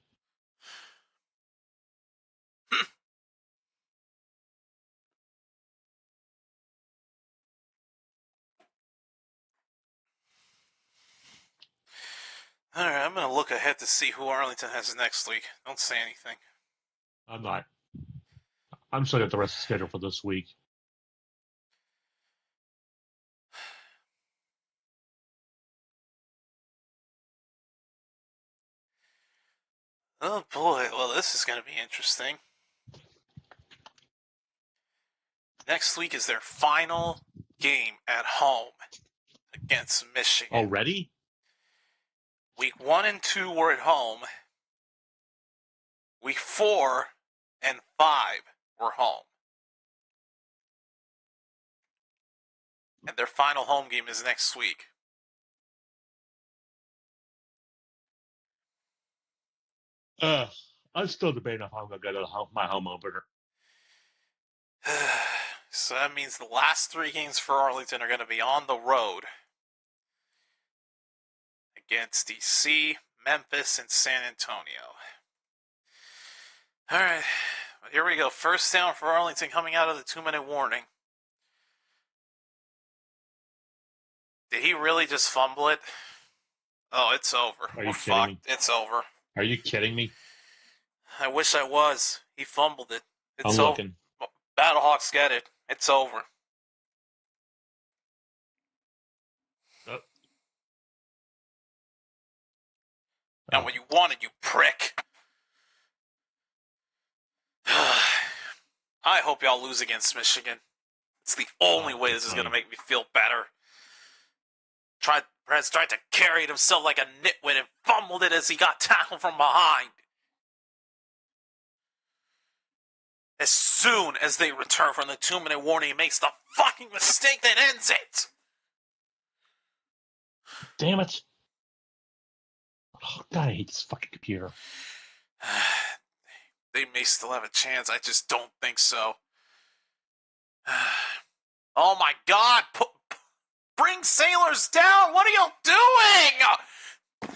Alright, I'm going to look ahead to see who Arlington has next week. Don't say anything. I'm not. I'm still got the rest of the schedule for this week. Oh boy, well, this is going to be interesting. Next week is their final game at home against Michigan. Already? Week 1 and 2 were at home. Week 4 and 5 were home. And their final home game is next week. I'm still debating if I'm going to go to my home opener. So that means the last 3 games for Arlington are going to be on the road against DC, Memphis, and San Antonio. All right, here we go. First down for Arlington coming out of the 2-minute warning. Did he really just fumble it? Oh, it's over. Are you kidding me? It's over. Are you kidding me? I wish I was. He fumbled it. It's I'm looking. Battlehawks get it. It's over. Oh. Not what you wanted, you prick. I hope y'all lose against Michigan. It's the only way this is going to make me feel better. Perez tried to carry it himself like a nitwit and fumbled it as he got tackled from behind. As soon as they return from the 2-minute warning, he makes the fucking mistake that ends it. Damn it. Oh, God, I hate this fucking computer. They may still have a chance. I just don't think so. Oh my God. Bring Sailors down. What are y'all doing?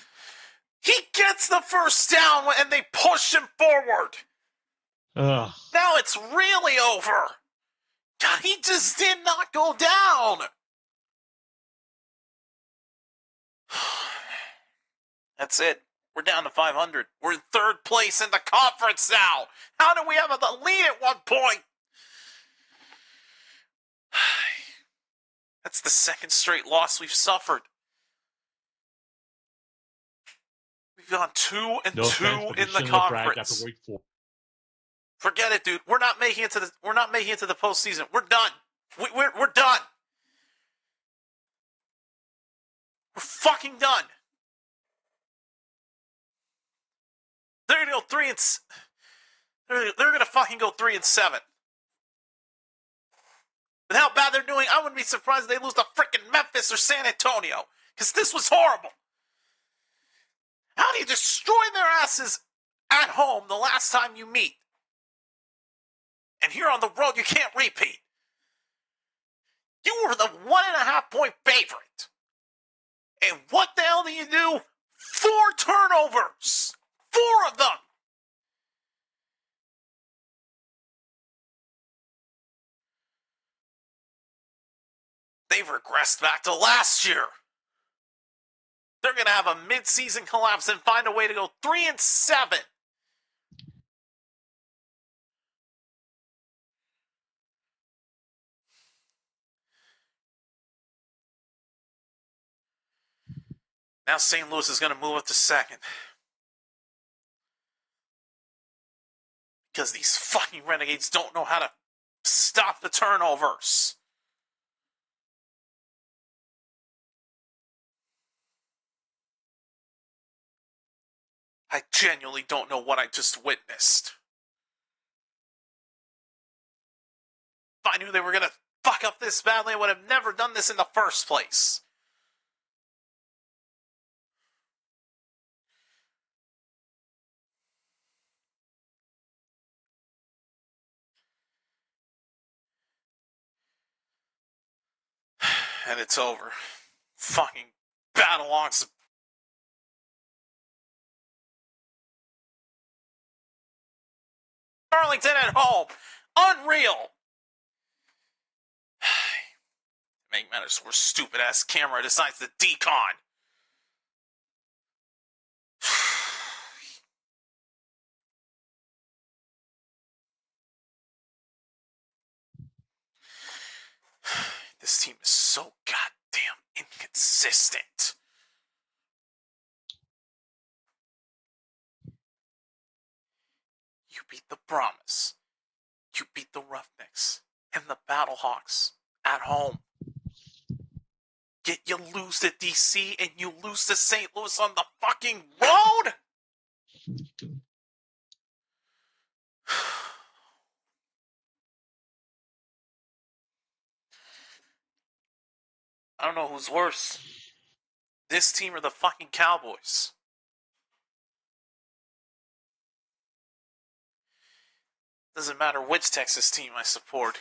He gets the first down and they push him forward. Now it's really over. God, he just did not go down. That's it. We're down to 500. We're in 3rd place in the conference now. How do we have the lead at one point? That's the 2nd straight loss we've suffered. We've gone 2-2 in the conference. After week 4. Forget it, dude. We're not making it to the postseason. We're done. We're done. We're fucking done. They're gonna go 3 and. They're gonna fucking go 3-7. With how bad they're doing, I wouldn't be surprised if they lose to frickin' Memphis or San Antonio. Because this was horrible. How do you destroy their asses at home the last time you meet? And here on the road, you can't repeat. You were the 1.5-point favorite. And what the hell do you do? 4 turnovers. 4 of them. They've regressed back to last year. They're going to have a mid-season collapse and find a way to go 3-7. Now St. Louis is going to move up to 2nd. Because these fucking Renegades don't know how to stop the turnovers. I genuinely don't know what I just witnessed. If I knew they were going to fuck up this badly, I would have never done this in the first place. And it's over. Fucking Battlehawks. Arlington at home. Unreal. Make matters worse, stupid ass camera decides to decon. This team is so goddamn inconsistent. beat the Brahmas. You beat the Roughnecks and the Battlehawks at home. Yet you lose to DC and you lose to St. Louis on the fucking road? I don't know who's worse. This team or the fucking Cowboys. Doesn't matter which Texas team I support.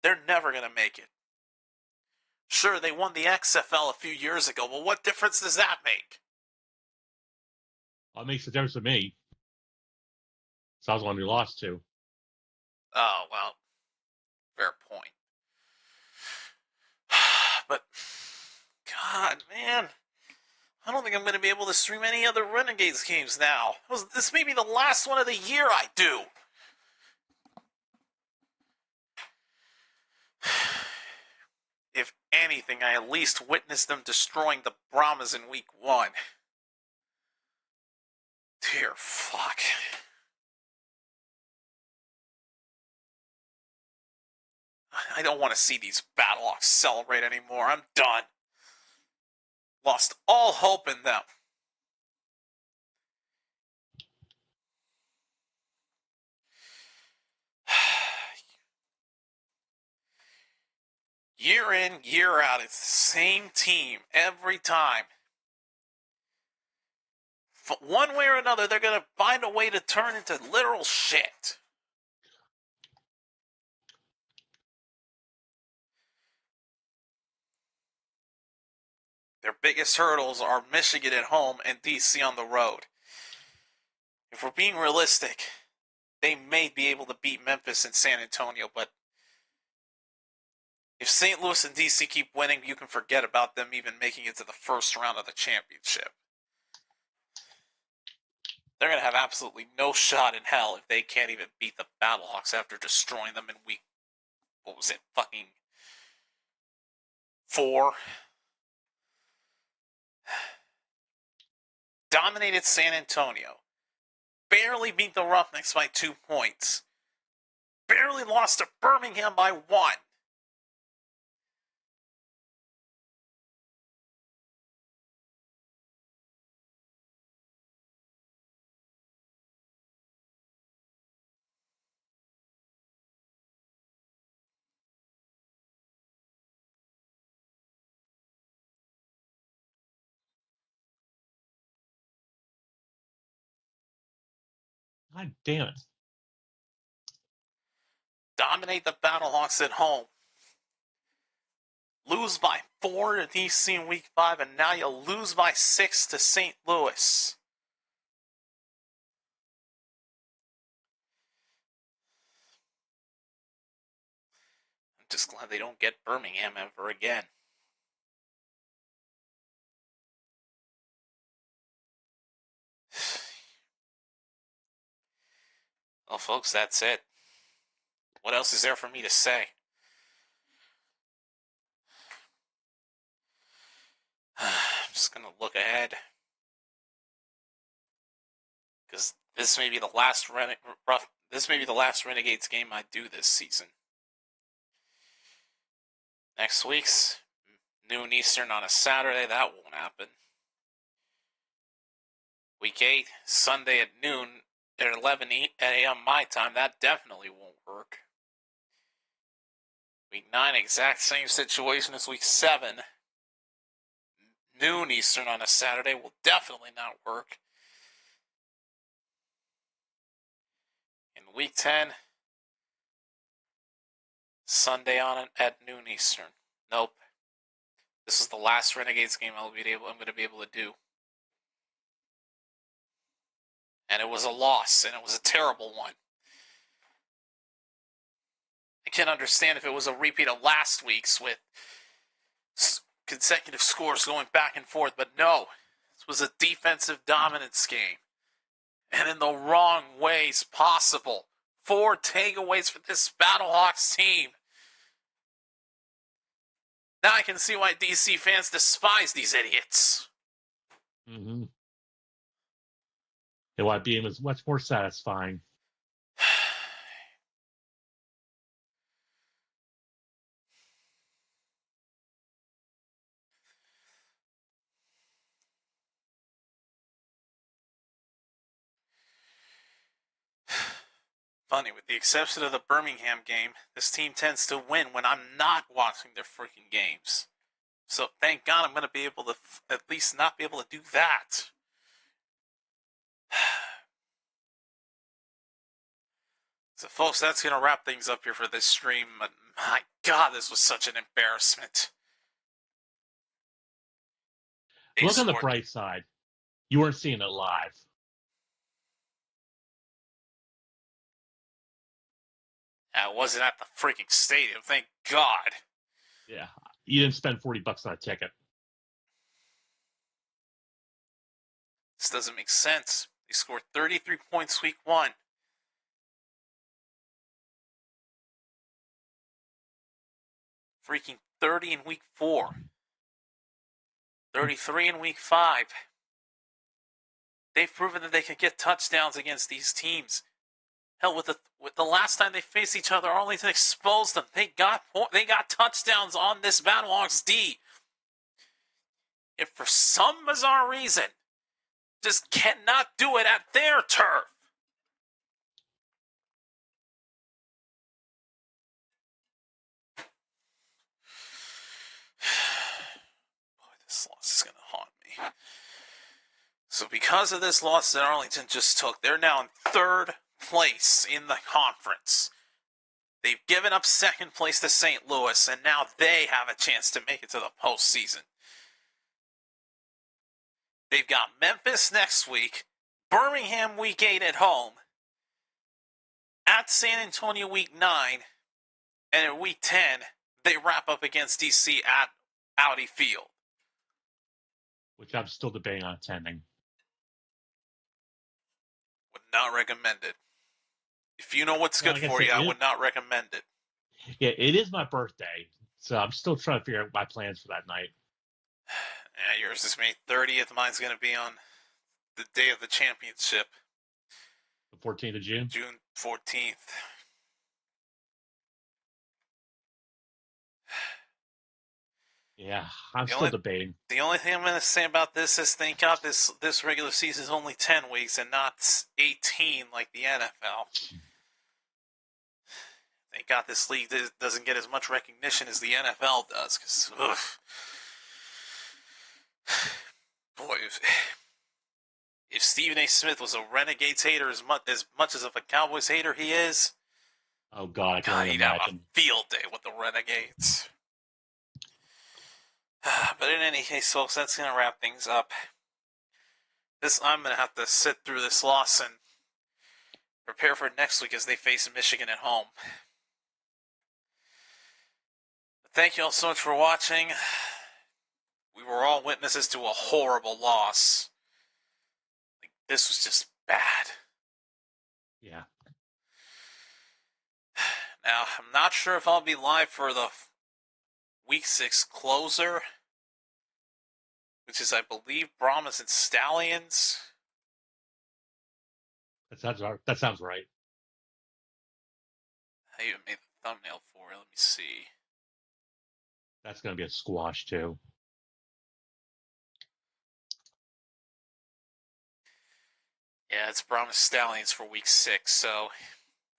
They're never going to make it. Sure, they won the XFL a few years ago, but what difference does that make? Well, it makes a difference to me. So I was the one who lost to. Oh, well, fair point. But, God, man, I don't think I'm going to be able to stream any other Renegades games now. This may be the last one of the year I do. If anything, I at least witnessed them destroying the Brahmas in week 1. Dear fuck. I don't want to see these Battlehawks celebrate anymore. I'm done. Lost all hope in them. Year in, year out, it's the same team every time. One way or another, they're going to find a way to turn into literal shit. Their biggest hurdles are Michigan at home and DC on the road. If we're being realistic, they may be able to beat Memphis and San Antonio, but if St. Louis and DC keep winning, you can forget about them even making it to the first round of the championship. They're going to have absolutely no shot in hell if they can't even beat the Battlehawks after destroying them in week, what was it, fucking 4? Dominated San Antonio. Barely beat the Roughnecks by 2 points. Barely lost to Birmingham by 1. God damn it. Dominate the Battlehawks at home. Lose by 4 to DC in week 5, and now you lose by 6 to St. Louis. I'm just glad they don't get Birmingham ever again. Well, folks, that's it. What else is there for me to say? I'm just going to look ahead. Because this may be the last Renegades game I do this season. Next week's noon Eastern on a Saturday, that won't happen. Week 8, Sunday at noon at 11 a.m. my time, that definitely won't work. Week 9, exact same situation as week 7. Noon Eastern on a Saturday will definitely not work. In week 10, Sunday on at noon Eastern. Nope. This is the last Renegades game I'm going to be able to do. And it was a loss, and it was a terrible one. I can't understand if it was a repeat of last week's with consecutive scores going back and forth, but no. This was a defensive dominance game. And in the wrong ways possible. 4 takeaways for this Battlehawks team. Now I can see why DC fans despise these idiots. Mm-hmm. And why being was much more satisfying. Funny, with the exception of the Birmingham game, this team tends to win when I'm not watching their freaking games. So thank God I'm going to be able to at least not be able to do that. So folks, that's going to wrap things up here for this stream. But my God, this was such an embarrassment. Look on the bright side. You weren't seeing it live. I wasn't at the freaking stadium, thank God. Yeah, you didn't spend $40 on a ticket. This doesn't make sense. They scored 33 points week 1. Freaking 30 in week 4. 33 in week 5. They've proven that they can get touchdowns against these teams. Hell, with the last time they faced each other, only to expose them. They got touchdowns on this Battlehawks D. If for some bizarre reason, just cannot do it at their turf. Boy, this loss is going to haunt me. So because of this loss that Arlington just took, they're now in 3rd place in the conference. They've given up 2nd place to St. Louis, and now they have a chance to make it to the postseason. They've got Memphis next week, Birmingham week 8 at home, at San Antonio week 9, and in week 10, they wrap up against DC at Audi Field. Which I'm still debating on attending. Would not recommend it. If you know what's good for you, I would not recommend it. Yeah, it is my birthday, so I'm still trying to figure out my plans for that night. Yeah, yours is May 30th. Mine's going to be on the day of the championship. The 14th of June? June 14th. Yeah, I'm still debating. The only thing I'm going to say about this is thank God this regular season is only 10 weeks and not 18 like the NFL. Thank God this league doesn't get as much recognition as the NFL does. Because, boy, if Stephen A. Smith was a Renegades hater as much as of a Cowboys hater he is, oh God, I can only he'd imagine. have a field day with the Renegades. But in any case, folks, that's going to wrap things up. I'm going to have to sit through this loss and prepare for next week as they face Michigan at home. But thank you all so much for watching. We were all witnesses to a horrible loss. This was just bad. Yeah. Now, I'm not sure if I'll be live for the Week 6 closer, which is, I believe, Brahmas and Stallions. That sounds right. I even made the thumbnail for it. Let me see. That's going to be a squash, too. Yeah, it's Brahmas Stallions for Week 6, so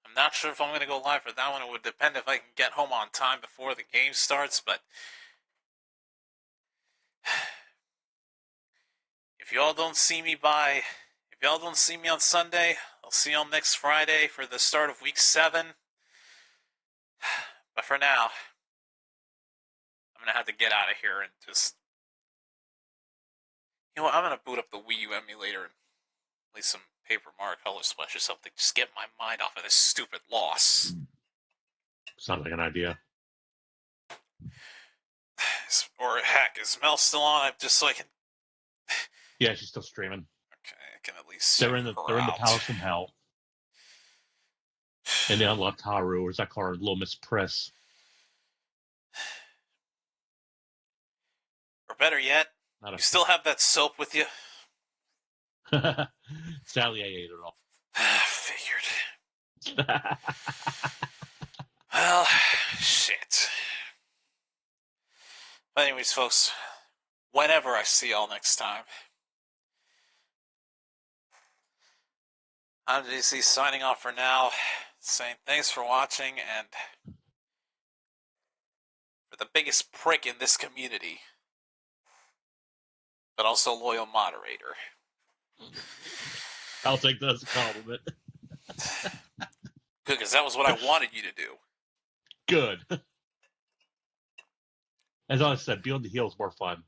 I'm not sure if I'm going to go live for that one. It would depend if I can get home on time before the game starts, but if y'all don't see me on Sunday, I'll see y'all next Friday for the start of Week 7. But for now, I'm going to have to get out of here and just... You know what, I'm going to boot up the Wii U emulator and play some Paper Mario Color Splash or something. Just get my mind off of this stupid loss. Sounds like an idea. Or heck, is Mel still on? Just so I can... Yeah, she's still streaming. Okay, I can at least They're in the Palace from Hell. And they unlocked Haru, or is that called Little Miss Priss? Or better yet, you still have that soap with you? Sadly, I ate it all. Figured. Well, shit. But anyways, folks, whenever I see y'all next time, I'm DC signing off for now, saying thanks for watching, and for the biggest prick in this community, but also loyal moderator. I'll take that as a compliment. Good, because that was what I wanted you to do. Good. As I said, Beyond the Heel is more fun.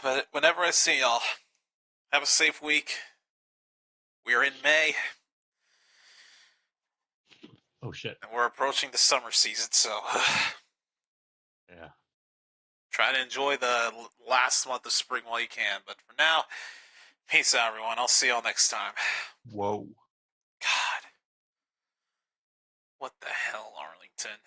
But whenever I see y'all, have a safe week. We are in May. Oh, shit. And we're approaching the summer season, so Yeah. try to enjoy the last month of spring while you can. But for now, peace out, everyone. I'll see y'all next time. Whoa. God. What the hell, Arlington?